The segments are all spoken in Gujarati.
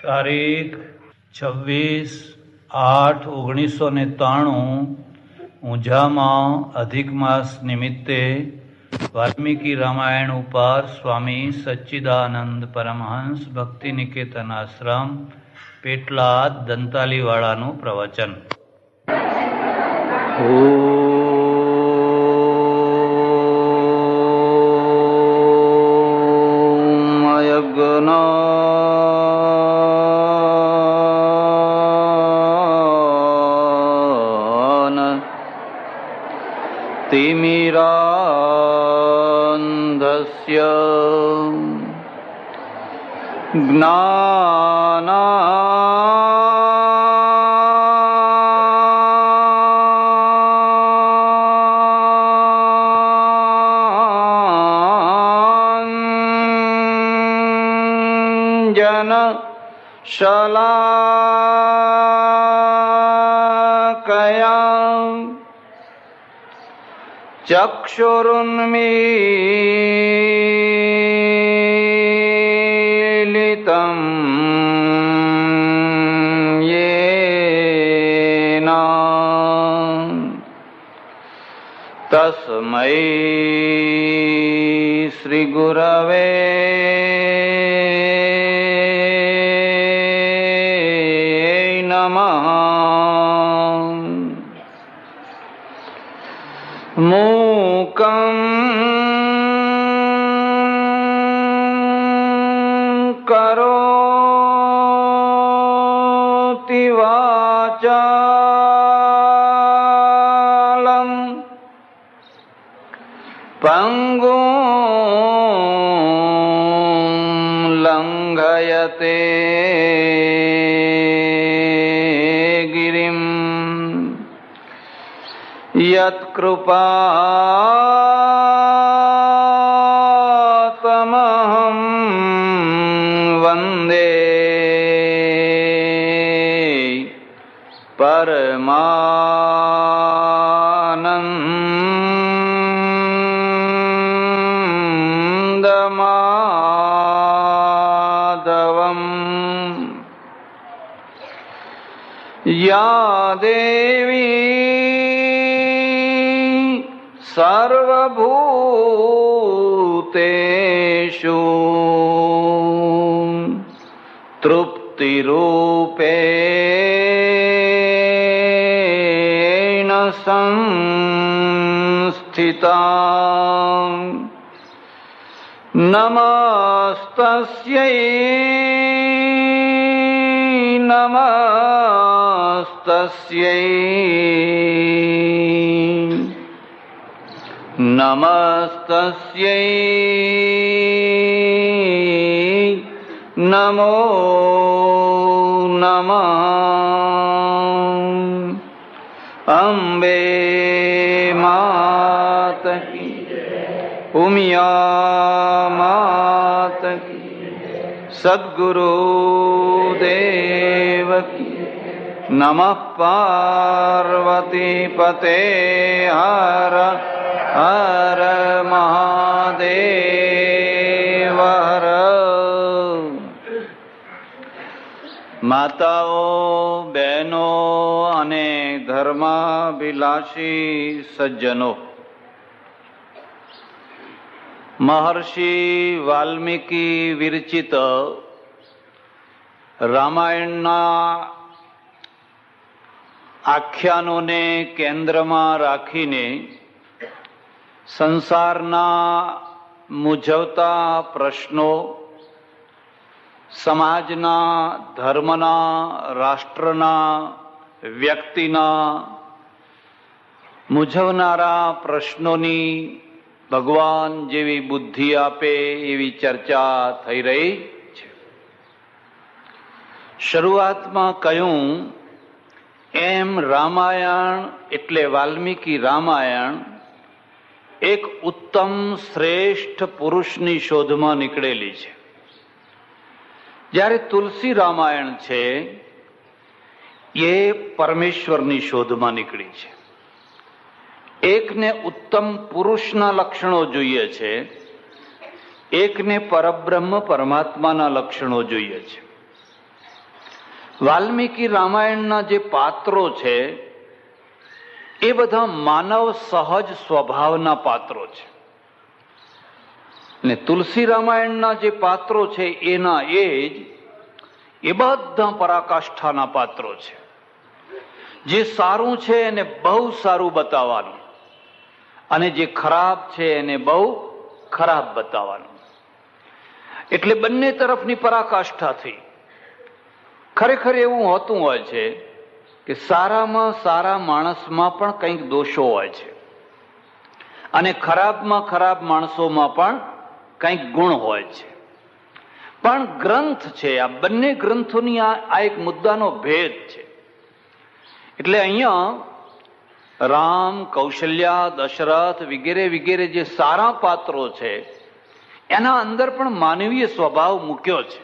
તારીખ 26/8/1993 ઊંઝામાં અધિક માસ નિમિત્તે વાલ્મીકી રામાયણ ઉપર સ્વામી સચ્ચિદાનંદ પરમહંસ ભક્તિ નિકેતન આશ્રમ પેટલાદ દંતાલીવાળાનું પ્રવચન. तिमिरान्धस्य ज्ञानाञ्जन शलाकया चक्षुरुन्मीलितं येन तस्मै श्रीगुरवे नमः. मूकं करोति वाचालं पंगुं लंघयते गिरिं यत्कृपातमहं वन्दे परमानन्दमाधवम्. या देवी सर्वभूतेषु तृप्तिरूपेण संस्थिता नमस्तस्यै नमस्तस्यै नमस्तस्यै नमो नमः. अम्बे मात की, उमिया मात की, सद्गुरु देव की. नमः पार्वती पते हर हर महादेव हर. માતાઓ, બહેનો અને ધર્માભિલાષી સજ્જનો, મહર્ષિ વાલ્મીકી વિરચિત રામાયણના આખ્યાનોને કેન્દ્રમાં રાખીને સંસારના મૂંઝવતા પ્રશ્નો, સમાજના, ધર્મના, રાષ્ટ્રના, વ્યક્તિના મૂંઝવનારા પ્રશ્નોની ભગવાન જેવી બુદ્ધિ આપે એવી ચર્ચા થઈ રહી છે. શરૂઆતમાં કહ્યું એમ રામાયણ એટલે વાલ્મીકી રામાયણ એક ઉત્તમ શ્રેષ્ઠ પુરુષની શોધમાં નીકળેલી છે. જ્યારે તુલસી રામાયણ છે એ પરમેશ્વરની શોધમાં નીકળી છે. એકને ઉત્તમ પુરુષના લક્ષણો જોઈએ છે, એકને પરબ્રહ્મ પરમાત્માના લક્ષણો જોઈએ છે. વાલ્મીકી રામાયણના જે પાત્રો છે એ બધા માનવ સહજ સ્વભાવના પાત્રો છે, ને તુલસી રામાયણના જે પાત્રો છે એના એ બધા પરાકાષ્ઠાના પાત્રો છે. જે સારું છે એને બહુ સારું બતાવવાનું, અને જે ખરાબ છે એને બહુ ખરાબ બતાવવાનું. એટલે બંને તરફની પરાકાષ્ઠા થઈ. ખરેખર એવું હોતું હોય છે કે સારામાં સારા માણસમાં પણ કંઈક દોષો હોય છે, અને ખરાબમાં ખરાબ માણસોમાં પણ કંઈક ગુણ હોય છે. પણ ગ્રંથ છે, આ બંને ગ્રંથોની આ એક મુદ્દાનો ભેદ છે. એટલે અહીંયા રામ, કૌશલ્યા, દશરથ વગેરે વગેરે જે સારા પાત્રો છે એના અંદર પણ માનવીય સ્વભાવ મૂક્યો છે.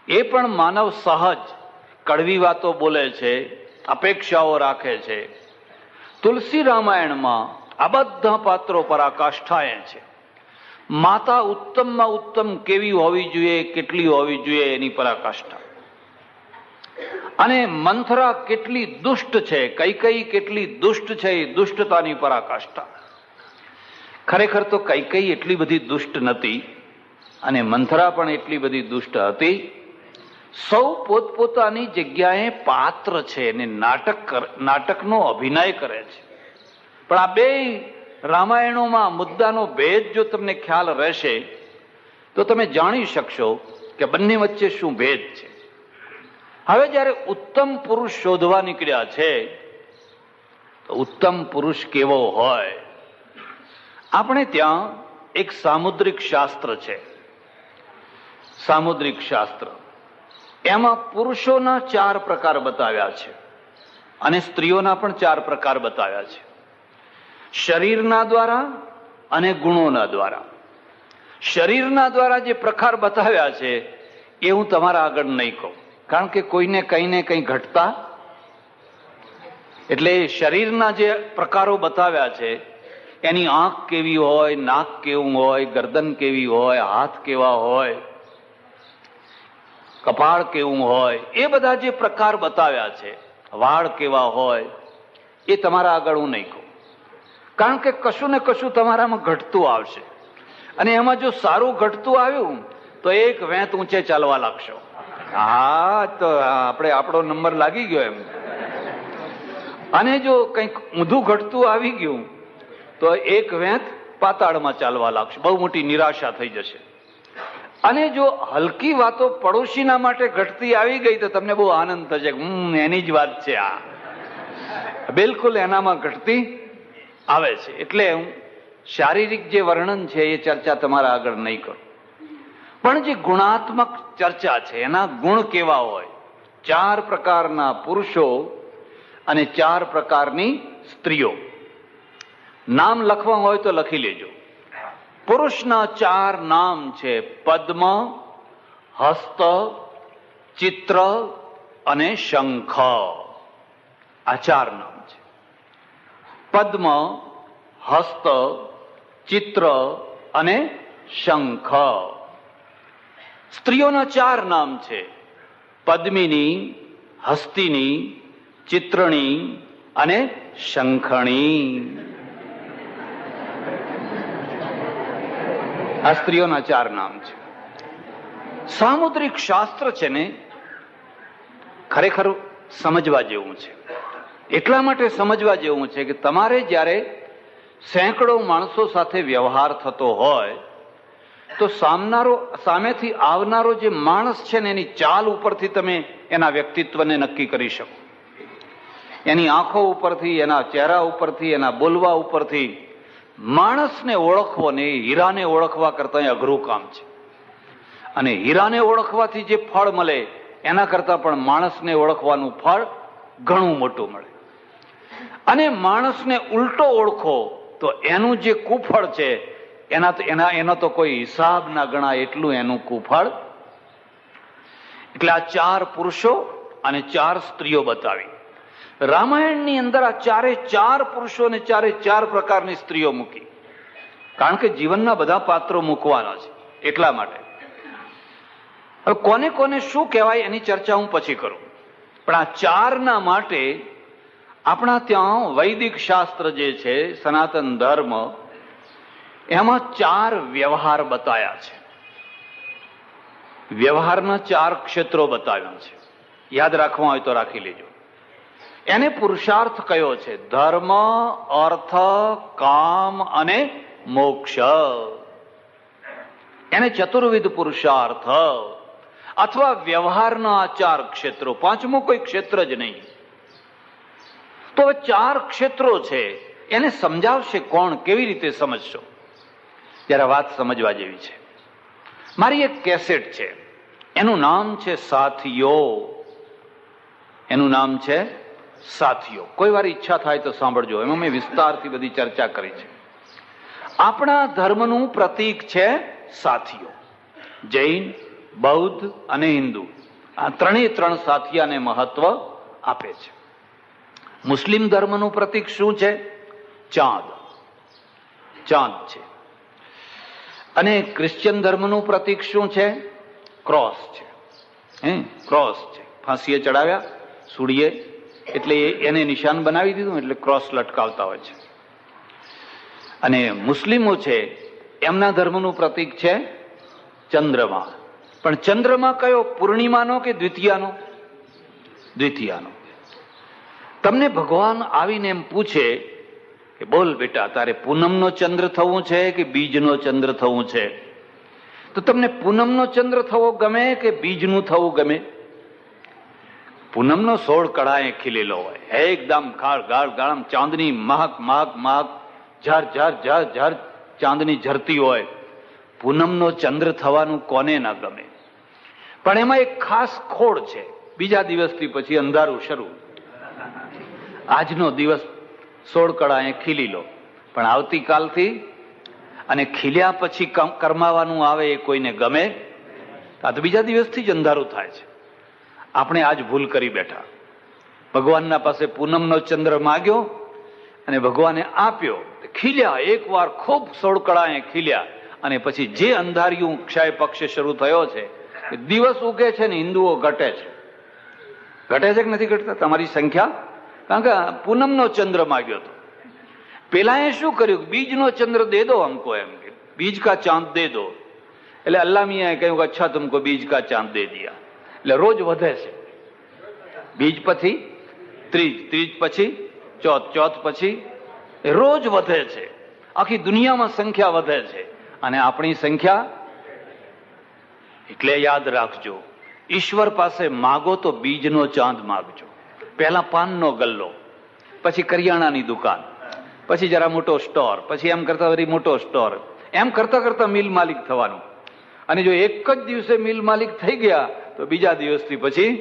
એ પણ માનવ સહજ કડવી વાતો બોલે છે, અપેક્ષાઓ રાખે છે. તુલસી રામાયણમાં આ બધા પાત્રો પરાકાષ્ઠાએ છે. માતા ઉત્તમમાં ઉત્તમ કેવી હોવી જોઈએ, કેટલી હોવી જોઈએ એની પરાકાષ્ઠા. અને મંથરા કેટલી દુષ્ટ છે, કૈકેયી કેટલી દુષ્ટ છે એ દુષ્ટતાની પરાકાષ્ઠા. ખરેખર તો કૈકેયી એટલી બધી દુષ્ટ નથી, અને મંથરા પણ એટલી બધી દુષ્ટ હતી. સૌ પોતપોતાની જગ્યાએ પાત્ર છે અને નાટકનો અભિનય કરે છે. પણ આ બે રામાયણોમાં મુદ્દાનો ભેદ જો તમને ખ્યાલ રહેશે તો તમે જાણી શકશો કે બંને વચ્ચે શું ભેદ છે. હવે જયારે ઉત્તમ પુરુષ શોધવા નીકળ્યા છે તો ઉત્તમ પુરુષ કેવો હોય? આપણે ત્યાં એક સામુદ્રિક શાસ્ત્ર છે, સામુદ્રિક શાસ્ત્ર. એમાં પુરુષોના 4 પ્રકાર બતાવ્યા છે અને સ્ત્રીઓના પણ 4 પ્રકાર બતાવ્યા છે, શરીરના દ્વારા અને ગુણોના દ્વારા. શરીરના દ્વારા જે પ્રકાર બતાવ્યા છે એ હું તમારા આગળ નહીં કહું, કારણ કે કોઈને કંઈ ને કંઈ ઘટતા. એટલે શરીરના જે પ્રકારો બતાવ્યા છે એની આંખ કેવી હોય, નાક કેવું હોય, ગરદન કેવી હોય, હાથ કેવા હોય, કપાળ કેવું હોય, એ બધા જે પ્રકાર બતાવ્યા છે, વાળ કેવા હોય, એ તમારા આગળ હું નહીં કહું. કારણ કે કશું ને કશું તમારામાં ઘટતું આવશે, અને એમાં જો સારું ઘટતું આવ્યું તો એક વેંત ઊંચે ચાલવા લાગશો. હા, તો આપણો નંબર લાગી ગયો એમ. અને જો કંઈક ઊંધું ઘટતું આવી ગયું તો એક વેંત પાતાળમાં ચાલવા લાગશે, બહુ મોટી નિરાશા થઈ જશે. અને જો હલકી વાતો પડોશીના માટે ઘટતી આવી ગઈ તો તમને બહુ આનંદ થશે, એની જ વાત છે આ, બિલકુલ એનામાં ઘટતી આવે છે. એટલે હું શારીરિક જે વર્ણન છે એ ચર્ચા તમારા આગળ નહીં કરું, પણ જે ગુણાત્મક ચર્ચા છે એના ગુણ કેવા હોય. 4 પ્રકારના પુરુષો અને 4 પ્રકારની સ્ત્રીઓ. નામ લખવા હોય તો લખી લેજો. પુરુષના 4 નામ છે પદ્મ, હસ્ત, ચિત્ર અને શંખ. આ 4 નામ છે. પદ્મ, હસ્ત, ચિત્ર અને શંખ. સ્ત્રીઓના 4 નામ છે પદ્મિની, હસ્તિની, ચિત્રણી અને શંખણી. આ સ્ત્રીઓના 4 નામ છે. સામુદ્રિક શાસ્ત્ર છે ને ખરેખર સમજવા જેવું છે. એટલા માટે સમજવા જેવું છે કે તમારે જ્યારે સેંકડો માણસો સાથે વ્યવહાર થતો હોય તો સામેથી આવનારો જે માણસ છે ને એની ચાલ ઉપરથી તમે એના વ્યક્તિત્વને નક્કી કરી શકો. એની આંખો ઉપરથી, એના ચહેરા ઉપરથી, એના બોલવા ઉપરથી માણસને ઓળખવો ને હીરાને ઓળખવા કરતા અઘરું કામ છે. અને હીરાને ઓળખવાથી જે ફળ મળે એના કરતા પણ માણસને ઓળખવાનું ફળ ઘણું મોટું મળે. અને માણસને ઉલટો ઓળખો તો એનું જે કુફળ છે એનો તો કોઈ હિસાબ ના ગણાય, એટલું એનું કુફળ. એટલે આ 4 પુરુષો અને 4 સ્ત્રીઓ બતાવી. રામાયણની અંદર આ 4 પુરુષો અને 4 પ્રકારની સ્ત્રીઓ મૂકી, કારણ કે જીવનના બધા પાત્રો મૂકવાના છે એટલા માટે. હવે કોને કોને શું કહેવાય એની ચર્ચા હું પછી કરું. પણ આ ચારના માટે આપણા ત્યાં વૈદિક શાસ્ત્ર જે છે, સનાતન ધર્મ, એમાં 4 વ્યવહાર બતાયા છે. વ્યવહારના 4 ક્ષેત્રો બતાવ્યા છે. યાદ રાખવા હોય તો રાખી લેજો. એને પુરુષાર્થ કયો છે? ધર્મ, અર્થ, કામ અને મોક્ષ. એને ચતુર્વિધ પુરુષાર્થ અથવા વ્યવહારના 4 ક્ષેત્રો. 5મું કોઈ ક્ષેત્ર જ નહીં. તો 4 ક્ષેત્રો છે, એને સમજાવશે કોણ? કેવી રીતે સમજશો? ત્યારે વાત સમજવા જેવી છે. મારી એક કેસેટ છે, એનું નામ છે સાથીઓ. એનું નામ છે સાથીઓ. કોઈ વાર ઈચ્છા થાય તો સાંભળજો. એમાં મેં વિસ્તારથી બધી ચર્ચા કરી છે. આપણા ધર્મનું પ્રતીક છે સાથીઓ. જૈન, બૌદ્ધ અને હિન્દુ, આ 3 સાથિયાને મહત્વ આપે છે. મુસ્લિમ ધર્મનું પ્રતીક શું છે? ચાંદ. ચાંદ છે. અને ક્રિશ્ચિયન ધર્મનું પ્રતીક શું છે? ક્રોસ છે. ક્રોસ છે. ફાંસીએ ચડાવ્યા, સૂળીએ, એટલે એને નિશાન બનાવી દીધું, એટલે ક્રોસ લટકાવતા હોય છે. અને મુસ્લિમો છે, એમના ધર્મનું પ્રતીક છે ચંદ્રમા. પણ ચંદ્રમા કયો? પૂર્ણિમાનો કે દ્વિતીયાનો? દ્વિતીયાનો. તમને ભગવાન આવીને એમ પૂછે કે બોલ બેટા, તારે પૂનમનો ચંદ્ર થવું છે કે બીજનો ચંદ્ર થવું છે? તો તમને પૂનમનો ચંદ્ર થવો ગમે કે બીજનું થવું ગમે? પૂનમનો 16 કળાએ ખીલેલો હોય, એકદમ ગાળ ચાંદની મહક ઝર ઝર ઝર ઝર ચાંદની ઝરતી હોય. પૂનમનો ચંદ્ર થવાનું કોને ના ગમે? પણ એમાં એક ખાસ ખોડ છે. બીજા દિવસથી પછી અંધારું શરૂ. આજનો દિવસ 16 કળાએ ખીલી લો, પણ આવતીકાલથી અને ખીલ્યા પછી કરમાવાનું આવે એ કોઈને ગમે? આ તો બીજા દિવસથી જ અંધારું થાય છે. આપણે આજ ભૂલ કરી બેઠા. ભગવાનના પાસે પૂનમનો ચંદ્ર માગ્યો અને ભગવાને આપ્યો. ખીલ્યા, એકવાર ખૂબ 16 કળાએ ખીલ્યા, અને પછી જે અંધારિયું ક્ષય પક્ષ શરૂ થયો છે, દિવસ ઉગે છે ને હિન્દુઓ ઘટે છે. ઘટે છે કે નથી ઘટતા? તમારી સંખ્યા. કારણ કે પૂનમનો ચંદ્ર માગ્યો હતો. પેલા એ શું કર્યું? બીજનો ચંદ્ર દે દો હમકો, એમ કે બીજ કા ચાંદ દે દો. એટલે અલ્લાહ મિયાએ કહ્યું કે અચ્છા તુમકો બીજ કા ચાંદ દે દિયા. એટલે રોજ વધે છે. બીજ પછી ત્રીજ, ત્રીજ પછી ચોથ, ચોથ પછી રોજ વધે છે. આખી દુનિયામાં સંખ્યા વધે છે અને આપણી સંખ્યા. એટલે યાદ રાખજો, ઈશ્વર પાસે માગો તો બીજનો ચાંદ માગજો. પહેલા પાનનો ગલ્લો, પછી કરિયાણાની દુકાન, પછી જરા મોટો સ્ટોર, પછી એમ કરતા વળી મોટો સ્ટોર, એમ કરતા કરતા મિલ માલિક થવાનું. અને જો એક જ દિવસે મિલ માલિક થઈ ગયા તો બીજા દિવસથી પછી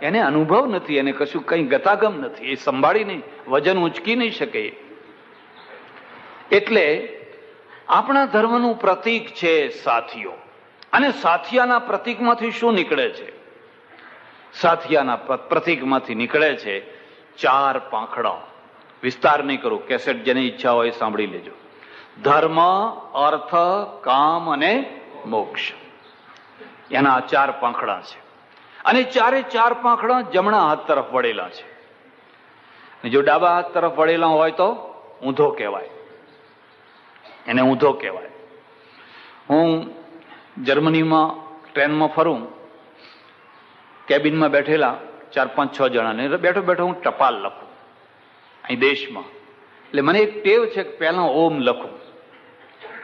એને અનુભવ નથી, એને કશું કઈ ગતાગમ નથી, એ સંભાળી નહીં, વજન ઉંચકી નહીં શકે. એટલે આપણા ધર્મનું પ્રતીક છે સાથીઓ. અને સાથિયાના પ્રતીકમાંથી શું નીકળે છે? સાથિયાના પ્રતીકમાંથી નીકળે છે 4 પાંખડા. વિસ્તાર નહીં કરું, કેસેટ જેને ઈચ્છા હોય સાંભળી લેજો. ધર્મ, અર્થ, કામ અને મોક્ષ, એના 4 પાંખડા છે. અને 4 પાંખડા જમણા હાથ તરફ વળેલા છે. જો ડાબા હાથ તરફ વળેલા હોય તો ઊંધો કહેવાય, એને ઊંધો કહેવાય. હું જર્મનીમાં ટ્રેનમાં ફરું, કેબિનમાં બેઠેલા 4, 5, 6 જણાને બેઠો બેઠો હું ટપાલ લખું અહીં દેશમાં. એટલે મને એક ટેવ છે કે પહેલા ઓમ લખું,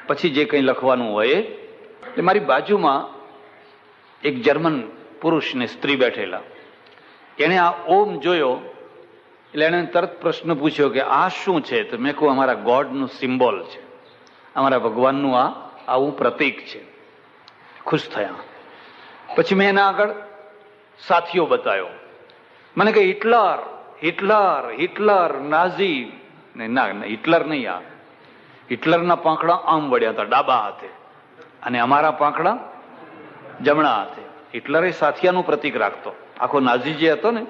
પછી જે કંઈ લખવાનું હોય. એટલે મારી બાજુમાં એક જર્મન પુરુષ ને સ્ત્રી બેઠેલા. એને આ ઓમ જોયો એટલે એને તરત પ્રશ્ન પૂછ્યો કે આ શું છે? તો મેં કહું અમારા ગોડનું સિમ્બોલ છે, અમારા ભગવાનનું આ આવું પ્રતીક છે. ખુશ થયા. પછી મેં એના આગળ સાથીઓ બતાવ્યો. મને કે હિટલર, હિટલર, હિટલર, નાઝી. ના, હિટલર નહીં. આ હિટલરના પાંખડા આમ વળ્યા હતા ડાબા હાથે, અને અમારા પાંખડા જમણા હાથે. હિટલર એ સાથિયાનું પ્રતીક રાખતો. આખો નાઝી જે હતો ને,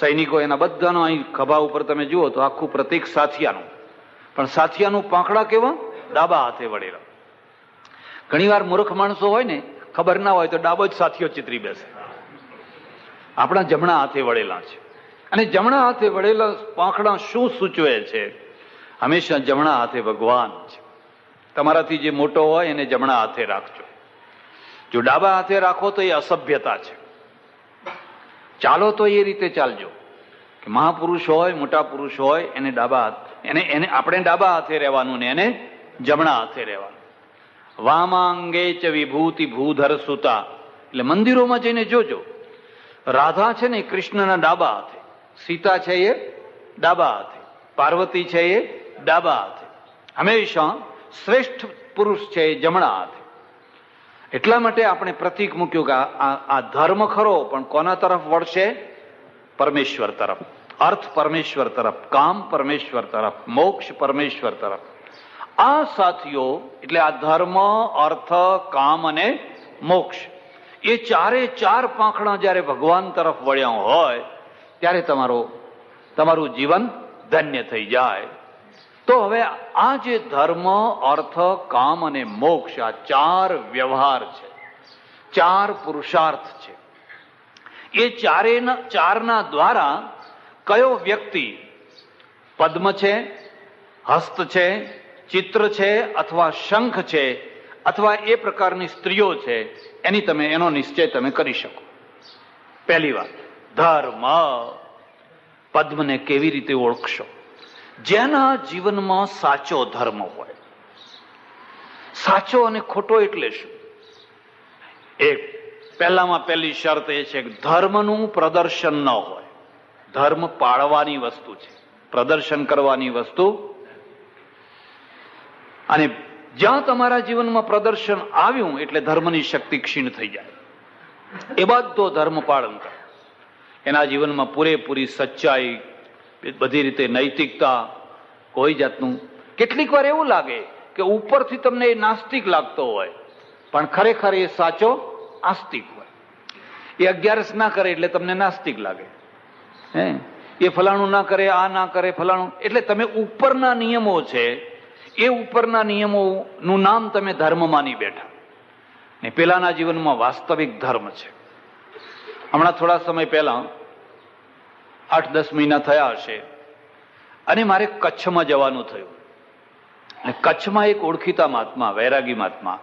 સૈનિકો, એના બધાનો અહીં ખભા ઉપર તમે જુઓ તો આખું પ્રતીક સાથિયાનું. પણ સાથિયાનું પાંખડા કેવા? ડાબા હાથે વળેલા. ઘણી વાર મૂર્ખ માણસો હોય ને, ખબર ના હોય તો ડાબો જ સાથીઓ ચિતરી બેસે. આપણા જમણા હાથે વળેલા છે. અને જમણા હાથે વળેલા પાંખડા શું સૂચવે છે? હંમેશા જમણા હાથે ભગવાન છે. તમારાથી જે મોટો હોય એને જમણા હાથે રાખજો. જો ડાબા હાથે રાખો તો એ અસભ્યતા છે. ચાલો તો એ રીતે ચાલજો કે મહાપુરુષ હોય, મોટા પુરુષ હોય, એને ડાબા હાથ એને આપણે ડાબા હાથે રહેવાનું ને એને જમણા હાથે રહેવાનું. વામાંગે ચ વિભૂતિ ભૂધર સુતા, એટલે મંદિરોમાં જઈને જોજો, રાધા છે ને કૃષ્ણના ડાબા હાથે, સીતા છે એ ડાબા હાથે, પાર્વતી છે એ ડાબા હાથે, હંમેશા શ્રેષ્ઠ પુરુષ છે એ જમણા હાથે. એટલા માટે આપણે પ્રતીક મૂક્યું કે આ ધર્મ ખરો, પણ કોના તરફ વળશે? પરમેશ્વર તરફ. અર્થ પરમેશ્વર તરફ, કામ પરમેશ્વર તરફ, મોક્ષ પરમેશ્વર તરફ. આ સાથીઓ એટલે આ ધર્મ, અર્થ, કામ અને મોક્ષ, એ ચારે ચાર પાંખડા જયારે ભગવાન તરફ વળ્યા હોય ત્યારે તમારું જીવન ધન્ય થઈ જાય. તો હવે આ જે ધર્મ, અર્થ, કામ અને મોક્ષ, આ ચાર વ્યવહાર છે, ચાર પુરુષાર્થ છે, એ ચારના દ્વારા કયો વ્યક્તિ પદ્મ છે, હસ્ત છે, ચિત્ર છે, અથવા શંખ છે, અથવા એ પ્રકારની સ્ત્રીઓ છે, એનો નિશ્ચય તમે કરી શકો. પહેલી વાત, ધર્મ. પદ્મને કેવી રીતે ઓળખશો? જેના જીવનમાં સાચો ધર્મ હોય. સાચો અને ખોટો એટલે શું? એક પહેલામાં પહેલી શરત એ છે કે ધર્મનું પ્રદર્શન ન હોય. ધર્મ પાળવાની વસ્તુ છે, પ્રદર્શન કરવાની વસ્તુ. અને જ્યાં તમારા જીવનમાં પ્રદર્શન આવ્યું એટલે ધર્મની શક્તિ ક્ષીણ થઈ જાય. એ બધો ધર્મ પાલન કરે, એના જીવનમાં પૂરેપૂરી સચ્ચાઈ, બધી રીતે નૈતિકતા, કોઈ જાતનું. કેટલીક વાર એવું લાગે કે ઉપરથી તમને એ નાસ્તિક લાગતો હોય, પણ ખરેખર એ સાચો આસ્તિક હોય. એ 11 ના કરે એટલે તમને નાસ્તિક લાગે, એ ફલાણું ના કરે, આ ના કરે, ફલાણું. એટલે તમે ઉપરના નિયમો છે, એ ઉપરના નિયમોનું નામ તમે ધર્મ માની બેઠા, ને પેલાના જીવનમાં વાસ્તવિક ધર્મ છે. હમણાં થોડા સમય પહેલા 8-10 મહિના થયા હશે, અને મારે કચ્છમાં જવાનું થયું. અને કચ્છમાં એક ઓળખીતા મહાત્મા, વૈરાગી મહાત્મા,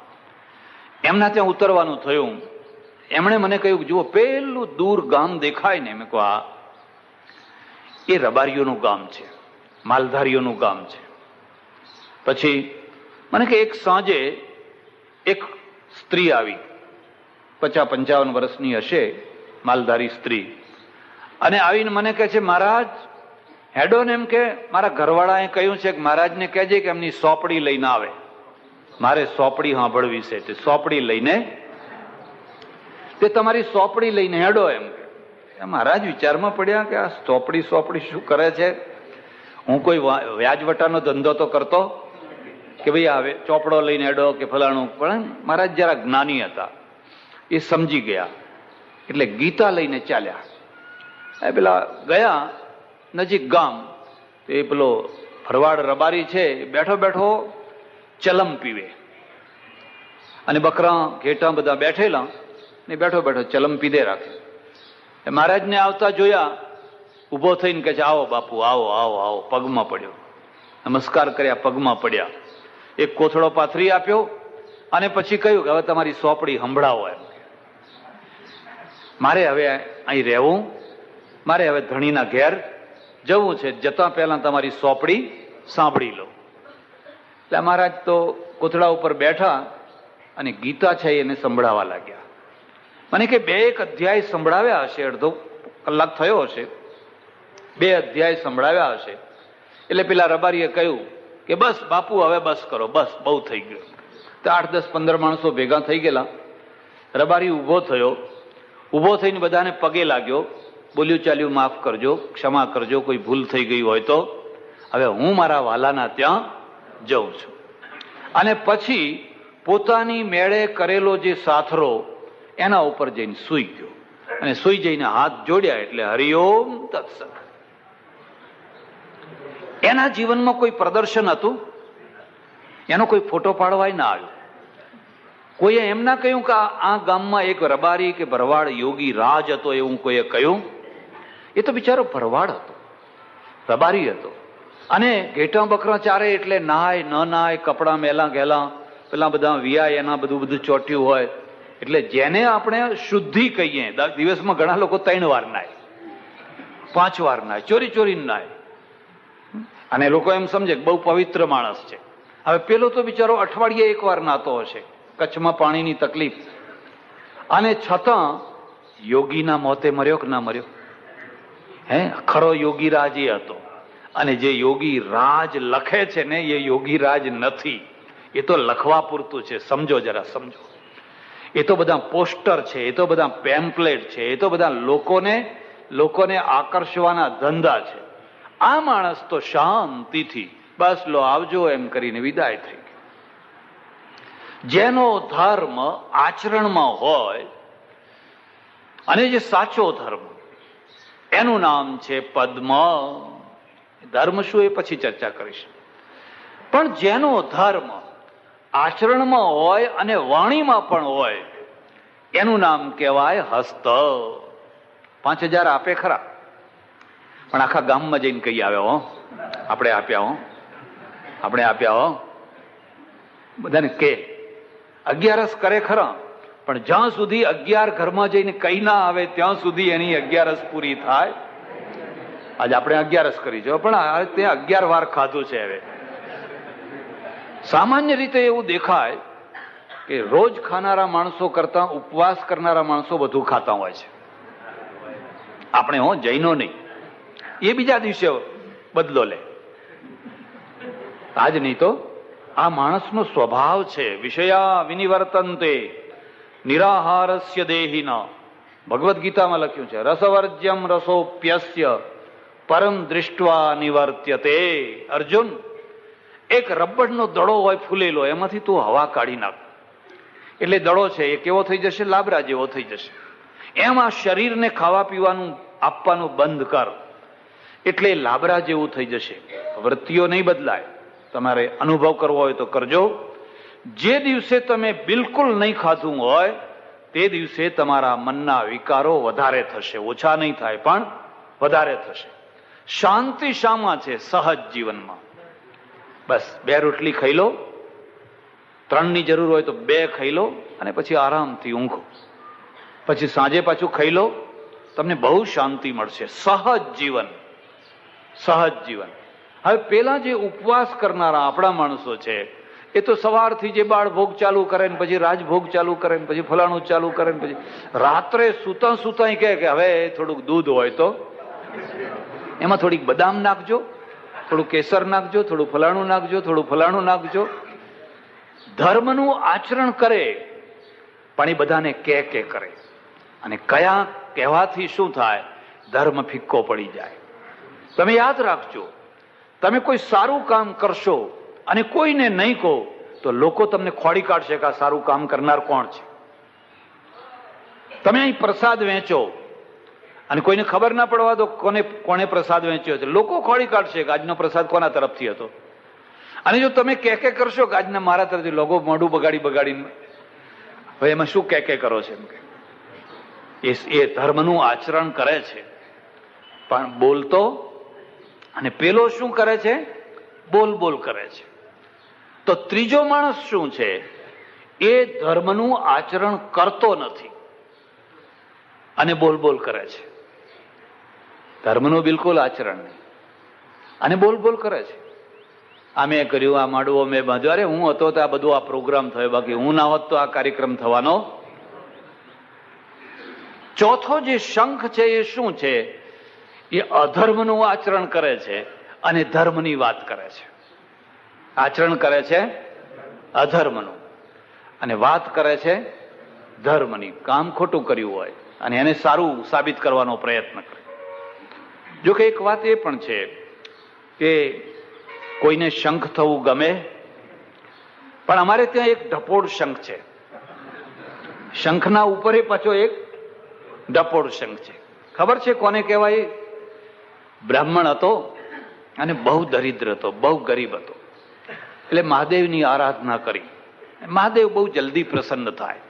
એમના ત્યાં ઉતરવાનું થયું. એમણે મને કહ્યું, જુઓ પેલું દૂર ગામ દેખાય ને, મેં કહ્યું હા, એ રબારીઓનું ગામ છે, માલધારીઓનું ગામ છે. પછી મને કે એક સાંજે એક સ્ત્રી આવી, 50-55 વર્ષની હશે, માલધારી સ્ત્રી, અને આવીને મને કહે છે, મહારાજ હેડો ને, એમ કે મારા ઘરવાળાએ કહ્યું છે કે મહારાજને કહેજે કે એમની સોપડી લઈને આવે, મારે સોપડી સાંભળવી છે. તે સોપડી લઈને, તે તમારી સોપડી લઈને હેડો એમ કે. મહારાજ વિચારમાં પડ્યા કે આ સોપડી શું કરે છે? હું કોઈ વ્યાજવટાનો ધંધો તો કરતો કે ભાઈ આવે ચોપડો લઈને હેડો કે ફલાણું? પણ મહારાજ જરા જ્ઞાની હતા, એ સમજી ગયા, એટલે ગીતા લઈને ચાલ્યા. પેલા ગયા નજીક ગામ, એ પેલો ભરવાડ રબારી છે, બેઠો બેઠો ચલમ પીવે, અને બકરા ઘેટા બધા બેઠેલા ને બેઠો બેઠો ચલમ પીધે રાખે. મહારાજને આવતા જોયા, ઉભો થઈને કહે છે, આવો બાપુ, આવો આવો આવો. પગમાં પડ્યો, નમસ્કાર કર્યા, પગમાં પડ્યા, એક કોથળો પાથરી આપ્યો, અને પછી કહ્યું કે હવે તમારી સોપડી સંભળાવો એમ. મારે હવે અહીં રહેવું, મારે હવે ધણીના ઘેર જવું છે, જતા પહેલા તમારી સોપડી સાંભળી લો. એટલે મહારાજ તો કોથળા ઉપર બેઠા અને ગીતા છે એને સંભળાવા લાગ્યા. મને કે 2 અધ્યાય સંભળાવ્યા હશે, અડધો કલાક થયો હશે, 2 અધ્યાય સંભળાવ્યા હશે. એટલે પેલા રબારીએ કહ્યું કે બસ બાપુ, હવે બસ કરો, બસ બહુ થઈ ગયું. તો 8-10-15 માણસો ભેગા થઈ ગયેલા. રબારી ઉભો થયો, ઉભો થઈને બધાને પગે લાગ્યો, બોલ્યું, ચાલ્યું, માફ કરજો, ક્ષમા કરજો, કોઈ ભૂલ થઈ ગઈ હોય તો, હવે હું મારા વાલાના ત્યાં જઉં છું. અને પછી પોતાની મેળે કરેલો જે સાથરો એના ઉપર જઈને સૂઈ ગયો, અને સૂઈ જઈને હાથ જોડ્યા, એટલે હરિઓમ તત્સત. એના જીવનમાં કોઈ પ્રદર્શન હતું, એનો કોઈ ફોટો પાડવાય ના આવ્યો, કોઈએ એમ ના કહ્યું કે આ ગામમાં એક રબારી કે ભરવાડ યોગી રાજ હતો એવું કોઈએ કહ્યું? એ તો બિચારો ભરવાડ હતો, રબારી હતો. અને ઘેટા બકરા ચારે એટલે નાય ન નાય, કપડા મેલા ગેલા, પેલા બધા વિયા એના બધું ચોટ્યું હોય. એટલે જેને આપણે શુદ્ધિ કહીએ, દિવસમાં ઘણા લોકો 3 વાર નાય, 5 વાર નાય, ચોરી નાય, અને લોકો એમ સમજે કે બહુ પવિત્ર માણસ છે. હવે પેલો તો બિચારો અઠવાડિયે 1 વાર નાતો હશે, કચ્છમાં પાણીની તકલીફ, અને છતાં યોગીના મોતે મર્યો કે ના મર્યો? ખરો યોગી રાજ એ હતો. અને જે યોગી રાજ લખે છે ને, એ યોગી રાજ નથી, એ તો લખવા પૂરતું છે. સમજો, જરા સમજો. એ તો બધા પોસ્ટર છે, એ તો બધા પેમ્પલેટ છે, એ તો બધા લોકોને આકર્ષવાના ધંધા છે. આ માણસ તો શાંતિથી બસ લો આવજો એમ કરીને વિદાય થઈ ગયો. જેનો ધર્મ આચરણમાં હોય, અને જે સાચો ધર્મ, એનું નામ છે પદ્મ. ધર્મ શું એ પછી ચર્ચા કરીશ. પણ જેનો ધર્મ આચરણમાં હોય અને વાણીમાં પણ હોય, એનું નામ કહેવાય હસ્ત. 5000 આપે ખરા, પણ આખા ગામમાં જઈને કહી આવ્યા હો, આપણે આપ્યા હો, બધાને કે 11 કરે ખરા, પણ જ્યાં સુધી 11 ઘરમાં જઈને કઈ ના આવે ત્યાં સુધી એની 11 પૂરી થાય. આજે આપણે 11 કરી છે, પણ ત્યાં 11 વાર ખાધું છે. હવે સામાન્ય રીતે એવું દેખાય કે રોજ ખાનારા માણસો કરતા ઉપવાસ કરનારા માણસો વધુ ખાતા હોય છે. આપણે જૈનો નહીં, એ બીજા દિવસે બદલો લે, આજ નહીં તો આ માણસનો સ્વભાવ છે. વિષયા વિનિવર્તન્તે નિરાહારસ્ય દેહિના, ભગવદ્ ગીતામાં લખ્યું છે, રસવર્જ્યમ રસોપ્યસ્ય પરમ દૃષ્ટવા નિવર્ત્યતે. અર્જુન, એક રબરનો દડો હોય ફૂલેલો, એમાંથી તું હવા કાઢી નાખ, એટલે દડો છે એ કેવો થઈ જશે? લાબરા જેવો થઈ જશે. એમ આ શરીરને ખાવા પીવાનું આપવાનું બંધ કર, એટલે લાબરા જેવું થઈ જશે. વૃત્તિઓ નહીં બદલાય. તમારે અનુભવ કરવો હોય તો કરજો. જે દિવસે તમે બિલકુલ નહીં ખાધું હોય, તે દિવસે તમારા મનના વિકારો વધારે થશે. ઓછા નહીં થાય, પણ વધારે થશે. શાંતિ શામાં છે? સહજ જીવનમાં. બસ 2 રોટલી ખાઈ લો, 3ની જરૂર હોય તો 2 ખાઈ લો, અને પછી આરામથી ઊંઘો. પછી સાંજે પાછું ખાઈ લો, તમને બહુ શાંતિ મળશે. સહજ જીવન. હવે પેલા જે ઉપવાસ કરનારા આપણા માણસો છે, એ તો સવારથી જે બાળ ભોગ ચાલુ કરે ને પછી રાજભોગ ચાલુ કરે ને પછી ફલાણું ચાલુ કરે ને પછી રાત્રે સુતા કહે કે હવે થોડુંક દૂધ હોય તો એમાં થોડીક બદામ નાખજો, થોડું કેસર નાખજો, થોડું ફલાણું નાખજો. ધર્મનું આચરણ કરે, પણ એ બધાને કે કરે. અને કયા કહેવાથી શું થાય? ધર્મ ફિક્કો પડી જાય. તમે યાદ રાખજો, તમે કોઈ સારું કામ કરશો અને કોઈને નહીં કહો તો લોકો તમને ખોડી કાઢશે કે આ સારું કામ કરનાર કોણ છે. તમે અહીં પ્રસાદ વેચો અને કોઈને ખબર ના પડવા દો કોને પ્રસાદ વેચ્યો છે, લોકો ખોડી કાઢશે કે આજનો પ્રસાદ કોના તરફથી હતો. અને જો તમે કે કરશો કે આજના મારા તરફથી, લોકો મોઢું બગાડીને હવે એમાં શું કે કરો છો? એ ધર્મનું આચરણ કરે છે, પણ બોલતો. અને પેલો શું કરે છે? બોલ કરે છે. તો ત્રીજો માણસ શું છે? એ ધર્મનું આચરણ કરતો નથી અને બોલ કરે છે. ધર્મનું બિલકુલ આચરણ નહીં અને બોલ કરે છે. આ મેં કર્યું, આ માંડવો મેં બાંધ્યો, અરે હું હતો તો આ બધું આ પ્રોગ્રામ થયો, બાકી હું ના હોત તો આ કાર્યક્રમ થવાનો. ચોથો જે શંખ છે એ શું છે? એ અધર્મનું આચરણ કરે છે અને ધર્મની વાત કરે છે. આચરણ કરે છે અધર્મનું અને વાત કરે છે ધર્મની. કામ ખોટું કર્યું હોય અને એને સારું સાબિત કરવાનો પ્રયત્ન કરે. જો કે એક વાત એ પણ છે કે કોઈને શંખ થવું ગમે, પણ અમારે ત્યાં એક ઢપોડ શંખ છે. શંખના ઉપર પાછો એક ઢપોડ શંખ છે. ખબર છે કોને કહેવાય? બ્રાહ્મણ હતો અને બહુ દરિદ્ર હતો, બહુ ગરીબ હતો. એટલે મહાદેવની આરાધના કરી મહાદેવ બહુ જલ્દી પ્રસન્ન થાય.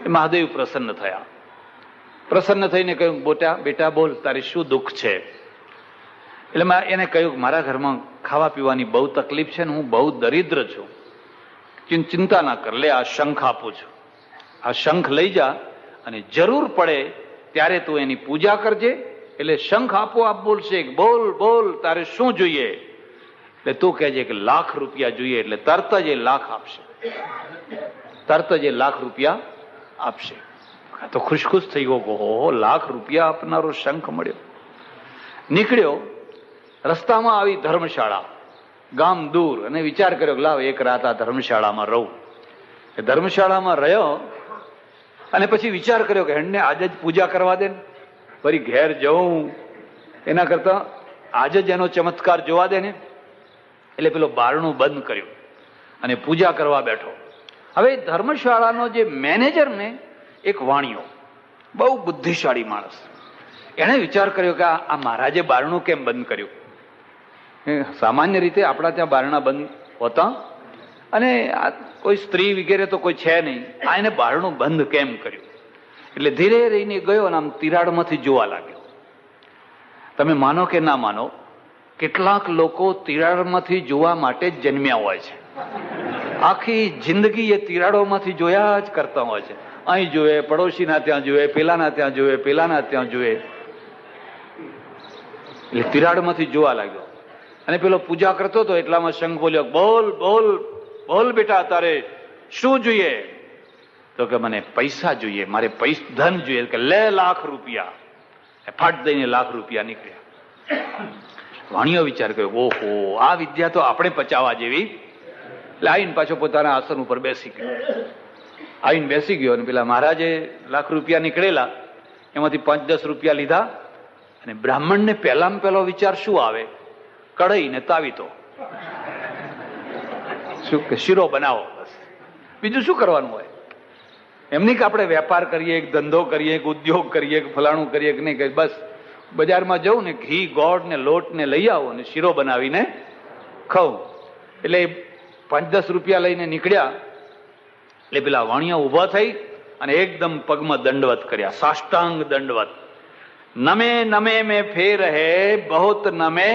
મહાદેવ પ્રસન્ન થયા. પ્રસન્ન થઈને કહ્યું, બેટા બોલ, તારી શું દુઃખ છે? એટલે એને કહ્યું, મારા ઘરમાં ખાવા પીવાની બહુ તકલીફ છે ને હું બહુ દરિદ્ર છું. ચિંતા ના કર, લે આ શંખ આપું છું. આ શંખ લઈ જા અને જરૂર પડે ત્યારે તું એની પૂજા કરજે. એટલે શંખ આપોઆપ બોલશે, બોલ બોલ તારે શું જોઈએ? એટલે તું કહેજે કે લાખ રૂપિયા જોઈએ. એટલે તરત જ એ લાખ આપશે. તરત જ એ લાખ રૂપિયા આપશે. તો ખુશ થઈ ગયો, ઓહો, લાખ રૂપિયા આપનારો શંખ મળ્યો. નીકળ્યો. રસ્તામાં આવી ધર્મશાળા, ગામ દૂર, અને વિચાર કર્યો કે લાવ એક રાત આ ધર્મશાળામાં રહું. એ ધર્મશાળામાં રહ્યો અને પછી વિચાર કર્યો કે હેડને આજે જ પૂજા કરવા દે, ફરી ઘેર જવું એના કરતા આજે જ એનો ચમત્કાર જોવા દે ને. એટલે પેલો બારણું બંધ કર્યું અને પૂજા કરવા બેઠો. હવે ધર્મશાળાનો જે મેનેજર ને એક વાણિયો, બહુ બુદ્ધિશાળી માણસ, એને વિચાર કર્યો કે આ મહારાજે બારણું કેમ બંધ કર્યું? સામાન્ય રીતે આપણા ત્યાં બારણા બંધ હોતા, અને આ કોઈ સ્ત્રી વગેરે તો કોઈ છે નહીં, આ એને બારણું બંધ કેમ કર્યું? એટલે ધીરે રહીને ગયો અને આમ તિરાડમાંથી જોવા લાગ્યો. તમે માનો કે ના માનો, કેટલાક લોકો તિરાડમાંથી જોવા માટે જ જન્મ્યા હોય છે. આખી જિંદગી એ તિરાડોમાંથી જોયા જ કરતા હોય છે. અહીં જોવે, પડોશીના ત્યાં જોવે, પેલાના ત્યાં જોવે, પેલાના ત્યાં જોવે. એટલે તિરાડમાંથી જોવા લાગ્યો. અને પેલો પૂજા કરતો હતો એટલામાં શંખ બોલ્યો, બોલ બોલ બોલ બેટા, તારે શું જોઈએ? તો કે મને પૈસા જોઈએ, મારે ધન જોઈએ. કે લે લાખ રૂપિયા. ફાટ દઈને લાખ રૂપિયા નીકળ્યા. વાણિયો વિચાર કર્યો, ઓહો, આ વિદ્યા તો આપણે પચાવવા જેવી. એટલે આવીને પાછો પોતાના આસન ઉપર બેસી ગયો. આવીને બેસી ગયો અને પેલા મહારાજે લાખ રૂપિયા નીકળેલા, એમાંથી 5-10 રૂપિયા લીધા. અને બ્રાહ્મણને પહેલામાં પહેલો વિચાર શું આવે? કઢાઈ ને તાવીતો, શું કે શીરો બનાવો, બસ. બીજું શું કરવાનું હોય? એમની કે આપણે વેપાર કરીએ, એક ધંધો કરીએ, એક ઉદ્યોગ કરીએ, કે ફલાણું કરીએ કે નહીં, કે બસ બજારમાં જવું ને ઘી ગોળ ને લોટ ને લઈ આવો ને શીરો બનાવીને ખાઉં. એટલે 5-10 રૂપિયા લઈને નીકળ્યા. એટલે પેલા વાણિયા ઉભા થઈ અને એકદમ પગમાં દંડવત કર્યા, સાષ્ટાંગ દંડવત. નમે નમે મેં ફેર હે બહોત નમે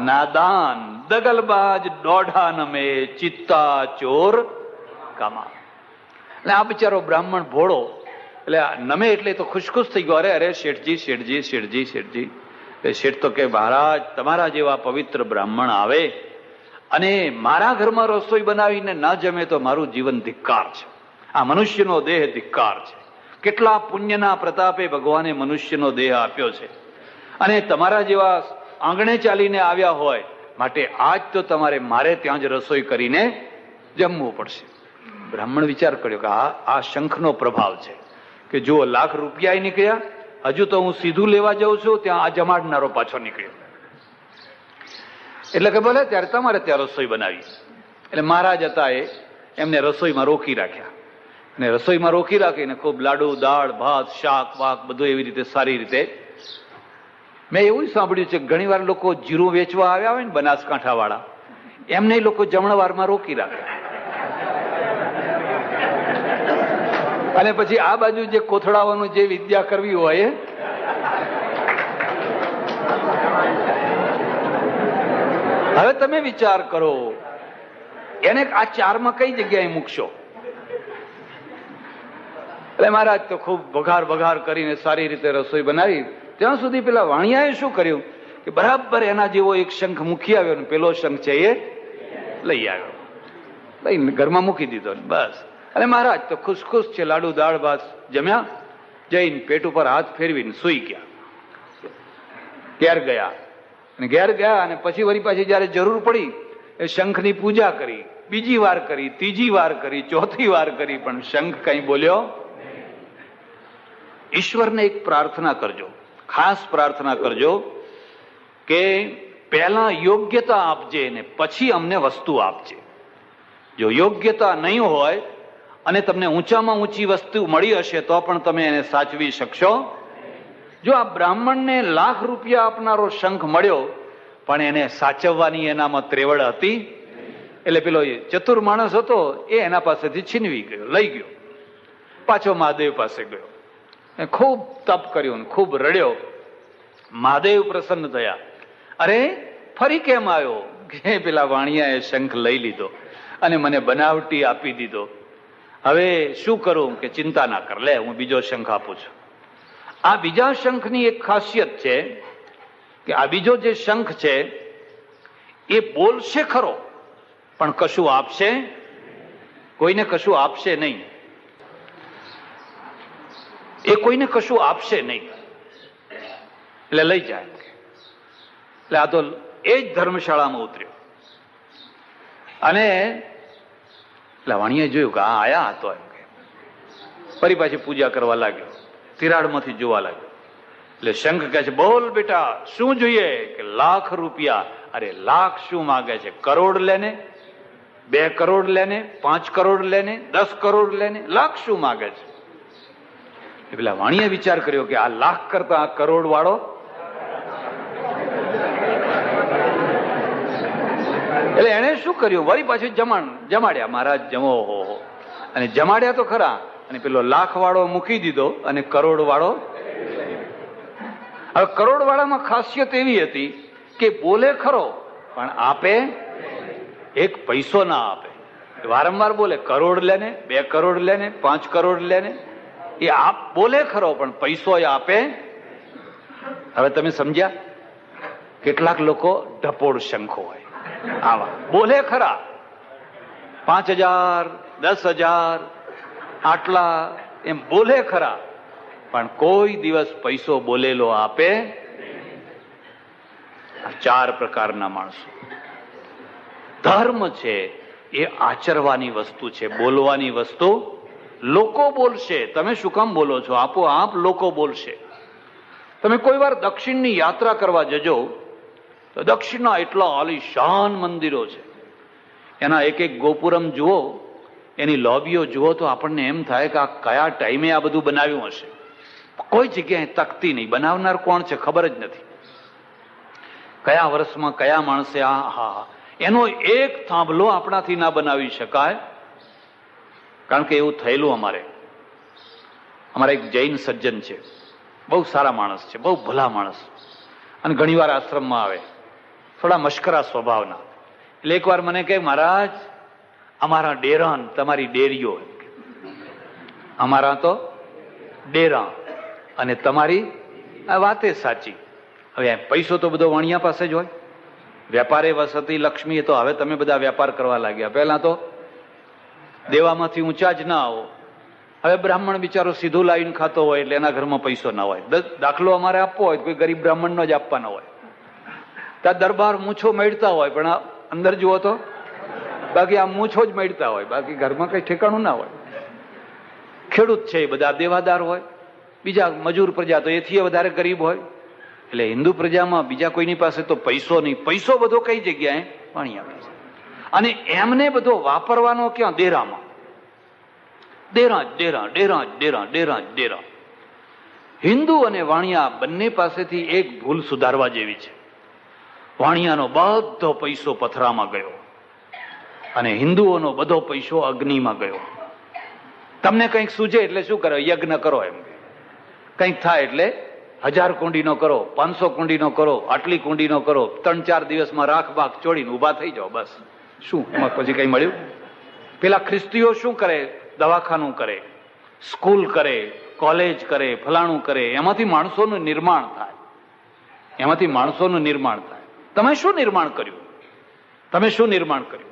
નાદાન, દગલબાજ દોઢા નમે ચિત્તા ચોર કામા. એટલે આ બિચારો બ્રાહ્મણ ભોળો, એટલે નમે એટલે તો ખુશ થઈ ગયો. અરે શેઠજી શેઠજી શેઠજી શેઠજી. એટલે શેઠ તો કે મહારાજ, તમારા જેવા પવિત્ર બ્રાહ્મણ આવે અને મારા ઘરમાં રસોઈ બનાવીને ના જમે તો મારું જીવન ધિક્કાર છે. આ મનુષ્યનો દેહ ધિક્કાર છે. કેટલા પુણ્યના પ્રતાપે ભગવાને મનુષ્યનો દેહ આપ્યો છે, અને તમારા જેવા આંગણે ચાલીને આવ્યા હોય માટે આજ તો મારે ત્યાં જ રસોઈ કરીને જમવું પડશે. બ્રાહ્મણ વિચાર કર્યો કે આ શંખનો પ્રભાવ છે કે જો લાખ રૂપિયા નીકળ્યા, હજુ તો હું સીધું લેવા જાઉં છું, ત્યાં આ જમાડનારો પાછો નીકળ્યો. એટલે કે ભલે ત્યારે તમારે ત્યાં રસોઈ બનાવી. એટલે મહારાજ હતા એમને રસોઈમાં રોકી રાખ્યા. અને રસોઈમાં રોકી રાખીને ખૂબ લાડુ, દાળ, ભાત, શાક વાક બધું એવી રીતે સારી રીતે. મેં એવું સાંભળ્યું છે ઘણી વાર લોકો જીરું વેચવા આવ્યા હોય ને, બનાસકાંઠા વાળા, એમને લોકો જમણવારમાં રોકી રાખે. અને પછી આ બાજુ જે કોથળાવાનું જે વિદ્યા કરવી હોય, હવે તમે વિચાર કરો, એને આ ચારમાં કઈ જગ્યાએ મૂકશો? એટલે મહારાજ તો ખૂબ વઘાર કરીને સારી રીતે રસોઈ બનાવી. ત્યાં સુધી પેલા વાણિયાએ શું કર્યું કે બરાબર એના જેવો એક શંખ મૂકી આવ્યો ને પેલો શંખ છે એ લઈ આવ્યો, લઈને ઘરમાં મૂકી દીધો ને બસ. અને મહારાજ તો ખુશ છે, લાડુ દાળ ભાત જમ્યા, જઈને પેટ ઉપર હાથ ફેરવીને સુઈ ગયા. ઘેર ગયા અને પછી વળી પાછી જયારે જરૂર પડી એ શંખની પૂજા કરી, બીજી વાર કરી, ત્રીજી વાર કરી, ચોથી વાર કરી, પણ શંખ કઈ બોલ્યો. ઈશ્વરને એક પ્રાર્થના કરજો, ખાસ પ્રાર્થના કરજો કે પહેલા યોગ્યતા આપજે ને પછી અમને વસ્તુ આપજે. જો યોગ્યતા નહીં હોય અને તમને ઊંચામાં ઊંચી વસ્તુ મળી હશે તો પણ તમે એને સાચવી શકશો. જો આ બ્રાહ્મણને લાખ રૂપિયા આપનારો શંખ મળ્યો પણ એને સાચવવાની એનામાં ત્રેવડ હતી. એટલે પેલો ચતુર માણસ હતો એ એના પાસેથી છીનવી ગયો, લઈ ગયો, પાછો મહાદેવ પાસે ગયો, ખૂબ તપ કર્યું, ખૂબ રડ્યો. મહાદેવ પ્રસન્ન થયા. અરે ફરી કેમ આવ્યો? કે પેલા વાણિયાએ શંખ લઈ લીધો અને મને બનાવટી આપી દીધો. હવે શું કરું? કે ચિંતા ના કર, લે હું બીજો શંખ આપું છું. આ બીજા શંખની એક ખાસિયત છે કે આ બીજો જે શંખ છે એ બોલશે ખરો પણ કશું આપશે, કોઈને કશું આપશે નહીં. એ કોઈને કશું આપશે નહીં, એટલે લઈ જાય. એટલે આ તો એ જ ધર્મશાળામાં ઉતર્યો અને વાણિયાએ જોયું કે આ આયા હતો એમ કે ફરી પાછી પૂજા કરવા લાગ્યો, તિરાડમાંથી જોવા લાગ્યો. એટલે શંખ કહે છે, બોલ બેટા શું જોઈએ? કે લાખ રૂપિયા. અરે લાખ શું માગે છે? કરોડ લેને, 2 કરોડ લેને, 5 કરોડ લેને, 10 કરોડ લેને, લાખ શું માગે છે? પેલા વાણીએ વિચાર કર્યો કે આ લાખ કરતા આ કરોડ વાળો. એટલે એને શું કર્યું? વળી પાછું જમાડ્યા. મહારાજ જમો હો, અને જમાડ્યા તો ખરા, અને પેલો લાખ વાળો મૂકી દીધો અને કરોડ વાળો. હવે કરોડ વાળામાં ખાસિયત એવી હતી કે બોલે ખરો પણ આપે એક પૈસો ના આપે. વારંવાર બોલે કરોડ લેને, 2 કરોડ લેને, 5 કરોડ લેને, એ આપ બોલે ખરો પણ પૈસો એ આપે. હવે તમે સમજ્યા? કેટલાક લોકો ઢપોડ શંખો હોય, આવા બોલે ખરા 5000, 10,000 આટલા એમ બોલે ખરા પણ કોઈ દિવસ પૈસો બોલેલો આપે. 4 પ્રકારના માણસો. ધર્મ છે એ આચરવાની વસ્તુ છે, બોલવાની વસ્તુ. લોકો બોલશે, તમે શું કામ બોલો છો? આપોઆપ લોકો બોલશે. તમે કોઈ વાર દક્ષિણની યાત્રા કરવા જજો તો દક્ષિણના એટલા આલીશાન મંદિરો છે, એના એક એક ગોપુરમ જુઓ, એની લોબીઓ જુઓ તો આપણને એમ થાય કે આ કયા ટાઈમે આ બધું બનાવ્યું હશે. કોઈ જગ્યાએ તકતી નહીં, બનાવનાર કોણ છે ખબર જ નથી, કયા વર્ષમાં કયા માણસે. એનો એક થાંભલો આપણાથી ના બનાવી શકાય, કારણ કે એવું થયેલું. અમારા એક જૈન સજ્જન છે, બહુ સારા માણસ છે, બહુ ભલા માણસ, અને ઘણી વાર આશ્રમમાં આવે, થોડા મશ્કરા સ્વભાવના. એટલે એક વાર મને કહે, મહારાજ અમારા ડેરાન તમારી ડેરીઓ. અમારા તો ડેરા અને તમારી આ વાતે સાચી. હવે પૈસો તો બધો વાણિયા પાસે જ હોય. વેપારે વસતી લક્ષ્મી, તો હવે તમે બધા વેપાર કરવા લાગ્યા. પહેલા તો દેવામાંથી ઊંચા જ ના આવો. હવે બ્રાહ્મણ બિચારો સીધું લાવીને ખાતો હોય એટલે એના ઘરમાં પૈસો ના હોય. દાખલો અમારે આપવો હોય કોઈ ગરીબ બ્રાહ્મણનો જ આપવાનો હોય. ત્યાં દરબાર મૂછો મેળતા હોય પણ અંદર જુઓ તો બાકી આ મૂછો જ મેળતા હોય, બાકી ઘરમાં કઈ ઠેકાણું ના હોય. ખેડૂત છે એ બધા દેવાદાર હોય, બીજા મજૂર પ્રજા તો એથી વધારે ગરીબ હોય. એટલે હિન્દુ પ્રજામાં બીજા કોઈની પાસે તો પૈસો નહીં. પૈસો બધો કઈ જગ્યાએ? વાણિયા પાસે. અને એમને બધો વાપરવાનો ક્યાં? ડેરામાં. ડેરા ડેરા ડેરા ડેરા ડેરા ડેરા. હિન્દુ અને વાણિયા બંને પાસેથી એક ભૂલ સુધારવા જેવી છે. વાણિયાનો બધો પૈસો પથરામાં ગયો અને હિન્દુઓનો બધો પૈસો અગ્નિમાં ગયો. તમને કંઈક સૂજે એટલે શું કરો? યજ્ઞ કરો. એમ કંઈક થાય એટલે 1000 કુંડીનો કરો, 500 કુંડીનો કરો, આટલી કુંડીનો કરો, 3-4 દિવસમાં રાખ બાખ ચોડીને ઉભા થઈ જાઓ. બસ શું એમાં પછી કઈ મળ્યું? પેલા ખ્રિસ્તીઓ શું કરે? દવાખાનું કરે, સ્કૂલ કરે, કોલેજ કરે, ફલાણું કરે. એમાંથી માણસોનું નિર્માણ થાય, એમાંથી માણસોનું નિર્માણ થાય. તમે શું નિર્માણ કર્યું? તમે શું નિર્માણ કર્યું?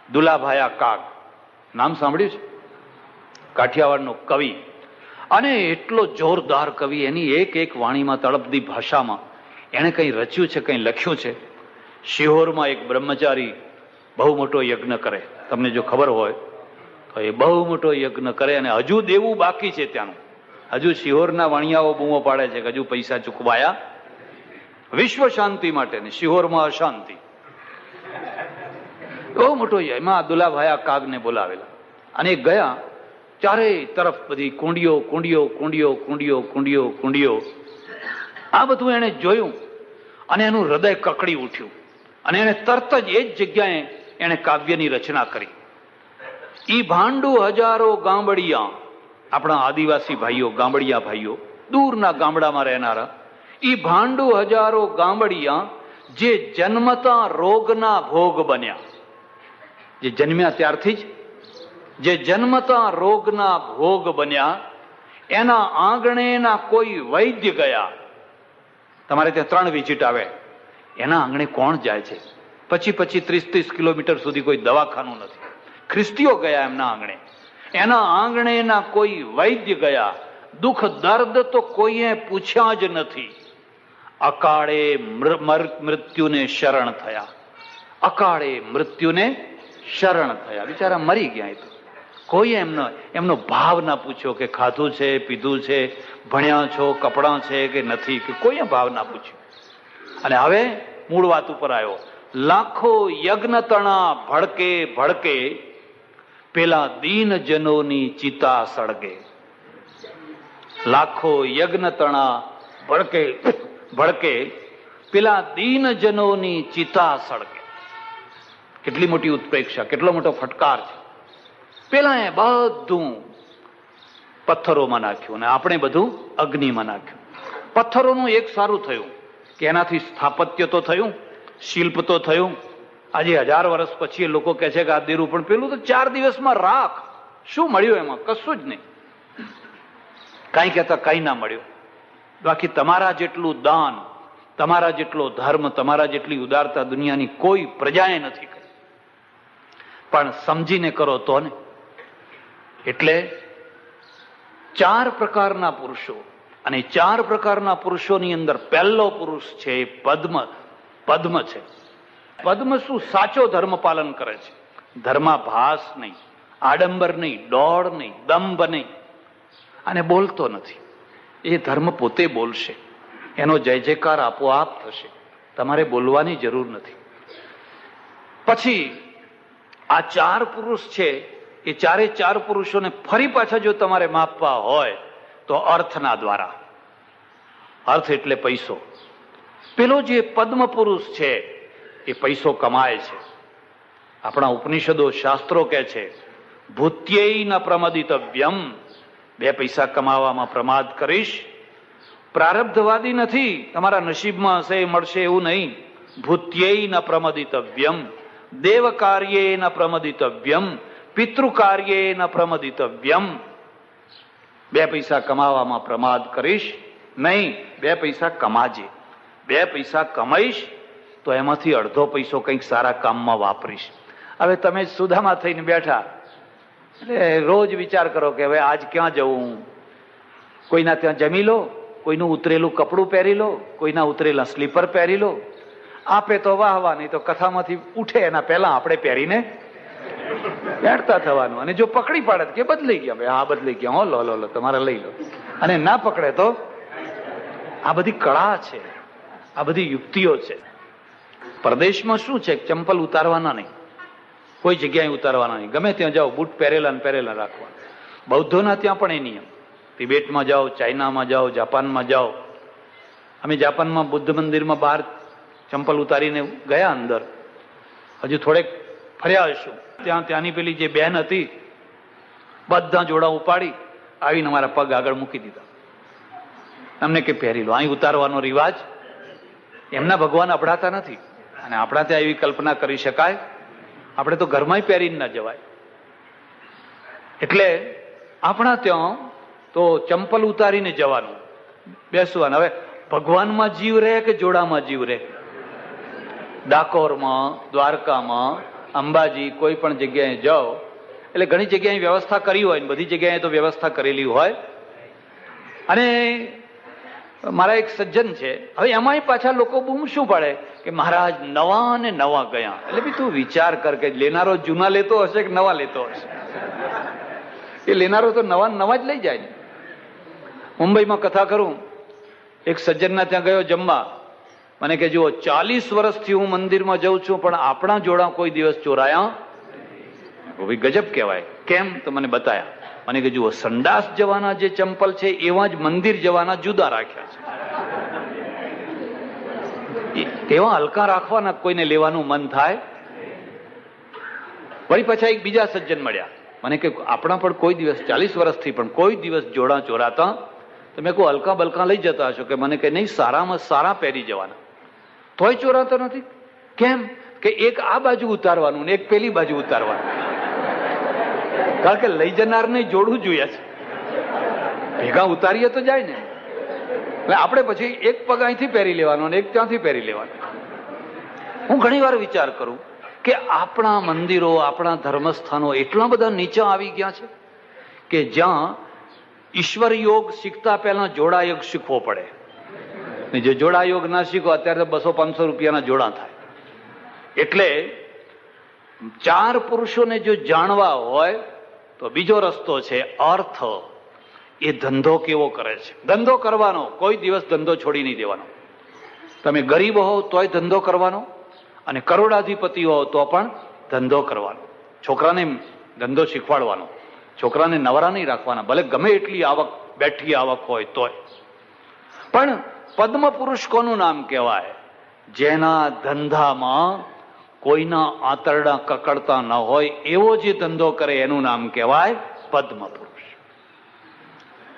દુલાભાયા કાગ નામ સાંભળ્યું છે? કાઠિયાવાડનો કવિ, અને એટલો જોરદાર કવિ. એની એક એક વાણીમાં, તળપદી ભાષામાં એને કંઈ રચ્યું છે, કંઈ લખ્યું છે. શિહોરમાં એક બ્રહ્મચારી બહુ મોટો યજ્ઞ કરે. તમને જો ખબર હોય તો એ બહુ મોટો યજ્ઞ કરે અને હજુ દેવું બાકી છે ત્યાંનું. હજુ શિહોરના વાણિયાઓ બૂમો પાડે છે કે હજુ પૈસા ચૂકવાયા. વિશ્વ શાંતિ માટે ને શિહોરમાં અશાંતિ. બહુ મોટો. એમાં દુલાભાયા કાગને બોલાવેલા અને ગયા. ચારે તરફ બધી કુંડીઓ કુંડીઓ કુંડીઓ કુંડીઓ કુંડીઓ કુંડીઓ. આ બધું એને જોયું અને એનું હૃદય કકડી ઉઠ્યું અને એને તરત જ એ જ જગ્યાએ એણે કાવ્યની રચના કરી. ઈ ભાંડું હજારો ગામડિયા, આપણા આદિવાસી ભાઈઓ, ગામડિયા ભાઈઓ, દૂરના ગામડામાં રહેનારા, ઈ ભાંડું હજારો ગામડિયા જે જન્મતા રોગના ભોગ બન્યા. જે જન્મ્યા ત્યારથી જે જન્મતા રોગના ભોગ બન્યા, એના આંગણેના કોઈ વૈદ્ય ગયા. તમારે ત્યાં 3 વિઝિટ આવે, એના આંગણે કોણ જાય છે? 25-30 કિલોમીટર સુધી કોઈ દવાખાનું નથી. ખ્રિસ્તીઓ ગયા એમના આંગણે, એના આંગણેના કોઈ વૈદ્ય ગયા. દુઃખ દર્દ તો કોઈએ પૂછ્યા જ નથી. અકાળે મૃત્યુને શરણ થયા. અકાળે મૃત્યુને શરણ થયા. બિચારા મરી ગયા. તો કોઈએ એમનો ભાવ ના પૂછ્યો કે ખાધું છે, પીધું છે, ભણ્યા છો, કપડાં છે કે નથી, કે કોઈએ ભાવ ના પૂછ્યો. અને હવે મૂળ વાત ઉપર આવ્યો. લાખો યજ્ઞ તણા ભડકે ભડકે, પેલા દીન જનોની ચિતા સળગે. લાખો યજ્ઞ તણા ભડકે ભડકે, પેલા દીન જનોની ચિતા સળગે. કેટલી મોટી ઉત્પ્રેક્ષા, કેટલો મોટો ફટકાર છે. પેલા એ બધું પથ્થરોમાં નાખ્યું અને આપણે બધું અગ્નિમાં નાખ્યું. પથ્થરોનું એક સારું થયું કે એનાથી સ્થાપત્ય તો થયું, શિલ્પ તો થયું. આજે 1000 વર્ષ પછી એ લોકો કહે છે કે આ દીરું, પણ પેલું તો 4 દિવસમાં રાખ. શું મળ્યું એમાં? કશું જ નહીં. કાંઈ કહેતા કાંઈ ના મળ્યું. બાકી તમારા જેટલું દાન, તમારા જેટલો ધર્મ, તમારા જેટલી ઉદારતા દુનિયાની કોઈ પ્રજાએ નથી કરી. પણ સમજીને કરો તો ને. એટલે 4 પ્રકારના પુરુષો, અને 4 પ્રકારના પુરુષોની અંદર પહેલો પુરુષ છે એ પદ્મ છે. પદ્મ શું? સાચો ધર્મ પાલન કરે છે. ધર્માભાસ નહીં, આડંબર નહીં, દોડ નહીં, દંભ નહીં, અને બોલતો નથી. એ ધર્મ પોતે બોલશે, એનો જય જયકાર આપોઆપ થશે. તમારે બોલવાની જરૂર નથી. પછી આ 4 પુરુષ છે, એ 4 પુરુષોને ફરી પાછા જો તમારે માપવા હોય તો અર્થના દ્વારા. અર્થ એટલે પૈસો. પેલો જે પદ્મ પુરુષ છે એ પૈસો કમાય છે. આપણા ઉપનિષદો, શાસ્ત્રો કહે છે ભૂત્યૈ ન પ્રમદિતવ્યમ. 2 પૈસા કમાવામાં પ્રમાદ કરીશ. પ્રારબ્ધવાદી નથી, તમારા નસીબમાં હશે એ મળશે એવું નહીં. ભૂત્યૈ ન પ્રમદિતવ્યમ, દેવ કાર્યે ન પ્રમદિતવ્યમ, પિતૃ કાર્યે ન પ્રમદિતવ્યમ. 2 પૈસા કમાવામાં પ્રમાદ કરીશ નહીં. 2 પૈસા કમાજે. 2 પૈસા કમાઈશ તો એમાંથી અડધો પૈસો કંઈક સારા કામમાં વાપરીશ. હવે તમે સુદામા થઈને બેઠા, એટલે રોજ વિચાર કરો કે હવે આજ ક્યાં જવું. કોઈના ત્યાં જમી લો, કોઈનું ઉતરેલું કપડું પહેરી લો, કોઈના ઉતરેલા સ્લીપર પહેરી લો. આપે તો વાહવા, નહીં તો કથામાંથી ઉઠે એના પહેલા આપણે પહેરીને બેઠતા થવાનું. અને જો પકડી પાડે કે બદલાઈ ગયા, ભાઈ હા બદલાઈ ગયા, હો લો લો લો તમારે લઈ લો. અને ના પકડે તો આ બધી કળા છે, આ બધી યુક્તિઓ છે. પરદેશમાં શું છે? ચંપલ ઉતારવાના નહીં, કોઈ જગ્યાએ ઉતારવાના નહીં. ગમે ત્યાં જાઓ બૂટ પહેરેલા ને પહેરેલા રાખવા. બૌદ્ધોના ત્યાં પણ એ નિયમ. તિબેટમાં જાઓ, ચાઇનામાં જાઓ, જાપાનમાં જાઓ. અમે જાપાનમાં બુદ્ધ મંદિરમાં બહાર ચંપલ ઉતારીને ગયા અંદર. હજુ થોડેક ફર્યા હશું, ત્યાંની પેલી જે બહેન હતી, બધા જોડા ઉપાડી આવીને અમારા પગ આગળ મૂકી દીધા. અમને કે પહેરી લો. અહીં ઉતારવાનો રિવાજ. એમના ભગવાન અભડાતા નથી, અને આપણા ત્યાં એવી કલ્પના કરી શકાય? આપણે તો ઘરમાં પહેરીને ના જવાય. એટલે આપણા ત્યાં તો ચંપલ ઉતારીને જવાનું, બેસવાનું. હવે ભગવાનમાં જીવ રહે કે જોડામાં જીવ રહે? ડાકોરમાં, દ્વારકામાં, અંબાજી, કોઈ પણ જગ્યાએ જાઓ એટલે ઘણી જગ્યાએ વ્યવસ્થા કરી હોય, બધી જગ્યાએ તો વ્યવસ્થા કરેલી હોય. અને મારા એક સજ્જન છે, હવે એમાંય પાછા લોકો બૂમ શું પાડે કે મહારાજ નવા ને નવા ગયા. એટલે બી તું વિચાર કર કે લેનારો જૂના લેતો હશે કે નવા લેતો હશે? એ લેનારો તો નવા નવા જ લઈ જાય. મુંબઈમાં કથા કરું, એક સજ્જનના ત્યાં ગયો જમવા. મને કે જુઓ 40 વર્ષથી હું મંદિરમાં જઉં છું, પણ આપણા જોડા કોઈ દિવસ ચોરાયા. ગજબ કહેવાય. કેમ? તો મને બતાયા. મને કે જુઓ સંડાસ જવાના જે ચંપલ છે એવા જ મંદિર જવાના જુદા રાખ્યા છે. તેવા હલકા રાખવાના, કોઈને લેવાનું મન થાય. વળી પાછા એક બીજા સજ્જન મળ્યા, મને કે આપણા પણ કોઈ દિવસ 40 વર્ષથી પણ કોઈ દિવસ જોડા ચોરાતા? તો મેં કહું હલકા બલકા લઈ જતા હશો? કે મને કે નહીં, સારામાં સારા પહેરી જવાના. તોય ચોરાતો નથી. કેમ? કે એક આ બાજુ ઉતારવાનું ને એક પેલી બાજુ ઉતારવાનું, કારણ કે લઈ જનારને જોડવું જોઈએ છે. ભેગા ઉતારીએ તો જાય ને. એટલે આપણે પછી એક પગ અહીંથી પહેરી લેવાનો અને એક ત્યાંથી પહેરી લેવાનો. હું ઘણી વાર વિચાર કરું કે આપણા મંદિરો, આપણા ધર્મસ્થાનો એટલા બધા નીચા આવી ગયા છે કે જ્યાં ઈશ્વર યોગ શીખતા પહેલા જોડા યોગ શીખવો પડે. જે જોડા યોગ ના શીખો અત્યારે તો 200-500 રૂપિયાના જોડા થાય. એટલે 4 પુરુષોને જો જાણવા હોય તો બીજો રસ્તો છે અર્થ. એ ધંધો કેવો કરે છે, ધંધો કરવાનો. કોઈ દિવસ ધંધો છોડી નહીં દેવાનો. તમે ગરીબ હો તોય ધંધો કરવાનો, અને કરોડાધિપતિ હો તો પણ ધંધો કરવાનો. છોકરાને ધંધો શીખવાડવાનો, છોકરાને નવરા નહીં રાખવાના, ભલે ગમે એટલી આવક, બેઠી આવક હોય તોય. પણ પદ્મ પુરુષ કોનું નામ કહેવાય? જેના ધંધામાં કોઈના આંતરડા કકડતા ન હોય એવો જે ધંધો કરે એનું નામ કહેવાય પદ્મ પુરુષ.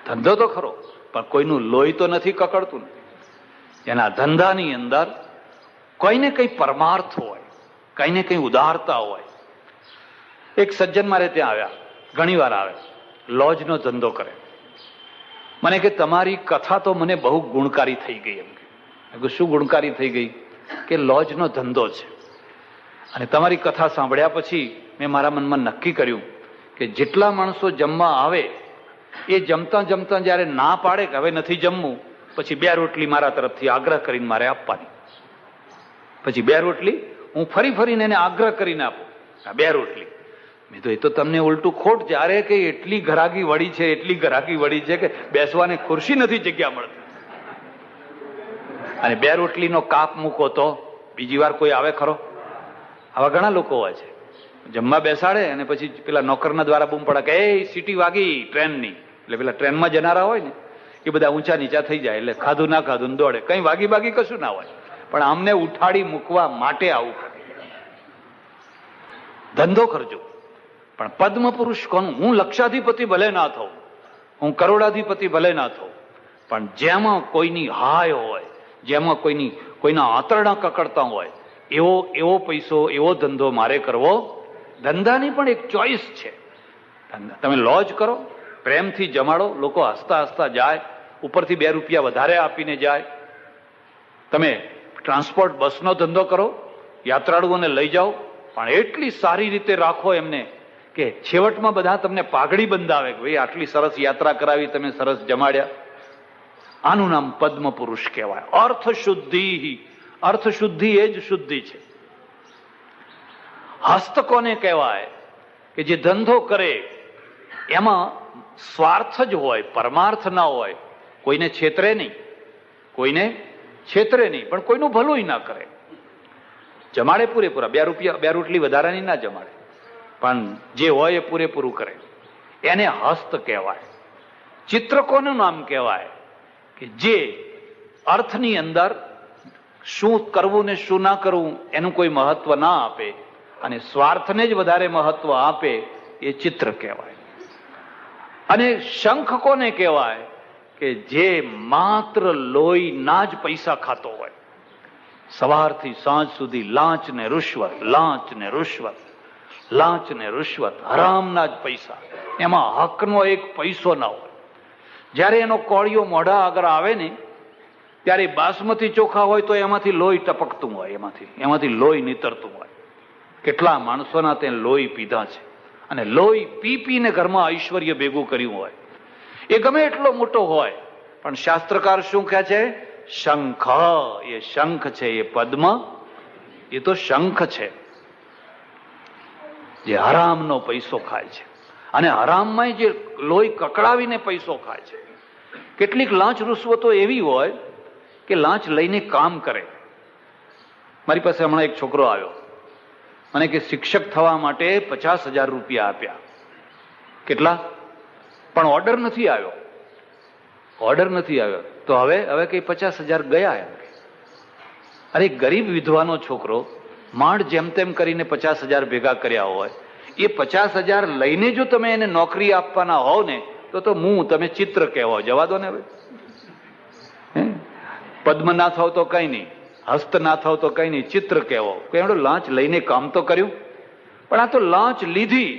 ધંધો તો ખરો પણ કોઈનું લોહી તો નથી કકડતું. એના ધંધાની અંદર કોઈને કઈ પરમાર્થ હોય, કઈ ને કઈ ઉદારતા હોય. એક સજ્જન મારે ત્યાં આવ્યા, ઘણી વાર આવે, લોજનો ધંધો કરે. મને કે તમારી કથા તો મને બહુ ગુણકારી થઈ ગઈ. એમ કે શું ગુણકારી થઈ ગઈ? કે લોજનો ધંધો છે, અને તમારી કથા સાંભળ્યા પછી મેં મારા મનમાં નક્કી કર્યું કે જેટલા માણસો જમવા આવે એ જમતા જમતા જયારે ના પાડે કે હવે નથી જમવું, પછી 2 રોટલી મારા તરફથી આગ્રહ કરીને મારે આપવાની. પછી 2 રોટલી હું ફરી ફરીને એને આગ્રહ કરીને આપું, 2 રોટલી. મેં તો એ તો તમને ઉલટું ખોટ, જ્યારે કે એટલી ઘરાગી વળી છે, એટલી ઘરાગી વળી છે કે બેસવાને ખુરશી નથી જગ્યા મળતી. અને 2 રોટલીનો કાપ મૂકો તો બીજી વાર કોઈ આવે ખરો? આવા ઘણા લોકો હોય છે, જમવા બેસાડે અને પછી પેલા નોકરના દ્વારા બૂમ પડે કે એ સીટી વાગી ટ્રેનની. એટલે પેલા ટ્રેનમાં જનારા હોય ને એ બધા ઊંચા નીચા થઈ જાય, એટલે ખાધું ના ખાધું દોડે. કઈ વાગી બાગી કશું ના હોય, પણ આમને ઉઠાડી મૂકવા માટે આવું કરે. ધંધો કરજો, પણ પદ્મ પુરુષ કોનું? હું લક્ષાધિપતિ ભલે ના થઉં, હું કરોડાધિપતિ ભલે ના થઉં, પણ જેમાં કોઈની હાય હોય, જેમાં કોઈના આંતરડા કકડતા હોય એવો પૈસો, એવો ધંધો મારે કરવો. ધંધાની પણ એક ચોઈસ છે. તમે લોજ કરો, પ્રેમથી જમાડો, લોકો હસતા હસતા જાય, ઉપરથી 2 રૂપિયા વધારે આપીને જાય. તમે ટ્રાન્સપોર્ટ બસનો ધંધો કરો, યાત્રાળુઓને લઈ જાઓ, પણ એટલી સારી રીતે રાખો એમને કે છેવટમાં બધા તમને પાઘડી બંધાવે કે ભાઈ આટલી સરસ યાત્રા કરાવી, તમે સરસ જમાડ્યા. આનું નામ પદ્મ પુરુષ કહેવાય. અર્થ શુદ્ધિ. અર્થ શુદ્ધિ એ જ શુદ્ધિ છે. હસ્ત કોને કહેવાય? કે જે ધંધો કરે એમાં સ્વાર્થ જ હોય, પરમાર્થ ના હોય. કોઈને છેતરે નહીં, કોઈને છેતરે નહીં, પણ કોઈનું ભલું ના કરે. જમાડે પૂરેપૂરા, 2 રૂપિયા 2 રોટલી વધારાની ના જમાડે, પણ જે હોય એ પૂરેપૂરું કરે. એને હસ્ત કહેવાય. ચિત્ર કોનું નામ કહેવાય? કે જે અર્થની અંદર શું કરવું ને શું ના કરવું એનું કોઈ મહત્વ ના આપે અને સ્વાર્થને જ વધારે મહત્વ આપે, એ ચિત્ર કહેવાય. અને શંખ કોને કહેવાય? કે જે માત્ર લોહીના જ પૈસા ખાતો હોય, સવારથી સાંજ સુધી લાંચ ને રૂશ્વત, લાંચ ને રૂશ્વત, લાંચ ને રૂશ્વત, હરામના જ પૈસા, એમાં હકનો એક પૈસો ના હોય. જ્યારે એનો કોળિયો મોઢા આગળ આવે ને ત્યારે બાસમતી ચોખા હોય તો એમાંથી લોહી ટપકતું હોય, એમાંથી લોહી નીતરતું હોય. કેટલા માણસોના તે લોહી પીધા છે, અને લોહી પી પીને ઘરમાં ઐશ્વર્ય ભેગું કર્યું હોય. એ ગમે એટલો મોટો હોય, પણ શાસ્ત્રકાર શું કહે છે? શંખ. એ શંખ છે, એ પદ્મ, એ તો શંખ છે જે હરામનો પૈસો ખાય છે. અને હરામમાં જે લોહી કકડાવીને પૈસો ખાય છે. કેટલીક લાંચ રૂશ્વતો એવી હોય કે લાંચ લઈને કામ કરે. મારી પાસે હમણાં એક છોકરો આવ્યો, મને કે શિક્ષક થવા માટે 50,000 રૂપિયા આપ્યા. કેટલા? પણ ઓર્ડર નથી આવ્યો, ઓર્ડર નથી આવ્યો. તો હવે કઈ 50,000 ગયા એમ. અરે ગરીબ વિધવાનો છોકરો માંડ જેમ તેમ કરીને 50,000 ભેગા કર્યા હોય, એ 50,000 લઈને જો તમે એને નોકરી આપવાના હોવ ને તો તમે ચિત્ર કહેવો. જવા દો ને હવે. પદ્મ ના થાવ તો કઈ નહીં, હસ્ત ના થાવ તો કઈ નહીં, ચિત્ર કહેવો. એવડો લાંચ લઈને કામ તો કર્યું. પણ આ તો લાંચ લીધી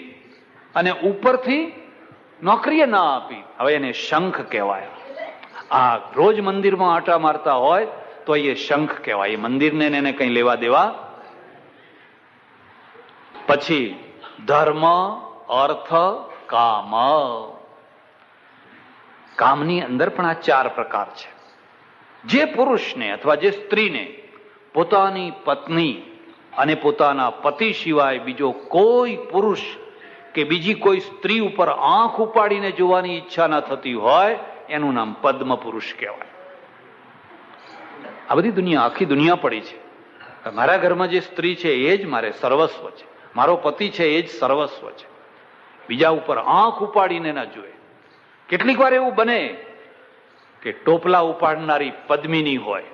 અને ઉપરથી નોકરીએ ના આપી. હવે એને શંખ કહેવાય. આ રોજ મંદિરમાં આટા મારતા હોય તો એ શંખ કહેવાય. એ મંદિરને એને કઈ લેવા દેવા. પછી ધર્મ, અર્થ, કામ. કામની અંદર પણ આ 4 પ્રકાર છે. જે પુરુષને અથવા જે સ્ત્રીને પોતાની પત્ની અને પોતાના પતિ સિવાય બીજો કોઈ પુરુષ કે બીજી કોઈ સ્ત્રી ઉપર આંખ ઉપાડીને જોવાની ઈચ્છા ન થતી હોય એનું નામ પદ્મ પુરુષ કહેવાય. આ બધી દુનિયા, આખી દુનિયા પડી છે. મારા ઘરમાં જે સ્ત્રી છે એ જ મારે સર્વસ્વ છે, મારો પતિ છે એ જ સર્વસ્વ છે. બીજા ઉપર આંખ ઉપાડીને ના જોઈએ. કેટલીક વાર એવું બને કે ટોપલા ઉપાડનારી પદ્મિની હોય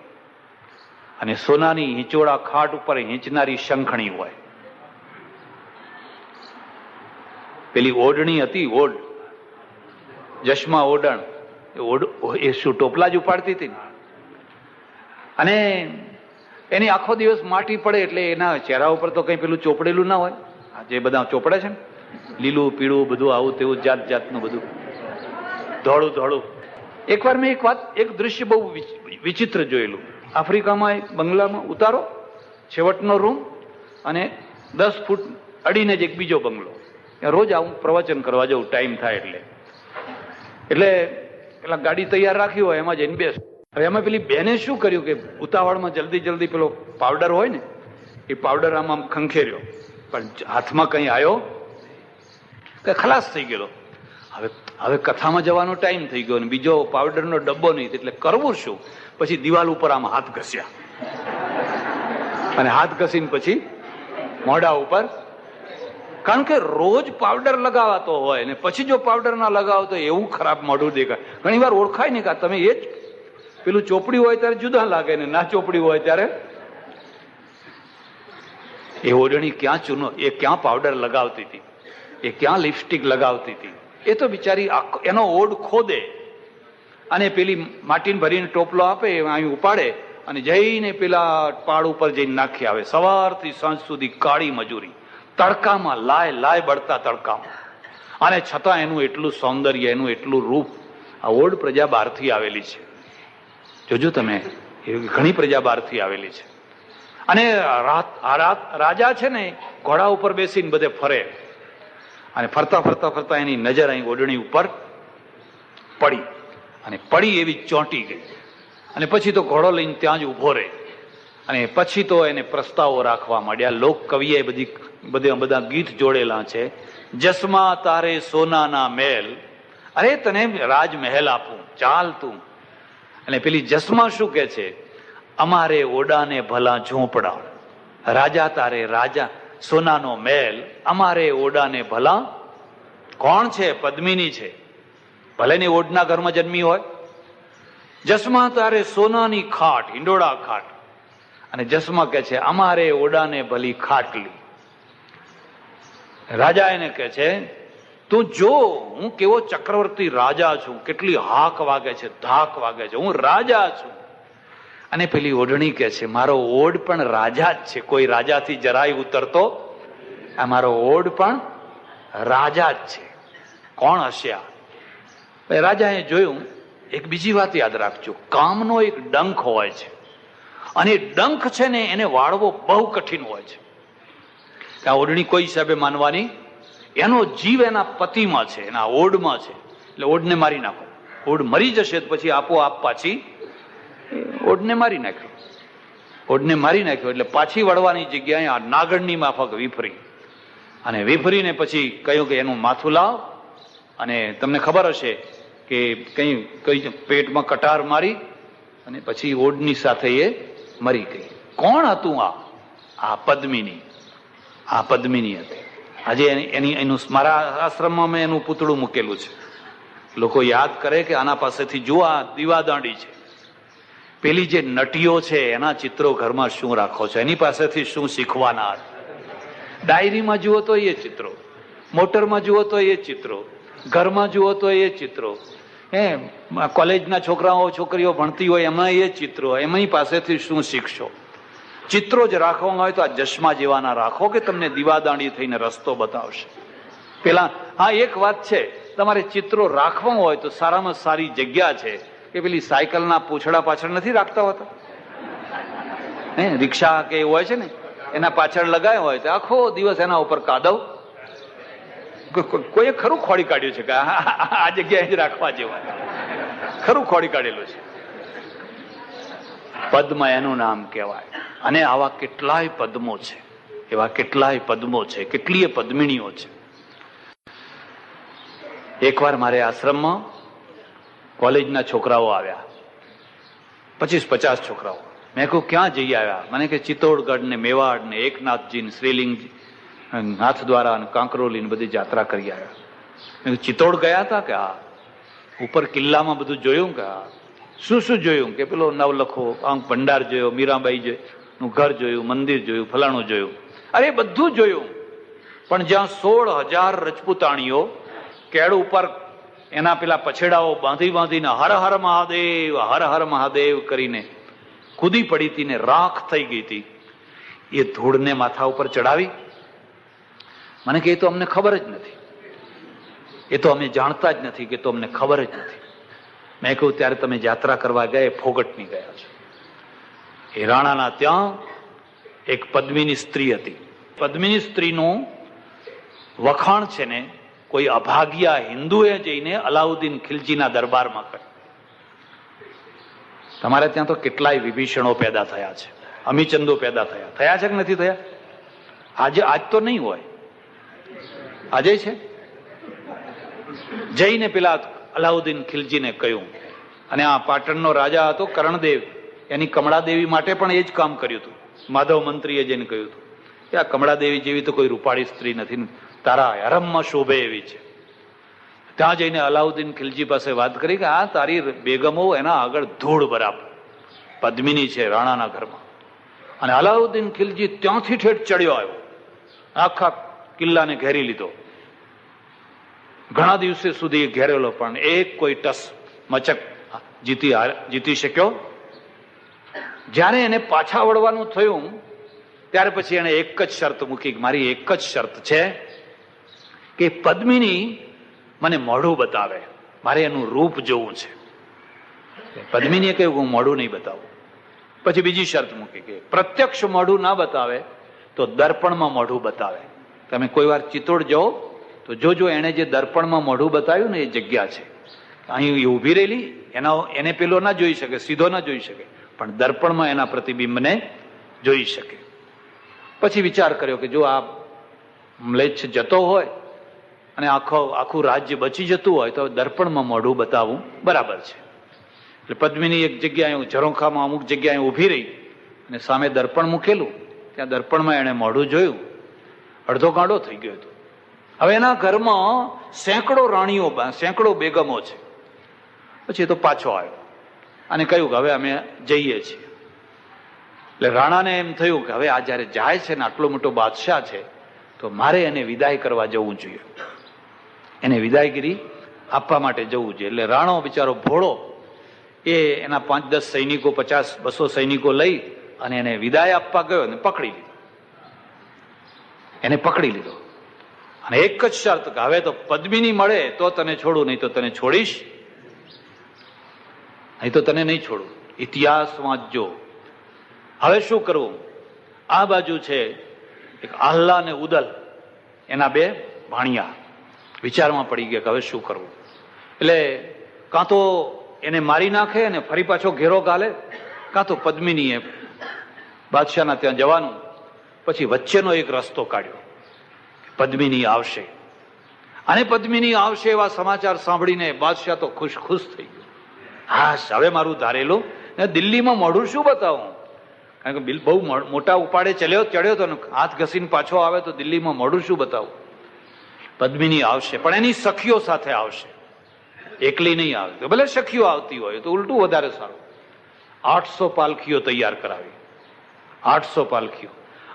અને સોનાની હિંચોળા ખાટ ઉપર હિંચનારી શંખણી હોય. પેલી ઓઢણી હતી, ઓઢ, જશમા ઓઢણ, એ શું ટોપલા જ ઉપાડતી હતી ને? અને એની આખો દિવસ માટી પડે એટલે એના ચહેરા ઉપર તો કઈ પેલું ચોપડેલું ના હોય. જે બધા ચોપડે છે ને, લીલું પીળું બધું આવું તેવું જાત જાતનું બધું ધોળું ધોળું. એકવાર મેં એક દૃશ્ય બહુ વિચિત્ર જોયેલું. આફ્રિકામાં એક બંગલામાં ઉતારો, છેવટનો રૂમ અને 10 ફૂટ અડીને જ એક બીજો બંગલો. રોજ આવું પ્રવચન કરવા જવું ટાઈમ થાય એટલે પેલા ગાડી તૈયાર રાખી હોય એમાં જઈને બેસ. હવે એમાં પેલી બેને શું કર્યું કે ઉતાવળમાં જલ્દી પેલો પાવડર હોય ને એ પાવડર આમ ખંખેર્યો, પણ હાથમાં કઈ આવ્યો કે ખલાસ થઈ ગયેલો. હવે કથામાં જવાનો ટાઈમ થઈ ગયો ને બીજો પાવડરનો ડબ્બો નહીં, એટલે કરવું શું? પછી દિવાલ ઉપર આમ હાથ ઘસ્યા અને હાથ ઘસીને પછી મોઢા ઉપર. કારણ કે રોજ પાવડર લગાવાતો હોય ને પછી જો પાવડર ના લગાવો તો એવું ખરાબ મોઢું દેખાય. ઘણી વાર ઓળખાય નહીં કે તમે એ જ. પેલું ચોપડી હોય ત્યારે જુદા લાગે ને ના ચોપડી હોય ત્યારે. એ ઓઢણી ક્યાં ચૂનો, એ ક્યાં પાવડર લગાવતી હતી, એ ક્યાં લિપસ્ટિક લગાવતી હતી, એ તો બિચારી એનો ઓઢ ખોદે અને પેલી માટીને ભરીને ટોપલો આપે, અહીં ઉપાડે અને જઈને પેલા પાડ ઉપર જઈને નાખી આવે. સવારથી સાંજ સુધી કાળી મજૂરી, તડકામાં લાય બળતા તડકામાં. અને છતાં એનું એટલું સૌંદર્ય, એનું એટલું રૂપ. આ ઓઢ પ્રજા બહારથી આવેલી છે. જોજો તમે, ઘણી પ્રજા બહારથી આવેલી છે. અને રાજા છે ને ઘોડા ઉપર બેસીને બધે ફરે અને ફરતા ફરતા ફરતા એની નજર અહીં ઓઢણી ઉપર પડી અને પડી એવી ચોંટી ગઈ. અને પછી તો ઘોડો લઈને ત્યાં જ ઉભો રહે અને પછી તો એને પ્રસ્તાવો રાખવા માંડ્યા. લોક કવિએ બધા ગીત જોડેલા છે. જસમા તારે સોનાના મહેલ, અરે તને રાજમહેલ આપું, ચાલ તું. અને પેલી જસમા શું કે છે? અમારે ઓડાને ભલા ઝૂંપડા, રાજા તારે રાજા સોનાનો મહેલ, અમારે ઓડાને ભલા. કોણ છે? પદ્મિની છે. ભલે ને ઓડના ઘરમાં જન્મી હોય. જસમા તારે સોનાની ખાટ, હિંડોળા ખાટ. અને જસમા કે છે અમારે ઓડાને ભલી ખાટલી. રાજા એને કે છે તું જો હું કેવો ચક્રવર્તી રાજા છું, કેટલી હાક વાગે છે, ધાક વાગે છે, હું રાજા છું. અને પેલી ઓઢણી કે છે મારો ઓઢ પણ રાજા જ છે, કોઈ રાજાથી જરાય ઉતરતો. આ મારો ઓઢ પણ રાજા જ છે. કોણ હશે આ? રાજાએ જોયું. એક બીજી વાત યાદ રાખજો, કામનો એક ડંખ હોય છે અને ડંખ છે ને એને વાળવો બહુ કઠિન હોય છે. આ ઓઢણી કોઈ હિસાબે માનવાની? એનો જીવ એના પતિમાં છે, એના ઓઢમાં છે. એટલે ઓઢને મારી નાખો. ઓઢ મરી જશે તો પછી આપોઆપ પાછી ઓઢને મારી નાખ્યો. ઓઢને મારી નાખ્યો એટલે પાછી વળવાની જગ્યાએ આ નાગણની માફક વિફરી અને વિફરીને પછી કહ્યું કે એનું માથું લાવ. અને તમને ખબર હશે કે કઈ પેટમાં કટાર મારી અને પછી ઓઢની સાથે એ મરી ગઈ. કોણ હતું આ પદ્મિની. આ પદ્મિની હતી. આજે એનું મારા આશ્રમમાં મેં એનું પૂતળું મૂકેલું છે. લોકો યાદ કરે કે આના પાસેથી જુઓ આ દીવાદાંડી છે. પેલી જે નટીઓ છે એના ચિત્રો ઘરમાં શું રાખો છો, એની પાસેથી શું શીખવાના. ડાયરીમાં જુઓ તો એ ચિત્રો, મોટરમાં જુઓ તો એ ચિત્રો, ઘરમાં જુઓ તો એ ચિત્રો, કોલેજના છોકરાઓ છોકરીઓ ભણતી હોય એમાં એ ચિત્રો, એમની પાસેથી શું શીખશો? ચિત્રો જ રાખવામાં હોય તો આ ચશ્મા જેવાના રાખો કે તમને દીવાદાંડી થઈને રસ્તો બતાવશે. પેલા હા એક વાત છે, તમારે ચિત્રો રાખવા હોય તો સારામાં સારી જગ્યા છે કે પેલી સાયકલના પૂંછડા પાછળ નથી રાખતા હોતા, રિક્ષા કે એવું હોય છે ને એના પાછળ લગાવ્યા હોય તો આખો દિવસ એના ઉપર કાદવ. કોઈએ ખરું ખોડી કાઢ્યું છે કે આ જગ્યાએ જ રાખવા જેવા, ખરું ખોડી કાઢેલું છે. પદ્મ એનું નામ કહેવાય. અને આવા કેટલાય પદ્મો છે, એવા કેટલાય પદ્મો છે, કેટલીય પદ્મિણીઓ છે. એકવાર મારે આશ્રમમાં કોલેજના છોકરાઓ આવ્યા, 25-50 છોકરાઓ. મેં કહ્યું ક્યાં જઈ આવ્યા? મને કે ચિત્તોડગઢ ને મેવાડ ને એકનાથજી ને શ્રીલિંગજી, નાથદ્વારા અને કાંકરોલી ને બધી યાત્રા કરી આવ્યા. ચિત્તોડ ગયા હતા કે હા. ઉપર કિલ્લામાં બધું જોયું કે હા. શું શું જોયું? કે પેલો નવલખો આંક ભંડાર જોયો, મીરાબાઈ નું ઘર જોયું, મંદિર જોયું, ફલાણું જોયું. અરે બધું જોયું. પણ જ્યાં 16,000 રજપૂતાણીઓ કેળ ઉપર એના પેલા પછેડાઓ બાંધી બાંધીને હર હર મહાદેવ હર હર મહાદેવ કરીને કૂદી પડી હતી ને રાખ થઈ ગઈ હતી, એ ધૂળને માથા ઉપર ચડાવી. મને કે એ તો અમને ખબર જ નથી, એ તો અમે જાણતા જ નથી, કે તો અમને ખબર જ નથી. મેં કહ્યું ત્યારે તમે યાત્રા કરવા ગયા ફોગટની ગયા છો. એ રાણાના ત્યાં એક પદ્મિની સ્ત્રી હતી. પદ્મિની સ્ત્રીનું વખાણ છે ને કોઈ અભાગ્યા હિન્દુએ જઈને અલાઉદ્દીન ખિલજીના દરબારમાં કર્યું. તમારે ત્યાં તો કેટલાય વિભીષણો પેદા થયા છે, અમીચંદો પેદા થયા છે કે નથી થયા? આજ તો નહીં હોય, આજે છે. જઈને પેલા અલાઉદ્દીન ખિલજીને કહ્યું. અને આ પાટણનો રાજા હતો કર્ણદેવ, એની કમળાદેવી માટે પણ એ જ કામ કર્યું હતું. માધવ મંત્રીએ જઈને કહ્યું હતું કે આ કમળાદેવી જેવી તો કોઈ રૂપાળી સ્ત્રી નથી, તારા હરમમાં શોભે એવી છે. ત્યાં જઈને અલાઉદ્દીન ખિલજી પાસે વાત કરી કે આ તારી બેગમો એના આગળ ધૂળ બરાબર, પદ્મિની છે રાણાના ઘરમાં. અને અલાઉદ્દીન ખિલજી ત્યાંથી ઠેઠ ચડ્યો આવ્યો, આખા કિલ્લાને ઘેરી લીધો. ઘણા દિવસે સુધી ઘેરેલો, પણ એક કોઈ ટસ મચક જીતી શક્યો. જ્યારે એને પાછા વળવાનું થયું ત્યારે પછી એને એક જ શરત મૂકી, મારી એક જ શરત છે કે પદ્મિની મને મોઢું બતાવે, મારે એનું રૂપ જોવું છે. પદ્મિનીએ કહ્યું હું મોઢું નહીં બતાવું. પછી બીજી શરત મૂકી કે પ્રત્યક્ષ મોઢું ના બતાવે તો દર્પણમાં મોઢું બતાવે. તમે કોઈ વાર ચિત્તોડ જાઓ તો જોજો એને જે દર્પણમાં મોઢું બતાવ્યું ને એ જગ્યા છે. અહીં ઊભી રહેલી એને પેલો ના જોઈ શકે, સીધો ના જોઈ શકે, પણ દર્પણમાં એના પ્રતિબિંબને જોઈ શકે. પછી વિચાર કર્યો કે જો આ મ્લેચ્છ જતો હોય અને આખું રાજ્ય બચી જતું હોય તો દર્પણમાં મોઢું બતાવવું બરાબર છે. એટલે પદ્મિની એક જગ્યાએ ઝરોખામાં અમુક જગ્યાએ ઊભી રહી અને સામે દર્પણ મૂકેલું, ત્યાં દર્પણમાં એણે મોઢું જોયું, અડધો ગાંડો થઈ ગયો હતો. હવે એના ઘરમાં સેંકડો રાણીઓ, સેંકડો બેગમો છે. પછી એ તો પાછો આવ્યો અને કહ્યું કે હવે અમે જઈએ છીએ. એટલે રાણાને એમ થયું કે હવે આ જયારે જાય છે ને આટલો મોટો બાદશાહ છે તો મારે એને વિદાય કરવા જવું જોઈએ, એને વિદાયગીરી આપવા માટે જવું જોઈએ. એટલે રાણો બિચારો ભોળો એ એના 5-10 સૈનિકો, 50-200 સૈનિકો લઈ અને એને વિદાય આપવા ગયો અને પકડી લીધો. એને પકડી લીધો અને એક જ શરત કે હવે તો પદ્મિની મળે તો તને છોડું, નહીં તો તને છોડીશ, નહીં તો તને નહીં છોડું. ઇતિહાસ વાંચજો. હવે શું કરવું? આ બાજુ છે એક આહલા અને ઉદલ, એના 2 ભાણિયા વિચારમાં પડી ગયા કે હવે શું કરવું. એટલે કાં તો એને મારી નાખે અને ફરી પાછો ઘેરો ગાલે, કાં તો પદ્મિનીએ બાદશાહના ત્યાં જવાનું. પછી વચ્ચેનો એક રસ્તો કાઢ્યો, પદ્મિની આવશે. અને પદ્મિની આવશે એવા સમાચાર સાંભળીને બાદશાહ તો ખુશ થઈ ગયો. હા, હવે મારું ધારેલું દિલ્હીમાં મોઢું શું બતાવું, કારણ કે બહુ મોટા ઉપાડે ચડ્યો તો હાથ ઘસીને પાછો આવે તો દિલ્હીમાં મોઢું શું બતાવું. પદ્મિની આવશે, પણ એની સખીઓ સાથે આવશે, એકલી નહીં આવે. તો ભલે સખીઓ આવતી હોય તો ઉલટું વધારે સારું. 800 પાલખીઓ તૈયાર કરાવી, 800 પાલખીઓ,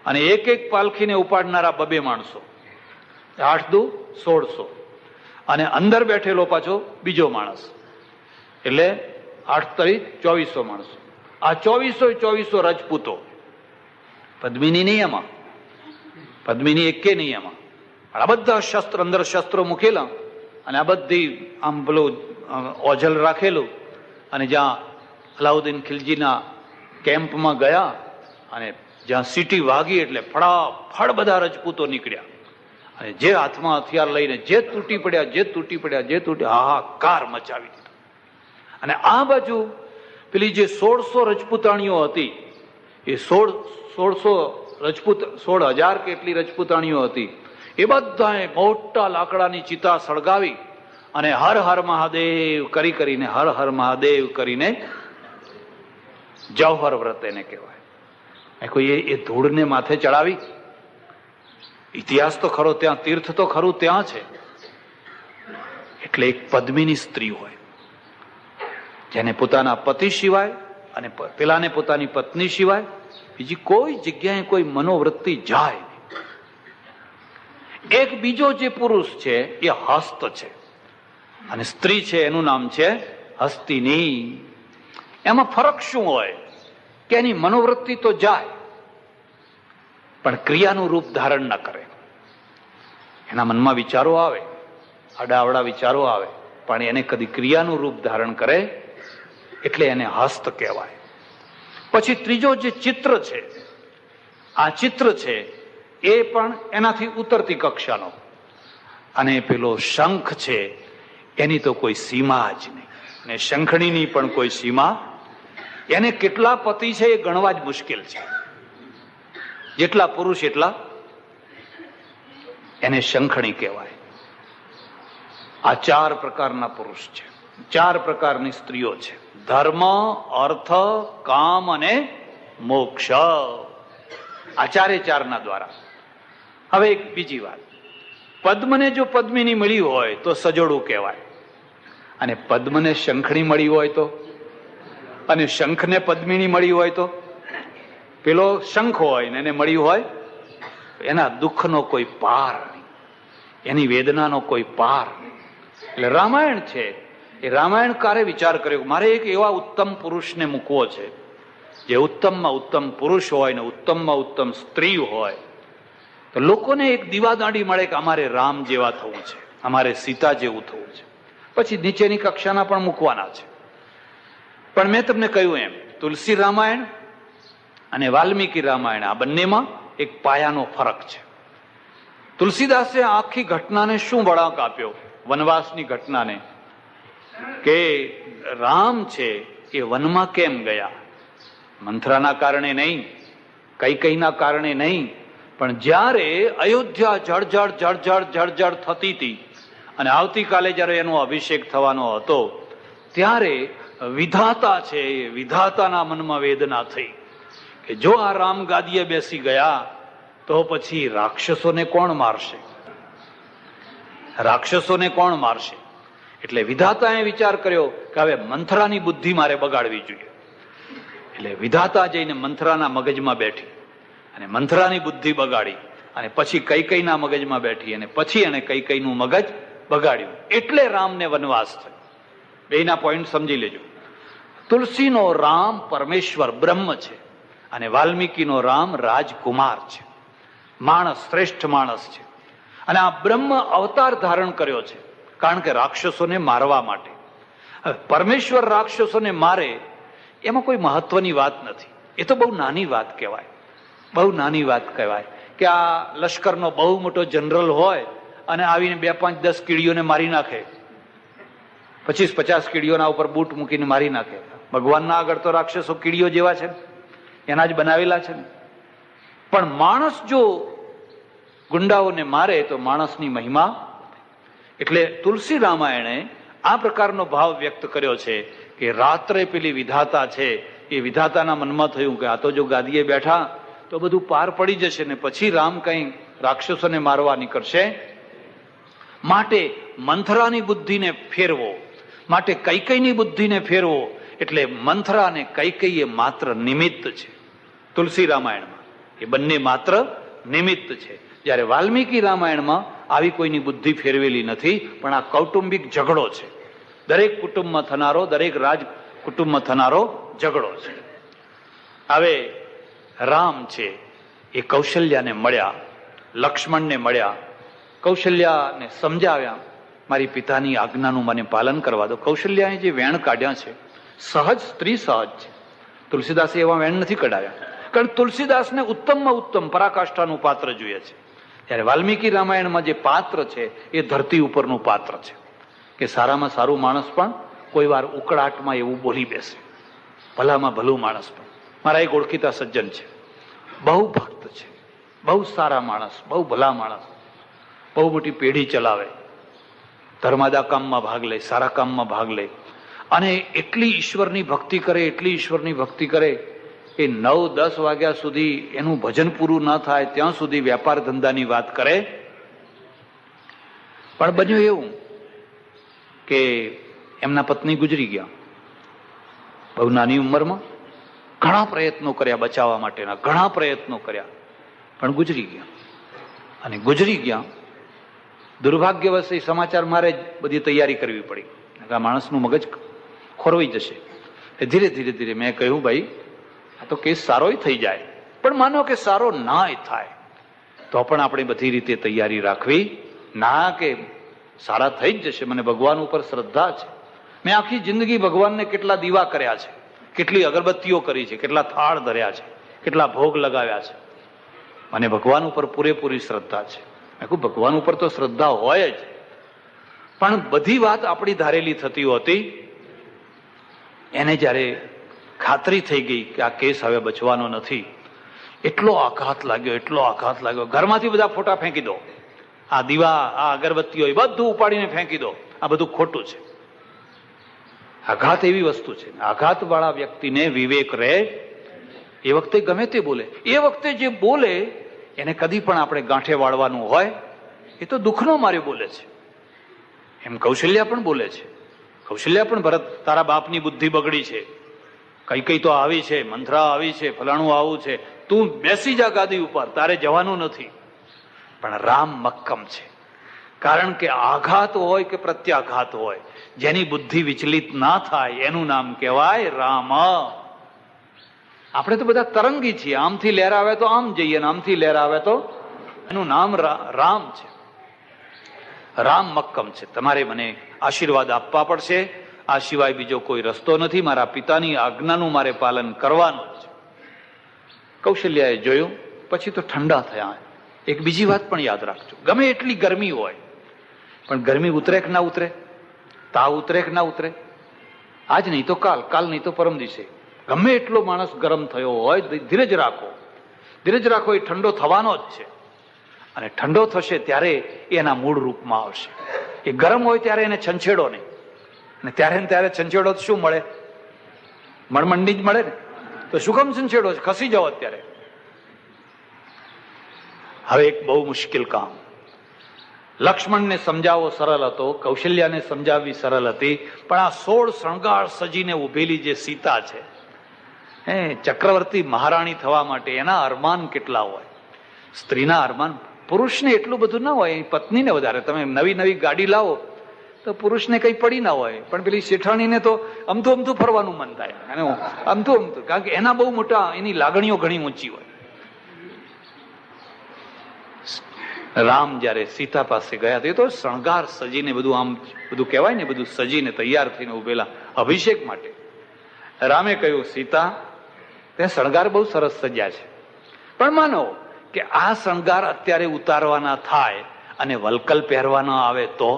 અને એક પાલખીને ઉપાડનારા 2 માણસો. 8 દુ 1600, અને અંદર બેઠેલો પાછો બીજો માણસ, એટલે 8 તરી 2400 માણસો. આ 2400 રજપૂતો. પદ્મિની નહીં એમાં, પદ્મિની એકે નહીં એમાં. આ બધા શસ્ત્ર, અંદર શસ્ત્રો મૂકેલા, અને આ બધી આમ પેલું ઓઝલ રાખેલું, અને જ્યાં અલાઉદ્દીન ખિલજીના કેમ્પમાં ગયા અને જ્યાં સીટી વાગી એટલે ફળાફળ બધા રજપૂતો નીકળ્યા, અને જે હાથમાં હથિયાર લઈને જે તૂટી પડ્યા, હાહાકાર મચાવી દીધો. અને આ બાજુ પેલી જે 1600 રજપૂતાણીઓ હતી, એ 16,000 કે એટલી રજપૂતાણીઓ હતી, એ બધાએ મોટા લાકડાની ચિતા સળગાવી અને હર હર મહાદેવ કરીને, હર હર મહાદેવ કરીને જૌહર વ્રત એને કહેવાય. કોઈ એ ધૂળને માથે ચડાવી. ઇતિહાસ તો ખરો ત્યાં, તીર્થ તો ખરું ત્યાં છે. એટલે એક પદ્મિની સ્ત્રી હોય જેને પોતાના પતિ સિવાય અને પેલાને પોતાની પત્ની સિવાય બીજી કોઈ જગ્યાએ કોઈ મનોવૃત્તિ જાય નહીં. એક બીજો જે પુરુષ છે એ હસ્ત છે, અને સ્ત્રી છે એનું નામ છે હસ્તિની. એમાં ફરક શું હોય કે એની મનોવૃત્તિ તો જાય પણ ક્રિયાનું રૂપ ધારણ ન કરે. એના મનમાં વિચારો આવે, આડાઅવડા વિચારો આવે, પણ એને કદી ક્રિયાનું રૂપ ધારણ કરે એટલે એને હસ્ત કહેવાય. પછી ત્રીજો જે ચિત્ર છે, આ ચિત્ર છે એ પણ એનાથી ઉતરતી કક્ષાનો, અને પેલો શંખ છે એની તો કોઈ સીમા જ નહીં, અને શંખણીની પણ કોઈ સીમા. એને કેટલા પતિ છે એ ગણવા જ મુશ્કેલ છે. જેટલા પુરુષ એટલા એને શંખણી કહેવાય. આ 4 પ્રકારના પુરુષ છે, 4 પ્રકારની સ્ત્રીઓ છે: ધર્મ, અર્થ, કામ અને મોક્ષ. આ 4 દ્વારા. હવે એક બીજી વાત, પદ્મને જો પદ્મિની મળી હોય તો સજોડું કહેવાય, અને પદ્મને શંખણી મળી હોય તો, અને શંખને પદ્મિની મળી હોય તો, પેલો શંખ હોય ને એને મળી હોય, એના દુઃખનો કોઈ પાર નહીં, એની વેદનાનો કોઈ પાર નહીં. એટલે રામાયણ છે એ રામાયણકારે વિચાર કર્યો મારે એક એવા ઉત્તમ પુરુષને મૂકવો છે જે ઉત્તમમાં ઉત્તમ પુરુષ હોય ને ઉત્તમમાં ઉત્તમ સ્ત્રી હોય, તો લોકોને એક દીવાદાંડી મળે કે અમારે રામ જેવા થવું છે, અમારે સીતા જેવું થવું છે. પછી નીચેની કક્ષાના પણ મૂકવાના છે. પણ મેં તમને કહ્યું એમ, તુલસી રામાયણ અને વાલ્મીકી રામાયણ આ બંનેમાં એક પાયાનો ફરક છે. તુલસીદાસે આખી ઘટનાને શું વળાંક આપ્યો, વનવાસની ઘટનાને, કે રામ છે એ વનમાં કેમ ગયા? મંથરાના કારણે નહીં, કૈકેયીના કારણે નહીં, પણ જ્યારે અયોધ્યા જળજળ થતી હતી અને આવતીકાલે જ્યારે એનો અભિષેક થવાનો હતો, ત્યારે વિધાતા છે એ વિધાતાના મનમાં વેદના થઈ કે જો આ રામ ગાદીએ બેસી ગયા તો પછી રાક્ષસોને કોણ મારશે, રાક્ષસોને કોણ મારશે? એટલે વિધાતાએ વિચાર કર્યો કે હવે મંથરાની બુદ્ધિ મારે બગાડવી જોઈએ. એટલે વિધાતા જઈને મંથરાના મગજમાં બેઠી અને મંથરાની બુદ્ધિ બગાડી, અને પછી કૈકેયીના મગજમાં બેઠી અને પછી એને કૈકેયીનું મગજ બગાડ્યું. એટલે રામને વનવાસ થયો. બેના પોઈન્ટ સમજી લેજો. તુલસીનો રામ પરમેશ્વર બ્રહ્મ છે, અને વાલ્મીકીનો રામ રાજકુમાર છે, માણસ, શ્રેષ્ઠ માણસ છે. અને આ બ્રહ્મ અવતાર ધારણ કર્યો છે કારણ કે રાક્ષસોને મારવા માટે. પરમેશ્વર રાક્ષસોને મારે એમાં કોઈ મહત્વની વાત નથી, એ તો બહુ નાની વાત કહેવાય, બહુ નાની વાત કહેવાય કે આ લશ્કરનો બહુ મોટો જનરલ હોય અને આવીને 2, 5, 10 કીડીઓને મારી નાખે, 25, 50 કીડીઓના ઉપર બૂટ મૂકીને મારી નાખે. ભગવાનના આગળ તો રાક્ષસો કીડીઓ જેવા છે, એના જ બનાવેલા છે ને. પણ માણસ જો ગુંડાઓને મારે તો માણસની મહિમા. એટલે તુલસી રામાયણે આ પ્રકારનો ભાવ વ્યક્ત કર્યો છે કે રાત્રે પેલી વિધાતા છે એ વિધાતાના મનમાં થયું કે આ તો જો ગાદીએ બેઠા તો બધું પાર પડી જશે ને પછી રામ કઈ રાક્ષસોને મારવા નીકળશે. માટે મંથરાની બુદ્ધિને ફેરવો, માટે કૈકેયીની બુદ્ધિને ફેરવો. એટલે મંથરા અને કૈકેયી એ માત્ર નિમિત્ત છે તુલસી રામાયણમાં, એ બંને માત્ર નિમિત્ત છે. જ્યારે વાલ્મીકી રામાયણમાં આવી કોઈની બુદ્ધિ ફેરવેલી નથી, પણ આ કૌટુંબિક ઝઘડો છે, દરેક કુટુંબમાં થનારો, દરેક રાજ કુટુંબમાં થનારો ઝઘડો છે. હવે રામ છે એ કૌશલ્યાને મળ્યા, લક્ષ્મણને મળ્યા, કૌશલ્યાને સમજાવ્યા, મારી પિતાની આજ્ઞાનું મને પાલન કરવા દો. કૌશલ્યાએ જે વેણ કાઢ્યા છે સહજ, સ્ત્રી સહજ છે. તુલસીદાસે એવા વેણ નથી કઢાવ્યા, કારણ તુલસીદાસને ઉત્તમમાં ઉત્તમ પરાકાષ્ઠાનું પાત્ર જોઈએ છે. ત્યારે વાલ્મીકી રામાયણમાં જે પાત્ર છે એ ધરતી ઉપરનું પાત્ર છે, કે સારામાં સારું માણસ પણ કોઈ વાર ઉકળાટમાં એવું બોલી બેસે, ભલામાં ભલું માણસ પણ. મારા એક ઓળખીતા સજ્જન છે, બહુ ભક્ત છે, બહુ સારા માણસ, બહુ ભલા માણસ, બહુ મોટી પેઢી ચલાવે, ધર્માદા કામમાં ભાગ લે, સારા કામમાં ભાગ લે, અને એટલી ઈશ્વરની ભક્તિ કરે, એટલી ઈશ્વરની ભક્તિ કરે કે 9-10 વાગ્યા સુધી એનું ભજન પૂરું ન થાય ત્યાં સુધી વેપાર ધંધાની વાત કરે. પણ બન્યું એવું કે એમના પત્ની ગુજરી ગયા બહુ નાની ઉંમરમાં. ઘણા પ્રયત્નો કર્યા બચાવવા માટેના, ઘણા પ્રયત્નો કર્યા, પણ ગુજરી ગયા. અને ગુજરી ગયા, દુર્ભાગ્યવશ એ સમાચાર મારે જ બધી તૈયારી કરવી પડી. આ માણસનું મગજ ખોરવાઈ જશે. ધીરે ધીરે ધીરે મેં કહ્યું, ભાઈ આ તો કેસ સારોય થઈ જાય, પણ માનો કે સારો નાય થાય તો પણ આપણે બધી રીતે તૈયારી રાખવી ના, કે સારા થઈ જ જશે. મને ભગવાન ઉપર શ્રદ્ધા છે. મેં આખી જિંદગી ભગવાનને કેટલા દીવા કર્યા છે, કેટલી અગરબત્તીઓ કરી છે, કેટલા થાળ ધર્યા છે, કેટલા ભોગ લગાવ્યા છે. મને ભગવાન ઉપર પૂરેપૂરી શ્રદ્ધા છે. મેં કહ્યું ભગવાન ઉપર તો શ્રદ્ધા હોય જ, પણ બધી વાત આપણી ધારેલી થતી હોતી. એને જ્યારે ખાતરી થઈ ગઈ કે આ કેસ હવે બચવાનો નથી, એટલો આઘાત લાગ્યો, એટલો આઘાત લાગ્યો. ઘરમાંથી બધા ફોટા ફેંકી દો, આ દીવા, આ અગરબત્તીઓ, એ બધું ઉપાડીને ફેંકી દો, આ બધું ખોટું છે. આઘાત એવી વસ્તુ છે, આઘાત વાળા વ્યક્તિને વિવેક રહે. એ વખતે ગમે તે બોલે, એ વખતે જે બોલે એને કદી પણ આપણે ગાંઠે વાળવાનું હોય, એ તો દુઃખનો મારે બોલે છે. એમ કૌશલ્યા પણ બોલે છે. કૌશલ્યા પણ, ભરત તારા બાપની બુદ્ધિ બગડી છે, કઈ કઈ તો આવી છે, મંથરા આવી છે, ફલાણું આવું છે, તું બેસી જા ગાદી ઉપર, તારે જવાનું નથી. પણ રામ મક્કમ છે, કારણ કે આઘાત હોય કે પ્રત્યાઘાત હોય, જેની બુદ્ધિ વિચલિત ના થાય એનું નામ કહેવાય રામ. આપણે તો બધા તરંગી છીએ, આમથી લહેર આવે તો આમ જઈએ, આમથી લહેર આવે તો, એનું નામ રામ છે. રામ મક્કમ છે. તમારે મને આશીર્વાદ આપવા પડશે, આ સિવાય બીજો કોઈ રસ્તો નથી. મારા પિતાની આજ્ઞાનું મારે પાલન કરવાનું છે. કૌશલ્યાએ જોયું, પછી તો ઠંડા થયા. એક બીજી વાત પણ યાદ રાખજો, ગમે એટલી ગરમી હોય પણ ગરમી ઉતરે કે ના ઉતરે, તાવ ઉતરે કે ના ઉતરે, આજ નહીં તો કાલ, કાલ નહીં તો પરમ દિવસે, ગમે એટલો માણસ ગરમ થયો હોય, ધીરજ રાખો, ધીરજ રાખો. એ ઠંડો થવાનો જ છે, અને ઠંડો થશે ત્યારે એના મૂળ રૂપમાં આવશે. એ ગરમ હોય ત્યારે એને છંછેડો નહીં, અને ત્યારે ને ત્યારે છંછેડો શું મળે? મણમંડી જ મળે ને. તો શું કામ છંછેડો છે? ખસી જાઓ અત્યારે. હવે એક બહુ મુશ્કેલ કામ. લક્ષ્મણને સમજાવવો સરળ હતો, કૌશલ્યાને સમજાવવી સરળ હતી, પણ આ 16 શણગાર સજીને ઉભેલી જે સીતા છે, ચક્રવર્તી મહારાણી થવા માટે એના અરમાન કેટલા હોય. સ્ત્રીના અરમાન પુરુષને એટલું બધું ના હોય, પત્નીને વધારે. તમે નવી નવી ગાડી લાવો તો પુરુષને કઈ પડી ના હોય, પણ પેલી શેઠાણીને તો અમથું અમથું ફરવાનું મન થાય, અને અમથું અમથું, કારણ કે એના બહુ મોટા, એની લાગણીઓ ઘણી ઊંચી હોય. રામ જયારે સીતા પાસે ગયા તો એ તો શણગાર સજીને બધું, આમ બધું કહેવાય ને, બધું સજીને તૈયાર થઈને ઉભેલા અભિષેક માટે. રામે કહ્યું, સીતા તે શણગાર બહુ સરસ સજ્યા છે, પણ માનો કે આ શણગાર અત્યારે ઉતારવાના થાય અને વલકલ પહેરવાના આવે તો?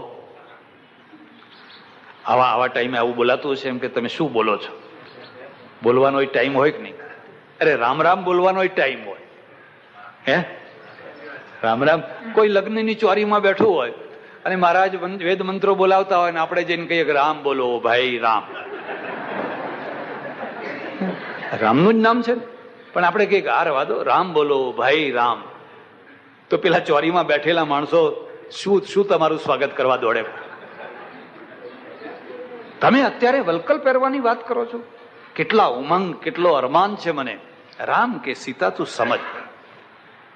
આવા ટાઈમે આવું બોલાતું હશે એમ કે તમે શું બોલો છો? બોલવાનો ટાઈમ હોય કે નહીં? અરે રામ રામ બોલવાનો ટાઈમ હોય. હે રામ રામ. કોઈ લગ્નની ચોરીમાં બેઠું હોય અને મહારાજ વેદ મંત્રો બોલાવતા હોય ને આપણે જઈને કહીએ કે રામ બોલો ભાઈ રામ. રામનું જ નામ છે ને, પણ આપણે કહીએ કે આ રવા દો, રામ બોલો ભાઈ રામ. તો પેલા ચોરીમાં બેઠેલા માણસો શું તમારું સ્વાગત કરવા દોડે? તમે અત્યારે વલકલ પહેરવાની વાત કરો છો. કેટલા ઉમંગ, કેટલો અરમાન છે મને. રામ કે સીતા તું સમજ,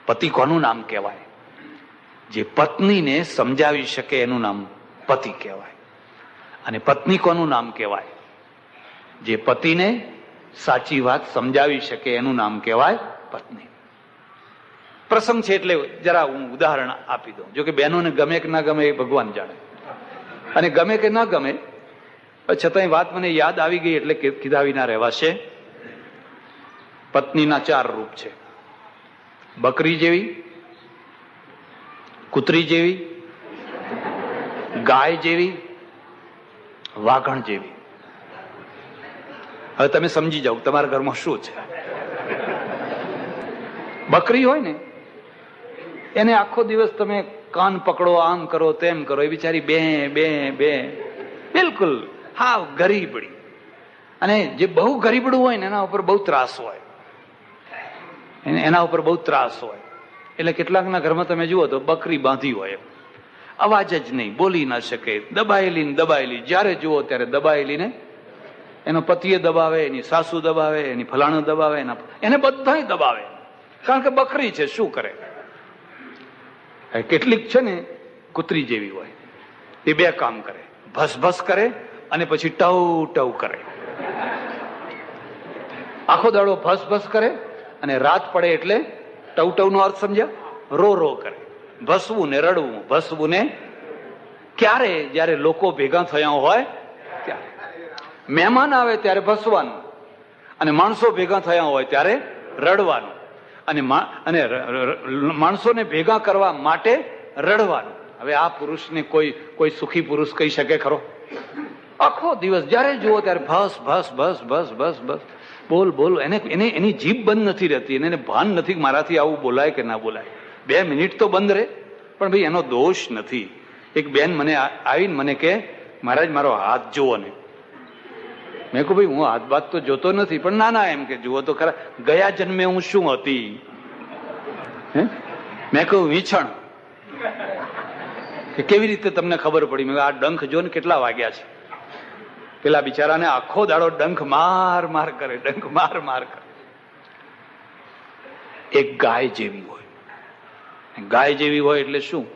પતિ કોનું નામ કહેવાય? જે પત્નીને સમજાવી શકે એનું નામ પતિ કહેવાય. અને પત્ની કોનું નામ કહેવાય? જે પતિને સાચી વાત સમજાવી શકે એનું નામ કહેવાય પત્ની. પ્રસંગ છે એટલે જરા હું ઉદાહરણ આપી દઉં. જો કે બહેનોને ગમે કે ના ગમે એ ભગવાન જાણે, અને ગમે કે ના ગમે છતાંય વાત મને યાદ આવી ગઈ એટલે કીધા વિના રહેવાશે. પત્નીના 4 રૂપ છે: બકરી જેવી, કૂતરી જેવી, ગાય જેવી, વાઘણ જેવી. હવે તમે સમજી જાઓ તમારા ઘરમાં શું છે. બકરી હોય ને એને આખો દિવસ તમે કાન પકડો, આમ કરો, તેમ કરો, એ બિચારી બે બે બે બિલકુલ હાવ ગરીબડી. અને જે બહુ ગરીબડું હોય ને એના ઉપર બહુ ત્રાસ હોય, એના ઉપર બહુ ત્રાસ હોય. એટલે કેટલાકના ઘરમાં તમે જુઓ તો બકરી બાંધી હોય, અવાજ જ નહીં, બોલી ના શકે, દબાયેલી ને દબાયેલી. જ્યારે જુઓ ત્યારે દબાયેલી ને એનો પતિએ દબાવે, એની સાસુ દબાવે, એની ફલાણું દબાવે, એને બધાય દબાવે, કારણ કે બકરી છે, શું કરે. કેટલીક છે ને કૂતરી જેવી હોય, એ 2 કામ કરે: ભસ ભસ કરે અને પછી ટવ ટવ કરે. આખો દાડો ભસ ભસ કરે અને રાત પડે એટલે ટવ ટવ નો અર્થ સમજ્યા? રો રો કરે. ભસવું ને રડવું, ભસવું ને ક્યારે? જયારે લોકો ભેગા થયા હોય ત્યારે. મહેમાન આવે ત્યારે ભસવાનું, અને માણસો ભેગા થયા હોય ત્યારે રડવાનું, અને માણસોને ભેગા કરવા માટે રડવાનું. હવે આ પુરુષને કોઈ સુખી પુરુષ કહી શકે ખરો? આખો દિવસ જયારે જુઓ ત્યારે ભસ ભસ ભસ ભસ ભસ ભસ, બોલ બોલ. એની જીભ બંધ નથી રહેતી, એને ભાન નથી મારાથી આવું બોલાય કે ના બોલાય. 2 મિનિટ તો બંધ રહે, પણ ભાઈ એનો દોષ નથી. એક બેન મને આવીને મને કે, મહારાજ મારો હાથ જુઓ ને. મેં કહું ભાઈ હું હાથ બાત તો જોતો નથી, પણ ના એમ કે જુઓ તો ખરા, ગયા જન્મે હું શું હતી? મેં કહ્યું વીછણ. કે કેવી રીતે તમને ખબર પડી? મેં આ ડંખ જો ને કેટલા વાગ્યા છે. પેલા બિચારાને આખો દાડો ડંખ માર માર કરે, ડંખ માર માર કરે. એક ગાય જેવી હોય. ગાય જેવી હોય એટલે શું?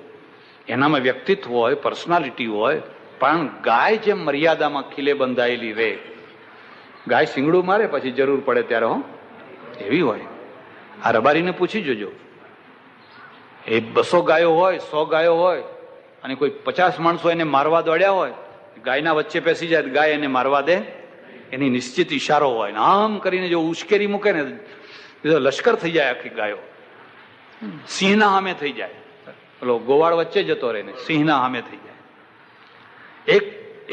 એનામાં વ્યક્તિત્વ હોય, પર્સનાલિટી હોય, પણ ગાય જેમ મર્યાદામાં ખીલે બંધાયેલી રહે. ગાય શિંગડું મારે પછી જરૂર પડે ત્યારે એવી હોય. આ રબારીને પૂછી જોજો, એ 200 ગાયો હોય, 100 ગાયો હોય, અને કોઈ 50 માણસો એને મારવા દોડ્યા હોય, ગાયના વચ્ચે પેસી જાય, ગાય એને મારવા દે? એની નિશ્ચિત ઈશારો હોય. આમ કરીને જો ઉશ્કેરી મૂકે ને તો લશ્કર થઈ જાય. આખી ગાયો સિંહના સામે થઈ જાય. પેલો ગોવાળ વચ્ચે જતો રહે ને સિંહના સામે થઈ જાય.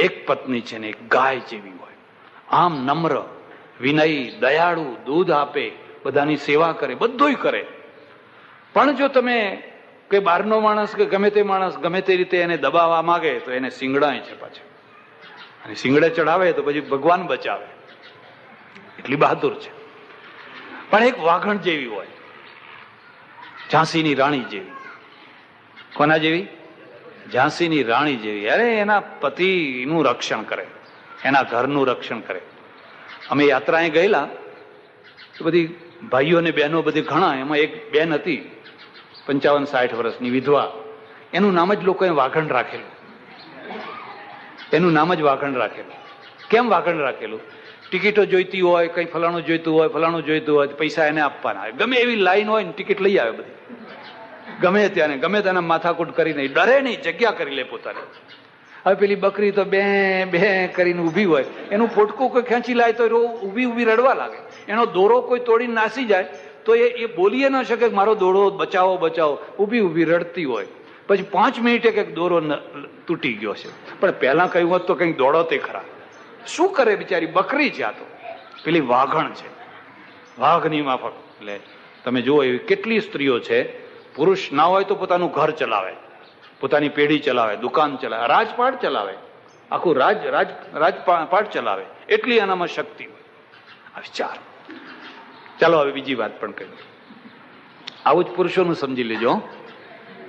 એક પત્ની છે ને એક ગાય જેવી હોય. આમ નમ્ર, વિનય, દયાળુ, દૂધ આપે, બધાની સેવા કરે, બધુંય કરે. પણ જો તમે કે બહારનો માણસ કે ગમે તે માણસ ગમે તે રીતે એને દબાવવા માંગે તો એને સિંગડાય છે પાછું, અને સિંગડે ચડાવે તો પછી ભગવાન બચાવે. એટલી બહાદુર છે. પણ એક વાઘણ જેવી હોય, ઝાંસીની રાણી જેવી. કોના જેવી? ઝાંસીની રાણી જેવી. અરે એના પતિનું રક્ષણ કરે, એના ઘરનું રક્ષણ કરે. અમે યાત્રાએ ગયેલા તો બધી ભાઈઓ અને બહેનો બધી ઘણા, એમાં એક બેન હતી 55-60 વર્ષની વિધવા. એનું નામ જ લોકોએ વાઘણ રાખેલું. એનું નામ જ વાઘણ રાખેલું. કેમ વાઘણ રાખેલું? ટિકિટો જોઈતી હોય, કઈ ફલાણું જોઈતું હોય, ફલાણું જોઈતું હોય, પૈસા એને આપવાના. ગમે એવી લાઈન હોય ને ટિકિટ લઈ આવે બધી, ગમે ત્યાં ગમે તેના માથાકૂટ કરી નહીં, ડરે નહીં, જગ્યા કરી લે પોતાની. હવે પેલી બકરી તો બે બે કરીને ઉભી હોય, એનું પોટકું કોઈ ખેંચી લાય તો ઉભી ઉભી રડવા લાગે. એનો દોરો કોઈ તોડીને નાસી જાય તો એ બોલીએ ન શકે મારો દોરો બચાવો બચાવો, ઉભી ઉભી રડતી હોય. પછી 5 મિનિટે કંઈક દોરો તૂટી ગયો છે, પણ પહેલા કહ્યું હોત તો કંઈક દોડો તે ખરા. શું કરે બિચારી? બકરી છે આ તો, પેલી વાઘણ છે, વાઘની માફક. એટલે તમે જુઓ એવી કેટલી સ્ત્રીઓ છે, પુરુષ ના હોય તો પોતાનું ઘર ચલાવે, પોતાની પેઢી ચલાવે, દુકાન ચલાવે, રાજપાટ ચલાવે, આખું રાજપાટ ચલાવે. એટલી એનામાં શક્તિ હોય. આ વિચાર. ચાલો હવે બીજી વાત પણ કહ્યું. આવું જ પુરુષોનું સમજી લેજો,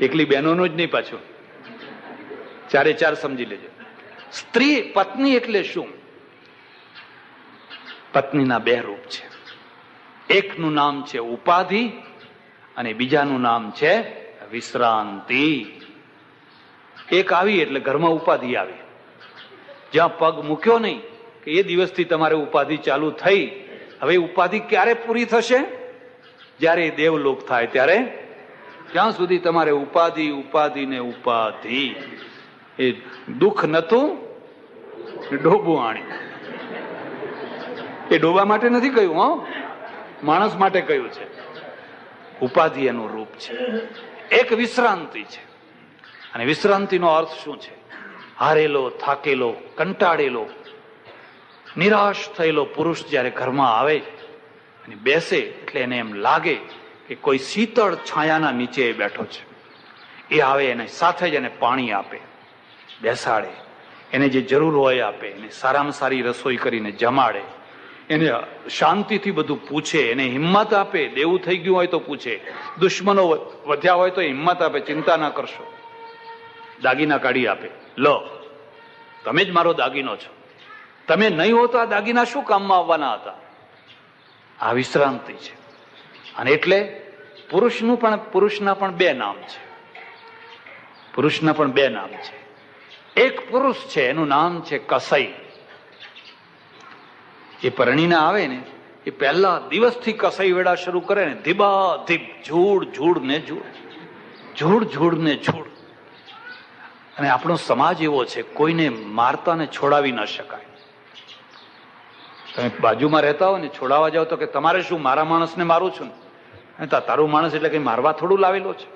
એકલી બહેનોનું જ નહીં પાછું, 4 સમજી લેજો. સ્ત્રી પત્ની એટલે શું? પત્નીના 2 રૂપ છે. એકનું નામ છે ઉપાધિ અને બીજાનું નામ છે વિશ્રાંતિ. એક આવી એટલે ઘરમાં ઉપાધિ આવી. જ્યાં પગ મૂક્યો નહીં કે એ દિવસથી તમારે ઉપાધિ ચાલુ થઈ. હવે ઉપાધિ ક્યારે પૂરી થશે? જ્યારે દેવલોક થાય ત્યારે. ત્યાં સુધી તમારે ઉપાધિ ઉપાધિ ને ઉપાધિ. એ દુઃખ નતું, ડોબું આણી. એ ડોબા માટે નથી કહ્યું, હો, માણસ માટે કહ્યું છે. ઉપાધિ એનું રૂપ છે. એક વિશ્રાંતિ છે. અને વિશ્રાંતિનો અર્થ શું છે? હારેલો, થાકેલો, કંટાળેલો, નિરાશ થયેલો પુરુષ જયારે ઘરમાં આવે અને બેસે એટલે એને એમ લાગે કે કોઈ શીતળ છાયાના નીચે બેઠો છે. એ આવે એને સાથે જ એને પાણી આપે, બેસાડે, એને જે જરૂર હોય આપે, એને સારામાં સારી રસોઈ કરીને જમાડે, એને શાંતિથી બધું પૂછે, એને હિંમત આપે. દેવું થઈ ગયું હોય તો પૂછે, દુશ્મનો વધ્યા હોય તો હિંમત આપે, ચિંતા ના કરશો, દાગીના કાઢી આપે, લો તમે જ મારો દાગીનો છો, તમે નહીં હો તો આ દાગીના શું કામમાં આવવાના હતા. આ વિશ્રાંતિ છે. અને એટલે પુરુષના પણ બે નામ છે. પુરુષના પણ બે નામ છે. એક પુરુષ છે, એનું નામ છે કસાઈ. એ પરણીને આવે ને એ પહેલા દિવસથી કસાઈ વેળા શરૂ કરે ને, ધીબા ધીબ, ઝૂડ ઝૂડ ને ઝૂડ, ઝૂડ ઝૂડ ને ઝૂડ. અને આપણો સમાજ એવો છે, કોઈને મારતા ને છોડાવી ન શકાય. તમે બાજુમાં રહેતા હો ને છોડાવવા જાઓ તો કે તમારે શું, મારા માણસને મારું છું ને. તારું માણસ એટલે કઈ મારવા થોડું લાવેલો છે.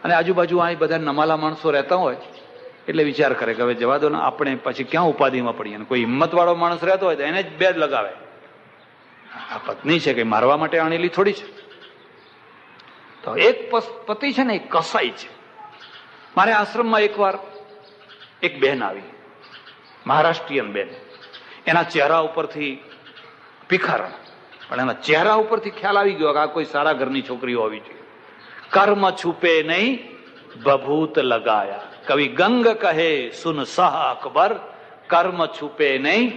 અને આજુબાજુ આ બધા નમાલા માણસો રહેતા હોય એટલે વિચાર કરે કે હવે જવા દો ને, આપણે પછી ક્યાં ઉપાધિમાં પડીએ. કોઈ હિંમત વાળો માણસ રહેતો હોય તો એને જ બે લગાવે. આ પત્ની છે કે મારવા માટે આણેલી થોડી છે. તો એક પતિ છે ને એક કસાઈ છે. મારે આશ્રમમાં એકવાર એક બહેન આવી, મહારાષ્ટ્રીયન બેન. એના ચહેરા ઉપરથી ભિખારણ, પણ એના ચહેરા ઉપરથી ખ્યાલ આવી ગયો કે આ કોઈ સારા ઘરની છોકરીઓ હોવી જોઈએ. કર્મ છુપે નહીં બભૂત લગાયા. કવિ ગંગ કહે સુન શાહ અકબર, કર્મ છુપે નહીં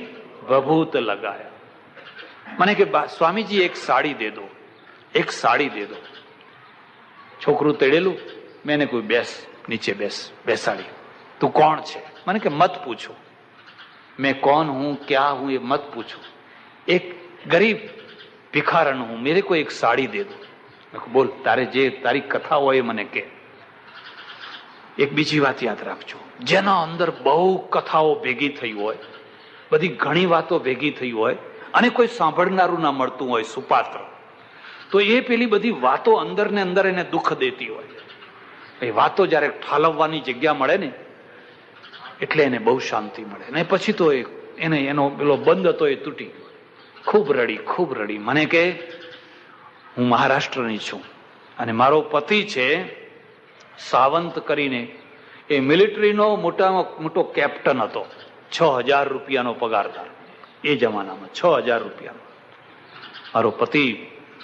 બભૂત લગાયા. મને કે સ્વામીજી એક સાડી દે દો, એક સાડી દે દો. છોકરું તેડેલું, મેં એને કોઈ બેસ, નીચે બેસ, બેસાડી. તું કોણ છે? મને કે મત પૂછો. मैं कौन हूं, क्या हूं, ये मत पूछो, एक गरीब भिखारण हूं, मेरे को एक साड़ी दे दो. बोल, तारे जे तारी कथा હોય મને કે. એક બીજી વાત યાદ રાખજો, જેના અંદર બહુ કથાઓ ભેગી થઈ હોય, બધી ઘણી વાતો ભેગી થઈ હોય અને કોઈ સાંભળનારું ના મળતું હોય, સુપાત્ર, તો એ પેલી બધી વાતો અંદર ને અંદર એને દુઃખ દેતી હોય. એ વાતો જયારે ઠાલવવાની જગ્યા મળે ને એટલે એને બહુ શાંતિ મળે. ને પછી તો એનો પેલો બંધ હતો એ તૂટી. ખૂબ રડી, ખૂબ રડી. મને કે હું મહારાષ્ટ્રની છું અને મારો પતિ છે સાવંત કરીને, એ મિલિટરીનો મોટામાં મોટો કેપ્ટન હતો. 6,000 રૂપિયાનો પગારદાર એ જમાનામાં. 6,000 રૂપિયાનો મારો પતિ,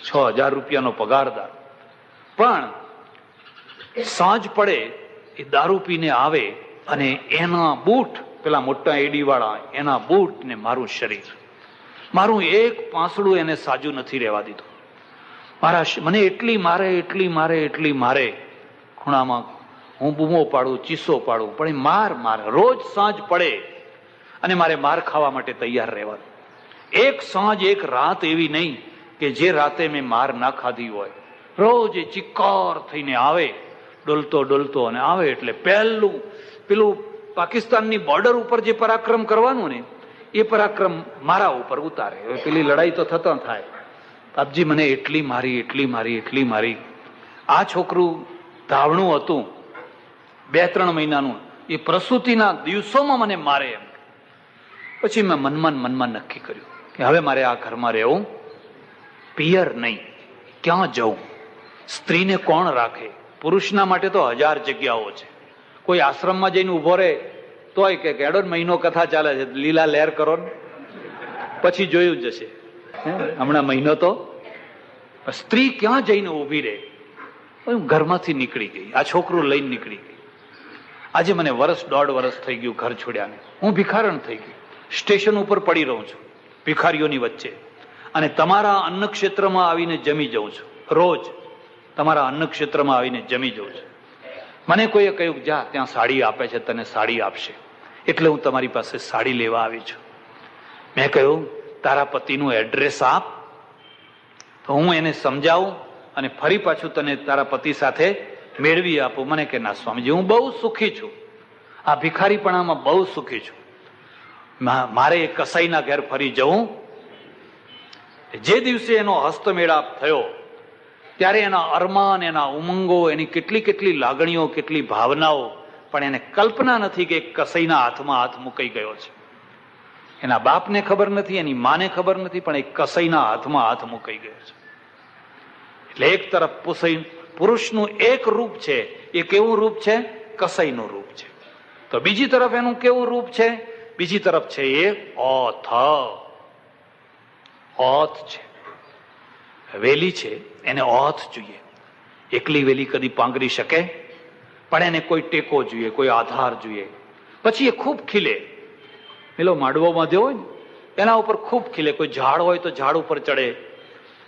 6,000 રૂપિયાનો પગારદાર. પણ સાંજ પડે એ દારૂ પીને આવે અને એના બૂટ, પેલા મોટા એડી વાળા એના બૂટ ને મારું શરીર, મારું એક પાંસડું એને સાજું નથી રહેવા દીધું. મને એટલી મારે, એટલી મારે, એટલી મારે. ખૂણામાં હું બૂમો પાડું, ચીસો પાડું, પણ એ માર મારે. રોજ સાંજ પડે અને મારે માર ખાવા માટે તૈયાર રહેવાનું. એક સાંજ, એક રાત એવી નહીં કે જે રાતે મેં માર ના ખાધી હોય. રોજ એ ચિક્કાર થઈને આવે, ડોલતો ડોલતો અને આવે એટલે પેલું પાકિસ્તાનની બોર્ડર ઉપર જે પરાક્રમ કરવાનું ને એ પરાક્રમ મારા ઉપર ઉતારે. હવે પેલી લડાઈ તો થતા થાય. બાપજી મને એટલી મારી, એટલી મારી, એટલી મારી. આ છોકરું ધાવણું હતું 2-3 મહિનાનું, એ પ્રસૂતિના દિવસોમાં મને મારે એમ. પછી મેં મનમાં નક્કી કર્યું કે હવે મારે આ ઘરમાં રહેવું, પિયર નહીં. ક્યાં જવું? સ્ત્રીને કોણ રાખે? પુરુષના માટે તો 1000 જગ્યાઓ છે. કોઈ આશ્રમમાં જઈને ઉભો રહે તોય કે કેડો મહિનો કથા ચાલે છે, લીલા લહેર કરો ને પછી જોયું જશે. હમણાં મહિનો તો સ્ત્રી ક્યાં જઈને ઉભી રહે? ઘરમાંથી નીકળી ગઈ, આ છોકરું લઈને નીકળી ગઈ. આજે મને 1.5 વર્ષ થઈ ગયું ઘર છોડ્યાને. હું ભિખારણ થઈ ગઈ, સ્ટેશન ઉપર પડી રહું છું ભિખારીઓની વચ્ચે, અને તમારા અન્ન ક્ષેત્રમાં આવીને જમી જાઉં છું રોજ. તમારા અન્ન ક્ષેત્રમાં આવીને જમી જઉં છું. મને કોઈએ કહ્યું જા ત્યાં સાડી આપે છે, તને સાડી આપશે, એટલે હું તમારી પાસે સાડી લેવા આવી છું. મેં કહ્યું તારા પતિનું એડ્રેસ આપ તો હું એને સમજાવું અને ફરી પાછું તને તારા પતિ સાથે મેળવી આપું. મને કે ના સ્વામીજી, હું બહુ સુખી છું, આ ભિખારીપણામાં બહુ સુખી છું, મારે એ કસાઈના ઘેર ફરી જવું. જે દિવસે એનો હસ્તમેળાપ થયો ત્યારે એના અરમાન, એના ઉમંગો, એની કેટલી કેટલી લાગણીઓ, કેટલી ભાવનાઓ, પણ એને કલ્પના નથી કે એક કસાઈના હાથમાં હાથ મુકાઈ ગયો છે. એના બાપને ખબર નથી, એની માને ખબર નથી, પણ એક કસાઈના હાથમાં હાથ મુકાઈ ગયો છે. એટલે એક તરફ પુરુષનું એક રૂપ છે, એ કેવું રૂપ છે? કસાઈનું રૂપ છે. તો બીજી તરફ એનું કેવું રૂપ છે? બીજી તરફ છે એ ઓથ છે, વેલી છે, એને ઓથ જોઈએ. એકલી વેલી કદી પાંગરી શકે? પણ એને કોઈ ટેકો જોઈએ, કોઈ આધાર જોઈએ, પછી એ ખૂબ ખીલે. પેલો માંડવો બાંધ્યો હોય ને એના ઉપર ખૂબ ખીલે. કોઈ ઝાડ હોય તો ઝાડ ઉપર ચડે,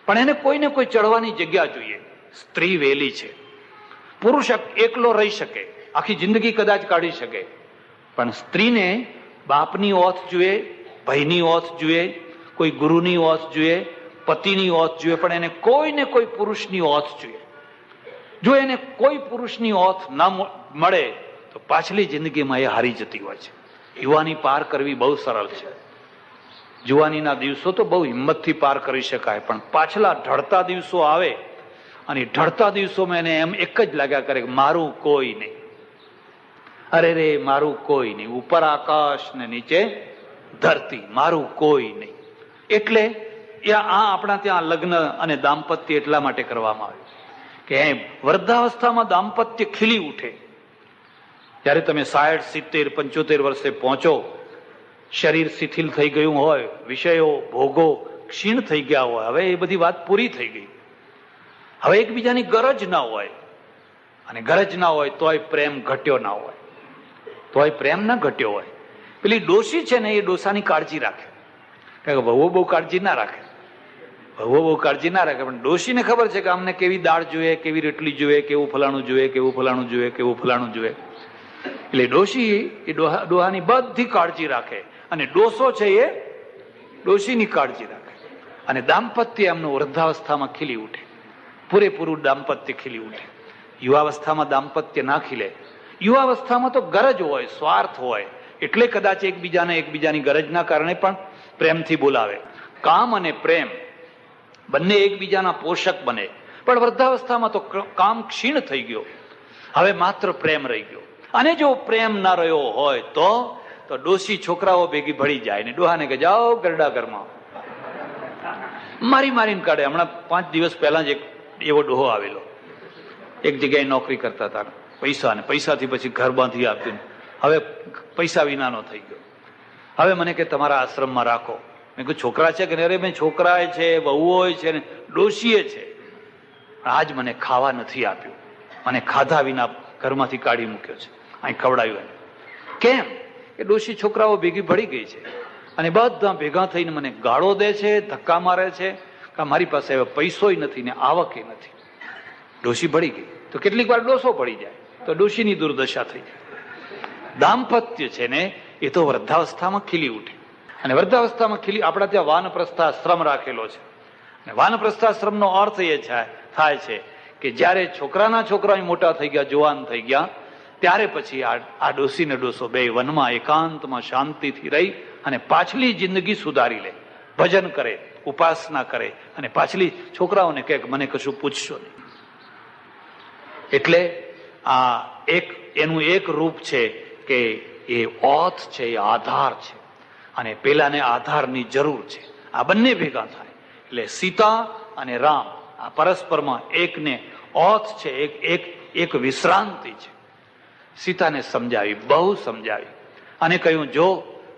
પણ એને કોઈને કોઈ ચડવાની જગ્યા જોઈએ. સ્ત્રી વેલી છે. પુરુષ એકલો રહી શકે, આખી જિંદગી કદાચ કાઢી શકે, પણ સ્ત્રીને બાપની ઓથ જોઈએ, ભાઈની ઓથ જોઈએ, કોઈ ગુરુની ઓથ જોઈએ, પતિની ઓથ જોઈએ, પણ એને કોઈને કોઈ પુરુષની ઓથ જોઈએ. જો એને કોઈ પુરુષની ઓથ ના મળે તો પાછલી જિંદગીમાં એ હારી જતી હોય છે. યુવાની પાર કરવી બહુ સરળ છે. જુવાનીના દિવસો તો બહુ હિંમતથી પાર કરી શકાય, પણ પાછલા ઢળતા દિવસો આવે અને ઢળતા દિવસોમાં એને એમ એક જ લાગ્યા કરે કે મારું કોઈ નહીં, અરે રે મારું કોઈ નહીં, ઉપર આકાશ ને નીચે ધરતી, મારું કોઈ નહીં. એટલે આપણા ત્યાં લગ્ન અને દાંપત્ય એટલા માટે કરવામાં આવ્યું કે વૃદ્ધાવસ્થામાં દાંપત્ય ખીલી ઉઠે. જ્યારે તમે 60, 70, 75 વર્ષે પહોંચો, શરીર શિથિલ થઈ ગયું હોય, વિષયો ભોગો ક્ષીણ થઈ ગયા હોય, હવે એ બધી વાત પૂરી થઈ ગઈ, હવે એકબીજાની ગરજ ના હોય, અને ગરજ ના હોય તોય પ્રેમ ઘટ્યો ના હોય, તોય પ્રેમ ના ઘટ્યો હોય. પેલી ડોશી છે ને એ ડોસાની કાળજી રાખે, કારણ કે વહુ બહુ કાળજી ના રાખે, પણ ડોશીને ખબર છે કે અમને કેવી દાળ જોઈએ, કેવી રોટલી જોઈએ, કેવું ફલાણું જોઈએ, કેવું ફલાણું જોઈએ, કેવું ફલાણું જોઈએ. એટલે ડોશી એ ડોહાની બધી કાળજી રાખે, અને ડોસો છે એ ડોશીની કાળજી રાખે. અને દાંપત્ય એમનું વૃદ્ધાવસ્થામાં ખીલી ઉઠે, પૂરેપૂરું દાંપત્ય ખીલી ઉઠે. યુવાવસ્થામાં દાંપત્ય ના ખીલે. યુવાવસ્થામાં તો ગરજ હોય, સ્વાર્થ હોય, એટલે કદાચ એકબીજાની ગરજના કારણે પણ પ્રેમથી બોલાવે. કામ અને પ્રેમ બંને એકબીજાના પોષક બને, પણ વૃદ્ધાવસ્થામાં તો કામ ક્ષીણ થઈ ગયો, હવે માત્ર પ્રેમ રહી ગયો. અને જો પ્રેમ ના રહ્યો હોય તો ડોશી છોકરાઓ ભેગી ભળી જાય ને ડોહાને કે જાઓ ગરડા ઘરમાં, મારીને કાઢે. હમણાં 5 દિવસ પહેલા જ એક એવો ડોહો આવેલો, એક જગ્યાએ નોકરી કરતા હતા, પૈસાથી પછી ઘર બાંધી આપ્યું, હવે પૈસા વિનાનો થઈ ગયો. હવે મને કે તમારા આશ્રમમાં રાખો. મેં કહ્યું છોકરા છે કે અરે મેં છોકરાએ છે, વહુઓ છે ને ડોશીએ છે, આજ મને ખાવા નથી આપ્યું, મને ખાધા વિના ઘરમાંથી કાઢી મૂક્યો છે, અહીં ખવડાવ્યું એને. કેમ? કે ડોશી છોકરાઓ ભેગી ભળી ગઈ છે અને બધા ભેગા થઈને મને ગાળો દે છે, ધક્કા મારે છે, કે મારી પાસે હવે પૈસોય નથી ને આવકે નથી. ડોશી ભળી ગઈ તો કેટલીક વાર ડોસો પડી જાય તો ડોશીની દુર્દશા થઈ જાય. દાંપત્ય છે ને એ તો વૃદ્ધાવસ્થામાં ખીલી ઉઠે. અને વૃદ્ધાવસ્થામાં ખીલી, આપણા ત્યાં વાનપ્રસ્થાશ્રમ રાખેલો છે. અને વાનપ્રસ્થાશ્રમનો અર્થ એ થાય છે કે જયારે છોકરા મોટા થઈ ગયા, જુવાન થઈ ગયા, ત્યારે પછી આ ડોસી ને ડોસો બે વનમાં એકાંતમાં શાંતિથી રહી અને પાછલી જિંદગી સુધારી લે, ભજન કરે, ઉપાસના કરે, અને પાછલી છોકરાઓને કહે કે મને કશું પૂછશો નહીં. એટલે એનું એક રૂપ છે કે એ ઓથ છે, એ આધાર છે, અને પેલાને આધારની જરૂર છે. આ બંને ભેગા થાય એટલે સીતા અને રામ આ પરસ્પરમાં એકને ઓથ છે, એક વિશ્રાંતિ છે. સીતાને સમજાવી, બહુ સમજાવી, અને કહ્યું જો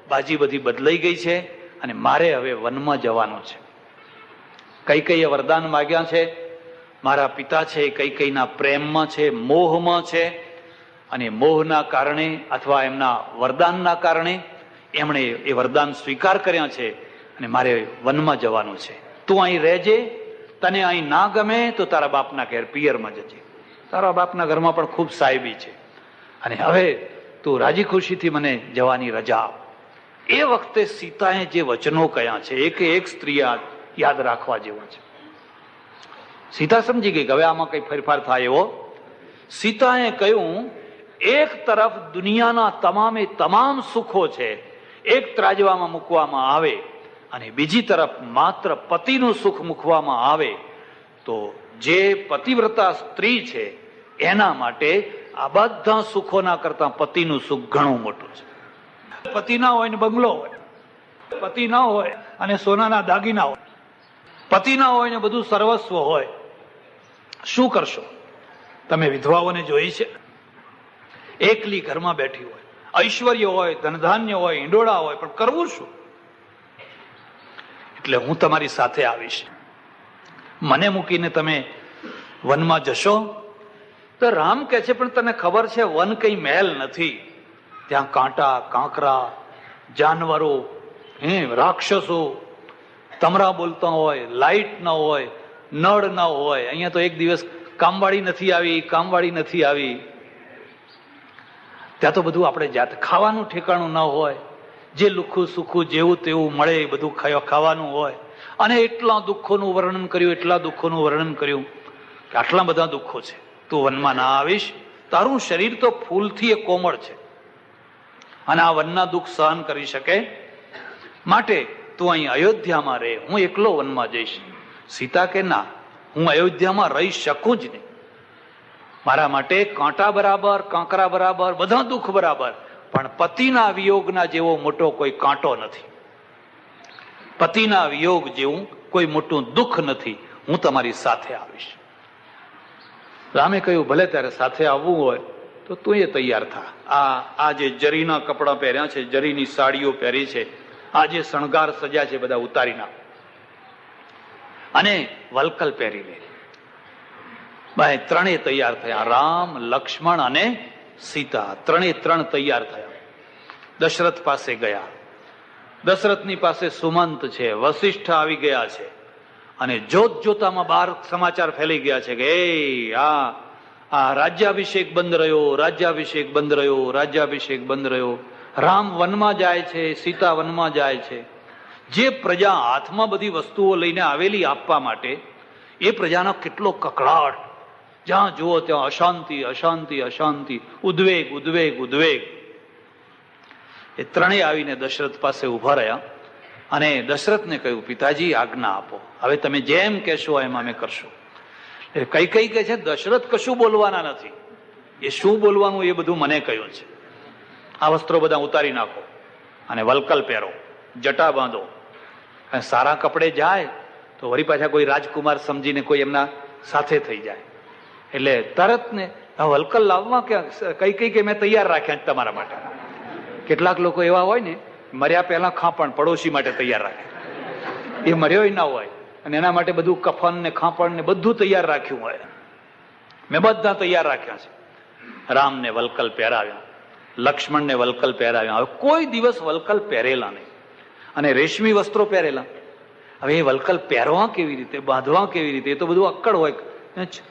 બાજી બધી બદલાઈ ગઈ છે અને મારે હવે વનમાં જવાનું છે. કૈકેયીએ વરદાન માગ્યા છે. મારા પિતા છે એ કૈકેયીના પ્રેમમાં છે, મોહમાં છે, અને મોહના કારણે અથવા એમના વરદાનના કારણે એમણે એ વરદાન સ્વીકાર કર્યા છે અને મારે વનમાં જવાનું છે. તું અહીં રહેજે, તને અહીં ના ગમે તો તારા બાપના ઘેર પિયરમાં જજે, તારા બાપના ઘરમાં પણ ખૂબ સાહેબી છે, અને હવે તું રાજી ખુશીથી મને જવાની રજા આપ. એ વખતે સીતાએ જે વચનો કહ્યા છે એક એક સ્ત્રી યાદ રાખવા જેવા છે. સીતા સમજી ગઈ કે હવે આમાં કઈ ફેરફાર થાય એવો. સીતાએ કહ્યું, એક તરફ દુનિયાના તમામે તમામ સુખો છે એક ત્રાજવામાં મૂકવામાં આવે, અને બીજી તરફ માત્ર પતિનું સુખ મૂકવામાં આવે, તો જે પતિવ્રતા સ્ત્રી છે એના માટે આ બધા સુખોના કરતા પતિનું સુખ ઘણું મોટું છે. પતિ ના હોય ને બંગલો હોય, પતિ ના હોય અને સોનાના દાગીના હોય, પતિ ના હોય ને બધું સર્વસ્વ હોય, શું કરશો? તમે વિધવાઓને જોઈ છે? એકલી ઘરમાં બેઠી હોય, ઐશ્વર્ય હોય, ધનધાન્ય હોય, ઈંડોળા હોય, પણ કરવું શું? એટલે હું તમારી સાથે આવીશ, મને મૂકીને તમે વનમાં જશો? તો રામ કહે છે, પણ તને ખબર છે વન કઈ મહેલ નથી, ત્યાં કાંટા, કાંકરા, જાનવરો, રાક્ષસો તમરા બોલતા હોય, લાઈટ ન હોય, નળ ન હોય. અહીંયા તો એક દિવસ કામવાળી નથી આવી, કામવાળી નથી આવી. ત્યાં તો બધું આપણે જાતે, ખાવાનું ઠેકાણું ન હોય, જે લુખું સુખું જેવું તેવું મળે એ બધું ખાવાનું હોય. અને એટલા દુઃખોનું વર્ણન કર્યું, એટલા દુઃખોનું વર્ણન કર્યું કે આટલા બધા દુઃખો છે, તું વનમાં ના આવીશ? તારું શરીર તો ફૂલથી એ કોમળ છે અને આ વનના દુઃખ સહન કરી શકે, માટે તું અહીં અયોધ્યામાં રહે, હું એકલો વનમાં જઈશ. સીતા કે ના, હું અયોધ્યામાં રહી શકું જ નહીં. મારા માટે કાંટા બરાબર, કાંકરા બરાબર, બધા દુઃખ બરાબર, પણ પતિના વિયોગના જેવો મોટો કોઈ કાંટો નથી, પતિના વિયોગ જેવું કોઈ મોટું દુઃખ નથી. હું તમારી સાથે આવીશ. રામે કહ્યું, ભલે ત્યારે સાથે આવવું હોય તો તું એ તૈયાર થા. આ જે જરીના કપડાં પહેર્યા છે, જરીની સાડીઓ પહેરી છે, આ જે શણગાર સજા છે બધા ઉતારી નાખ અને વલકલ પહેરી લે. ભાઈ ત્રણેય તૈયાર થયા, રામ, લક્ષ્મણ અને સીતા, ત્રણ તૈયાર થયા. દશરથ પાસે ગયા. દશરથની પાસે સુમંત છે, વશિષ્ઠ આવી ગયા છે, અને જોત જોતામાં બહાર સમાચાર ફેલાઈ ગયા છે કે આ રાજ્યાભિષેક બંધ રહ્યો, રાજ્યાભિષેક બંધ રહ્યો, રાજ્યાભિષેક બંધ રહ્યો. રામ વનમાં જાય છે, સીતા વનમાં જાય છે. જે પ્રજા હાથમાં બધી વસ્તુઓ લઈને આવેલી આપવા માટે, એ પ્રજાનો કેટલો કકળાટ, જ્યાં જુઓ ત્યાં અશાંતિ, અશાંતિ, અશાંતિ, ઉદ્વેગ, ઉદ્વેગ, ઉદ્વેગ. એ ત્રણેય આવીને દશરથ પાસે ઉભા રહ્યા અને દશરથને કહ્યું, પિતાજી આજ્ઞા આપો, હવે તમે જેમ કહેશો એમ અમે કરશું. કઈ કહે છે, દશરથ કશું બોલવાના નથી, એ શું બોલવાનું એ બધું મને કહ્યું છે. આ વસ્ત્રો બધા ઉતારી નાખો અને વલકલ પહેરો, જટા બાંધો. સારા કપડે જાય તો વળી પાછા કોઈ રાજકુમાર સમજીને કોઈ એમના સાથે થઈ જાય, એટલે તરત ને વલકલ લાવવા કઈ કે મેં તૈયાર રાખ્યા તમારા માટે. કેટલાક લોકો એવા હોય ને, મર્યા પહેલા ખાપણ પડોશી માટે તૈયાર રાખે, એ મર્યો ના હોય અને એના માટે બધું કફન ને ખાપણ ને બધું તૈયાર રાખ્યું હોય. મેં બધા તૈયાર રાખ્યા છે. રામને વલકલ પહેરાવ્યા, લક્ષ્મણને વલકલ પહેરાવ્યા. હવે કોઈ દિવસ વલકલ પહેરેલા નહીં અને રેશમી વસ્ત્રો પહેરેલા. હવે એ વલકલ પહેરવા કેવી રીતે, બાંધવા કેવી રીતે, એ તો બધું અક્કડ હોય,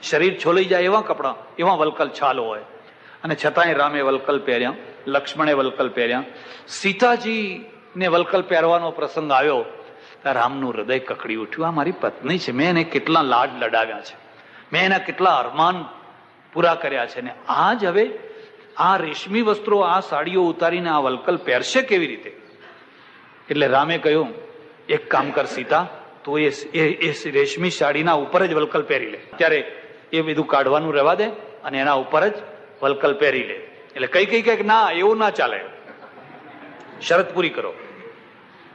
શરીર છોલાઈ જાય એવા કપડા, એવા વલકલ છાલ હોય. અને છતાંય રામે વલકલ પહેર્યા, લક્ષ્મણે વલકલ પહેર્યા. સીતાજીને વલકલ પહેરવાનો પ્રસંગ આવ્યો, રામનું હૃદય કકડી ઉઠ્યું. આ મારી પત્ની છે, મેં એને કેટલા લાડ લડાવ્યા છે, મેં એના કેટલા અરમાન પૂરા કર્યા છે, ને આજ હવે આ રેશમી વસ્ત્રો, આ સાડીઓ ઉતારીને આ વલકલ પહેરશે કેવી રીતે? એટલે રામે કહ્યું, એક કામ કર સીતા, તું એ રેશમી સાડીના ઉપર જ વલકલ પહેરી લે. ત્યારે એ બધું કાઢવાનું રહેવા દે અને એના ઉપર જ વલકલ પહેરી લે. એટલે કઈ ના, એવું ના ચાલે, શરત પૂરી કરો.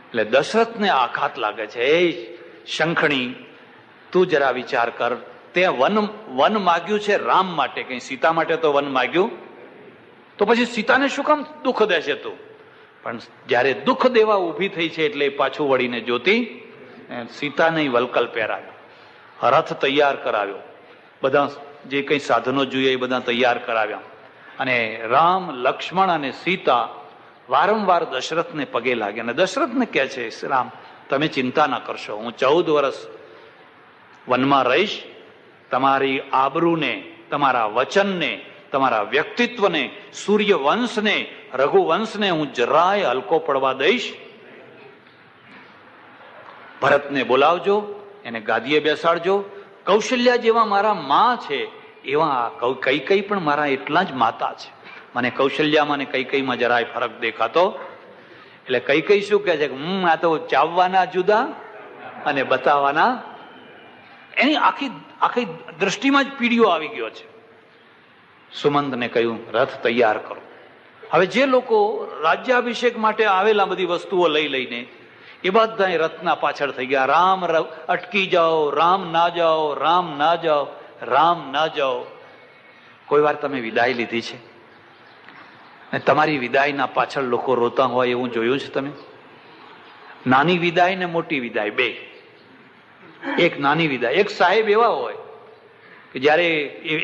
એટલે દશરથને આઘાત લાગે છે. એ શંખણી, તું જરા વિચાર કર, તે વન માગ્યું છે રામ માટે, કઈ સીતા માટે તો વન માગ્યું, તો પછી સીતાને શું કામ દુઃખ દેશે તું? પણ જયારે દુઃખ દેવા ઉભી થઈ છે એટલે પાછું વળીને જોતી સીતાને વલકલ પહેરાવ્યો, રથ તૈયાર કરાવ્યો, બધા જે કઈ સાધનો જોઈએ એ બધા તૈયાર કરાવ્યા. અને રામ, લક્ષ્મણ અને સીતા વારંવાર દશરથને પગે લાગ્યા. અને દશરથને કહે છે, રામ તમે ચિંતા ના કરશો, હું 14 વર્ષ વનમાં રહીશ, તમારી આબરૂને, તમારા વચનને, તમારા વ્યક્તિત્વને, સૂર્યવંશને, રઘુવંશને હું જરાય હલકો પડવા દઈશ. ભરતને બોલાવજો, એને ગાદીએ બેસાડજો. કૌશલ્યા જેવા મારા માં છે એવા કૈકેયી પણ મારા એટલા જ માતા છે. મને કૌશલ્યામાં ને કૈકેયીમાં જરાય ફરક દેખાતો. એટલે કૈકેયી શું કહે છે કે આ તો ચાવવાના જુદા અને બતાવવાના. એની આખી દ્રષ્ટિમાં જ પીડીઓ આવી ગયો છે. સુમંતને કહ્યું રથ તૈયાર કરો. હવે જે લોકો રાજ્યાભિષેક માટે આવેલા બધી વસ્તુઓ લઈ લઈને એ બધા રથના પાછળ થઈ ગયા. રામ અટકી જાઓ, રામ ના જાઓ, રામ ના જાઓ, રામ ના જાઓ. કોઈ વાર તમે વિદાય લીધી છે? તમારી વિદાયના પાછળ લોકો રોતા હોય એવું જોયું છે તમે? નાની વિદાય ને મોટી વિદાય બે. એક નાની વિદાય, એક સાહેબ એવા હોય કે જયારે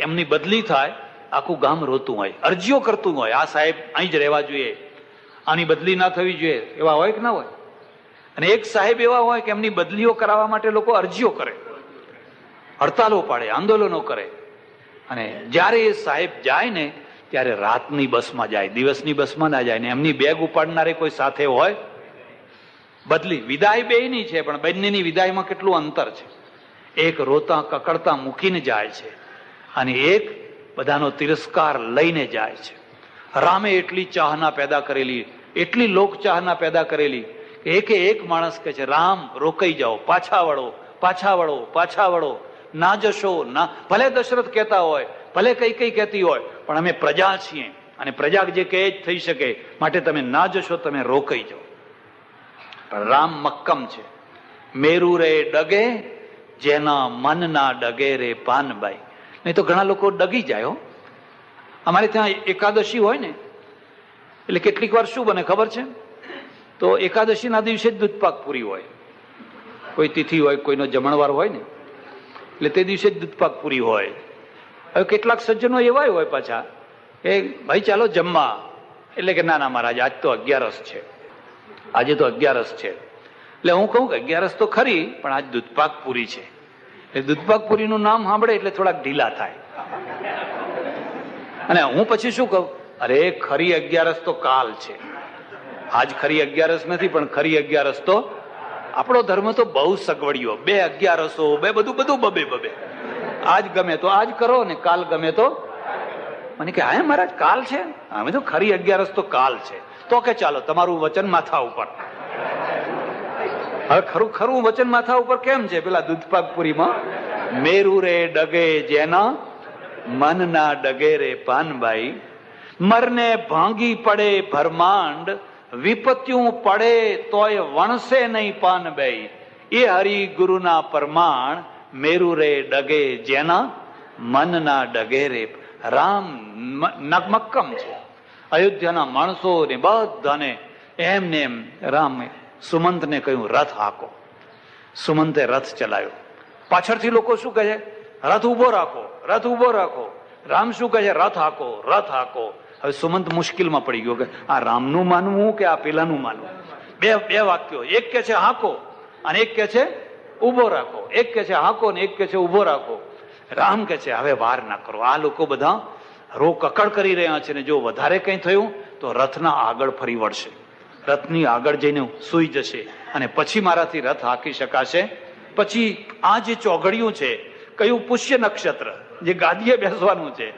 એમની બદલી થાય આખું ગામ રોતું હોય, અરજીઓ કરતું હોય, આ સાહેબ અહીં જ રહેવા જોઈએ, આની બદલી ના થવી જોઈએ, એવા હોય કે ના હોય? અને એક સાહેબ એવા હોય કે એમની બદલીઓ કરાવવા માટે લોકો અરજીઓ કરે, હડતાલો પાડે, આંદોલનો કરે. અને જયારે એ સાહેબ જાય ને ત્યારે રાતની બસમાં જાય, દિવસની બસમાં ના જાય. ને એમની બેગ ઉપાડનારે કોઈ સાથે હોય? બદલી વિદાય બેયની છે, પણ બંનેની વિદાયમાં કેટલું અંતર છે. એક રોતા કકડતા મૂકીને જાય છે અને એક બધાનો તિરસ્કાર લઈને જાય છે. રામે એટલી ચાહના પેદા કરેલી, એટલી લોક ચાહના પેદા કરેલી કે એક માણસ કહે છે રામ રોકાઈ જાઓ, પાછા વળો, પાછા વળો, પાછા વળો, ના જશો ના. ભલે દશરથ કહેતા હોય, ભલે કઈ કહેતી હોય, પણ અમે પ્રજા છીએ અને પ્રજા જે કહે જ થઈ શકે, માટે તમે ના જશો, તમે રોકાઈ જાઓ. પણ રામ મક્કમ છે. મેરુ રે ડગે જેના મન ના ડગે રે પાનબાઈ. નહીં તો ઘણા લોકો ડગી જાય. અમારે ત્યાં એકાદશી હોય ને એટલે કેટલીક વાર શું બને ખબર છે? તો એકાદશી ના દિવસે જ દૂધપાક પૂરી હોય. કોઈ તિથિ હોય, કોઈનો જમણવાર હોય ને એટલે તે દિવસે જ દૂધપાક પૂરી હોય. હવે કેટલાક સજ્જનો એવા હોય પાછા કે ભાઈ ચાલો જમવા, એટલે કે ના ના મહારાજ આજ તો 11 છે, આજે તો 11 છે. એટલે હું કહું કે 11 તો ખરી, પણ આજ દૂધપાક પૂરી છે. એટલે દૂધપાક પૂરીનું નામ સાંભળે એટલે થોડાક ઢીલા થાય. અને હું પછી શું કહું, અરે ખરી 11 તો કાલ છે, આજ ખરી 11 નથી, પણ ખરી 11 તો આપણો ધર્મ તો બહુ સગવડિયો, 2 11 બે બધું બબે. આજ ગમે તો આજ કરો ને કાલ ગમે તો. મને કે હા મહારાજ કાલ છે? અમે તો ખરી 11 તો કાલ છે. તો કે ચાલો તમારું વચન માથા ઉપર. હવે ખરું વચન માથા ઉપર કેમ છે? પેલા દૂધપાક પુરીમાં મેરુ રે ડગે જેના મન ના ડગે રે પાનબાઈ. મરને ભાંગી પડે ભરમાંડ, વિપત્યું પડે તોય વણસે નહીં પાનબાઈ. એ હરિ ગુરુના પરમાણ, મેરુ રે ડગે જેના મન ના ડગે રે. રામ મક્કમ છે. અયોધ્યાના માણસો ને બધાને એમને એમ રામે સુમંતને કહ્યું રથ હાકો. સુમંતે રથ ચલાવ્યો. પાછળથી લોકો શું કહે છે? રથ ઉભો રાખો, રથ ઉભો રાખો. રામ શું કહે છે? રથ હાકો, રથ હાકો. હવે સુમંત મુશ્કેલમાં પડી ગયો કે આ રામનું માનવું કે આ પેલાનું માનવું. બે વાક્યો, એક કે છે હાકો અને એક કે છે ઉભો રાખો. એક કે છે હાકો ને એક કે છે ઉભો રાખો. રામ કે છે હવે વાર ના કરો, આ લોકો બધા કકડ કરી રહ્યા છે ને જો વધારે કંઈ થયું તો રથના આગળ ફરી વળશે, રથની આગળ જઈને સૂઈ જશે અને પછી મારાથી રથ હાકી શકાશે. પછી આ જે ચોઘડિયું છે, કયું પુષ્ય નક્ષત્ર જે ગાદીએ બેસવાનું છે,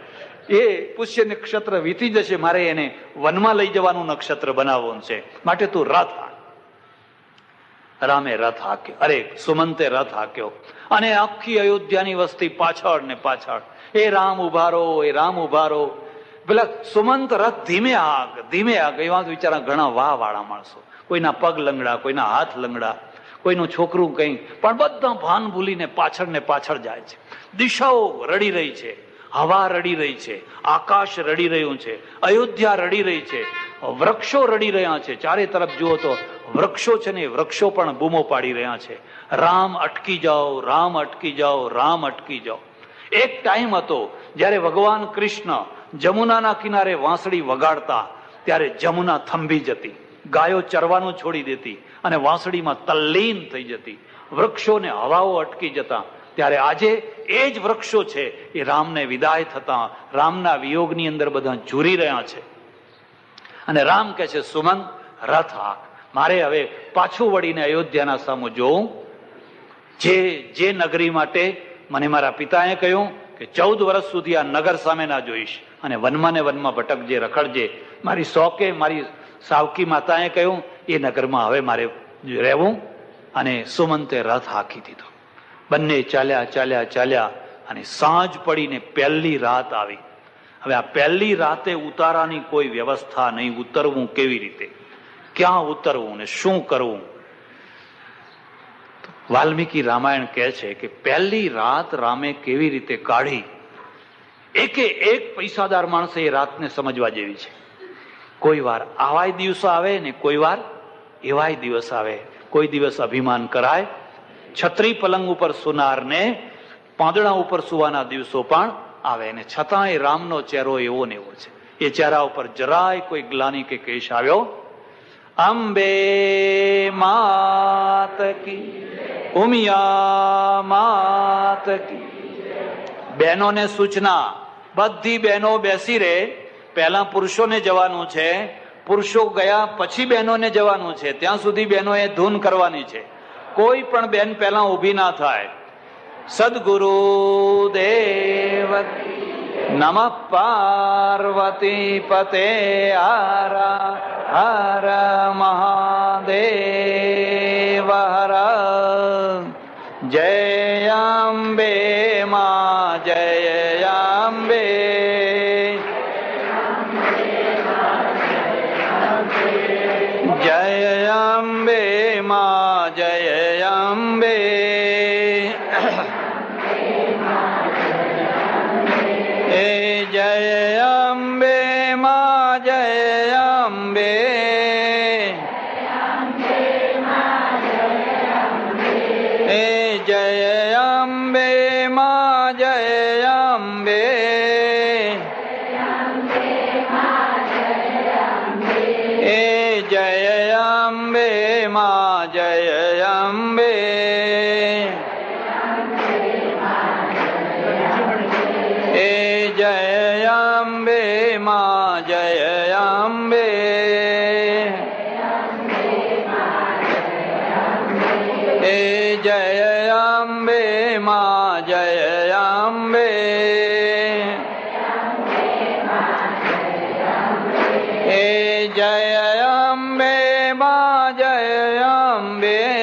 એ પુષ્ય નક્ષત્ર વીતી જશે, મારે એને વનમાં લઈ જવાનું નક્ષત્ર બનાવવાનું છે, માટે તું રથ હાક. રામે રથ હાક્યો, અરે સુમંતે રથ હાક્યો અને આખી અયોધ્યાની વસ્તી પાછળ ને પાછળ. એ રામ ઉભારો, એ રામ ઉભારો. પેલા સુમંત રથ ધીમે હાક, ધીમે હાક. એવા વિચારા ઘણા વાહ વાળા માણસો, કોઈના પગ લંગડા, કોઈના હાથ લંગડા, કોઈનું છોકરું કઈ, પણ બધા ભાન ભૂલીને પાછળ ને પાછળ જાય છે. દિશાઓ રડી રહી છે, હવા રડી રહી છે, આકાશ રડી રહ્યું છે, અયોધ્યા રડી રહી છે, વૃક્ષો રડી રહ્યા છે. ચારે તરફ જુઓ તો વૃક્ષો છે ને વૃક્ષો પણ બૂમો પાડી રહ્યા છે, રામ અટકી જાઓ, રામ અટકી જાઓ, રામ અટકી જાઓ. એક ટાઈમ હતો જ્યારે ભગવાન કૃષ્ણ જમુનાના કિનારે વાંસળી વગાડતા ત્યારે જમુના થંભી જતી, ગાયો ચરવાનું છોડી દેતી અને વાંસળીમાં તલ્લીન થઈ જતી. વૃક્ષોને હવાઓ અટકી જતા, ત્યારે આજે એ જ વૃક્ષો છે એ રામને વિદાય થતા રામના વિયોગની અંદર બધા ઝૂરી રહ્યા છે. અને રામ કહે છે, સુમંત રથ હાક, મારે હવે પાછું વળીને અયોધ્યાના સામુ જોઉં. જે નગરી માટે મને મારા પિતાએ કહ્યું કે 14 વર્ષ સુધી આ નગર સામે ના જોઈશ અને વનમાં ને વનમાં ભટકજે, રખડજે. મારી શોકે મારી સાવકી માતાએ કહ્યું એ નગરમાં હવે મારે રહેવું. અને સુમંતે રથ હાંકી દીધો. બંને ચાલ્યા ચાલ્યા ચાલ્યા અને સાંજ પડીને પહેલી રાત આવી. હવે આ પહેલી રાતે ઉતારાની કોઈ વ્યવસ્થા નહીં. ઉતરવું કેવી રીતે, ક્યાં ઉતરવું ને શું કરવું? વાલ્મીકી રામાયણ કહે છે કે પહેલી રાત રામે કેવી રીતે કાઢી, એકે એક પૈસાદાર માણસે એ રાતને સમજવા જેવી છે. કોઈ વાર આવાય દિવસો આવે ને કોઈ વાર એવાય દિવસ આવે. કોઈ દિવસ અભિમાન કરાય, છત્રી પલંગ ઉપર સુનારને પાંદડા ઉપર સુવાના દિવસો પણ આવે, ને છતાંય રામનો ચહેરો એવો ને એવો છે. એ ચહેરા ઉપર જરાય કોઈ ગ્લાની કે કેશ આવ્યો. અંબે માત કી, ઉમિયા માત કી. બહેનોને સૂચના, બધી બહેનો બેસી રહે. પહેલા પુરુષોને જવાનું છે, પુરુષો ગયા પછી બહેનોને જવાનું છે. ત્યાં સુધી બહેનોએ ધૂન કરવાની છે. કોઈ પણ બેન પહેલા ઊભી ના થાય. સદગુરુ દેવ નમઃ પાર્વતી પતે હર હર મહાદેવ હર. જય અંબે માં, જય અંબે. જય અંબે માં, જય અંબે. એ જય અંબે માં, જય અંબે. એ જય અંબે માં, જય અંબે. એ જય અંબે માં, જય અંબે. એ જય અંબે માં, જય અંબે. એ જય અંબે માં, જય અંબે. એ જય અંબે માં, જય અંબે.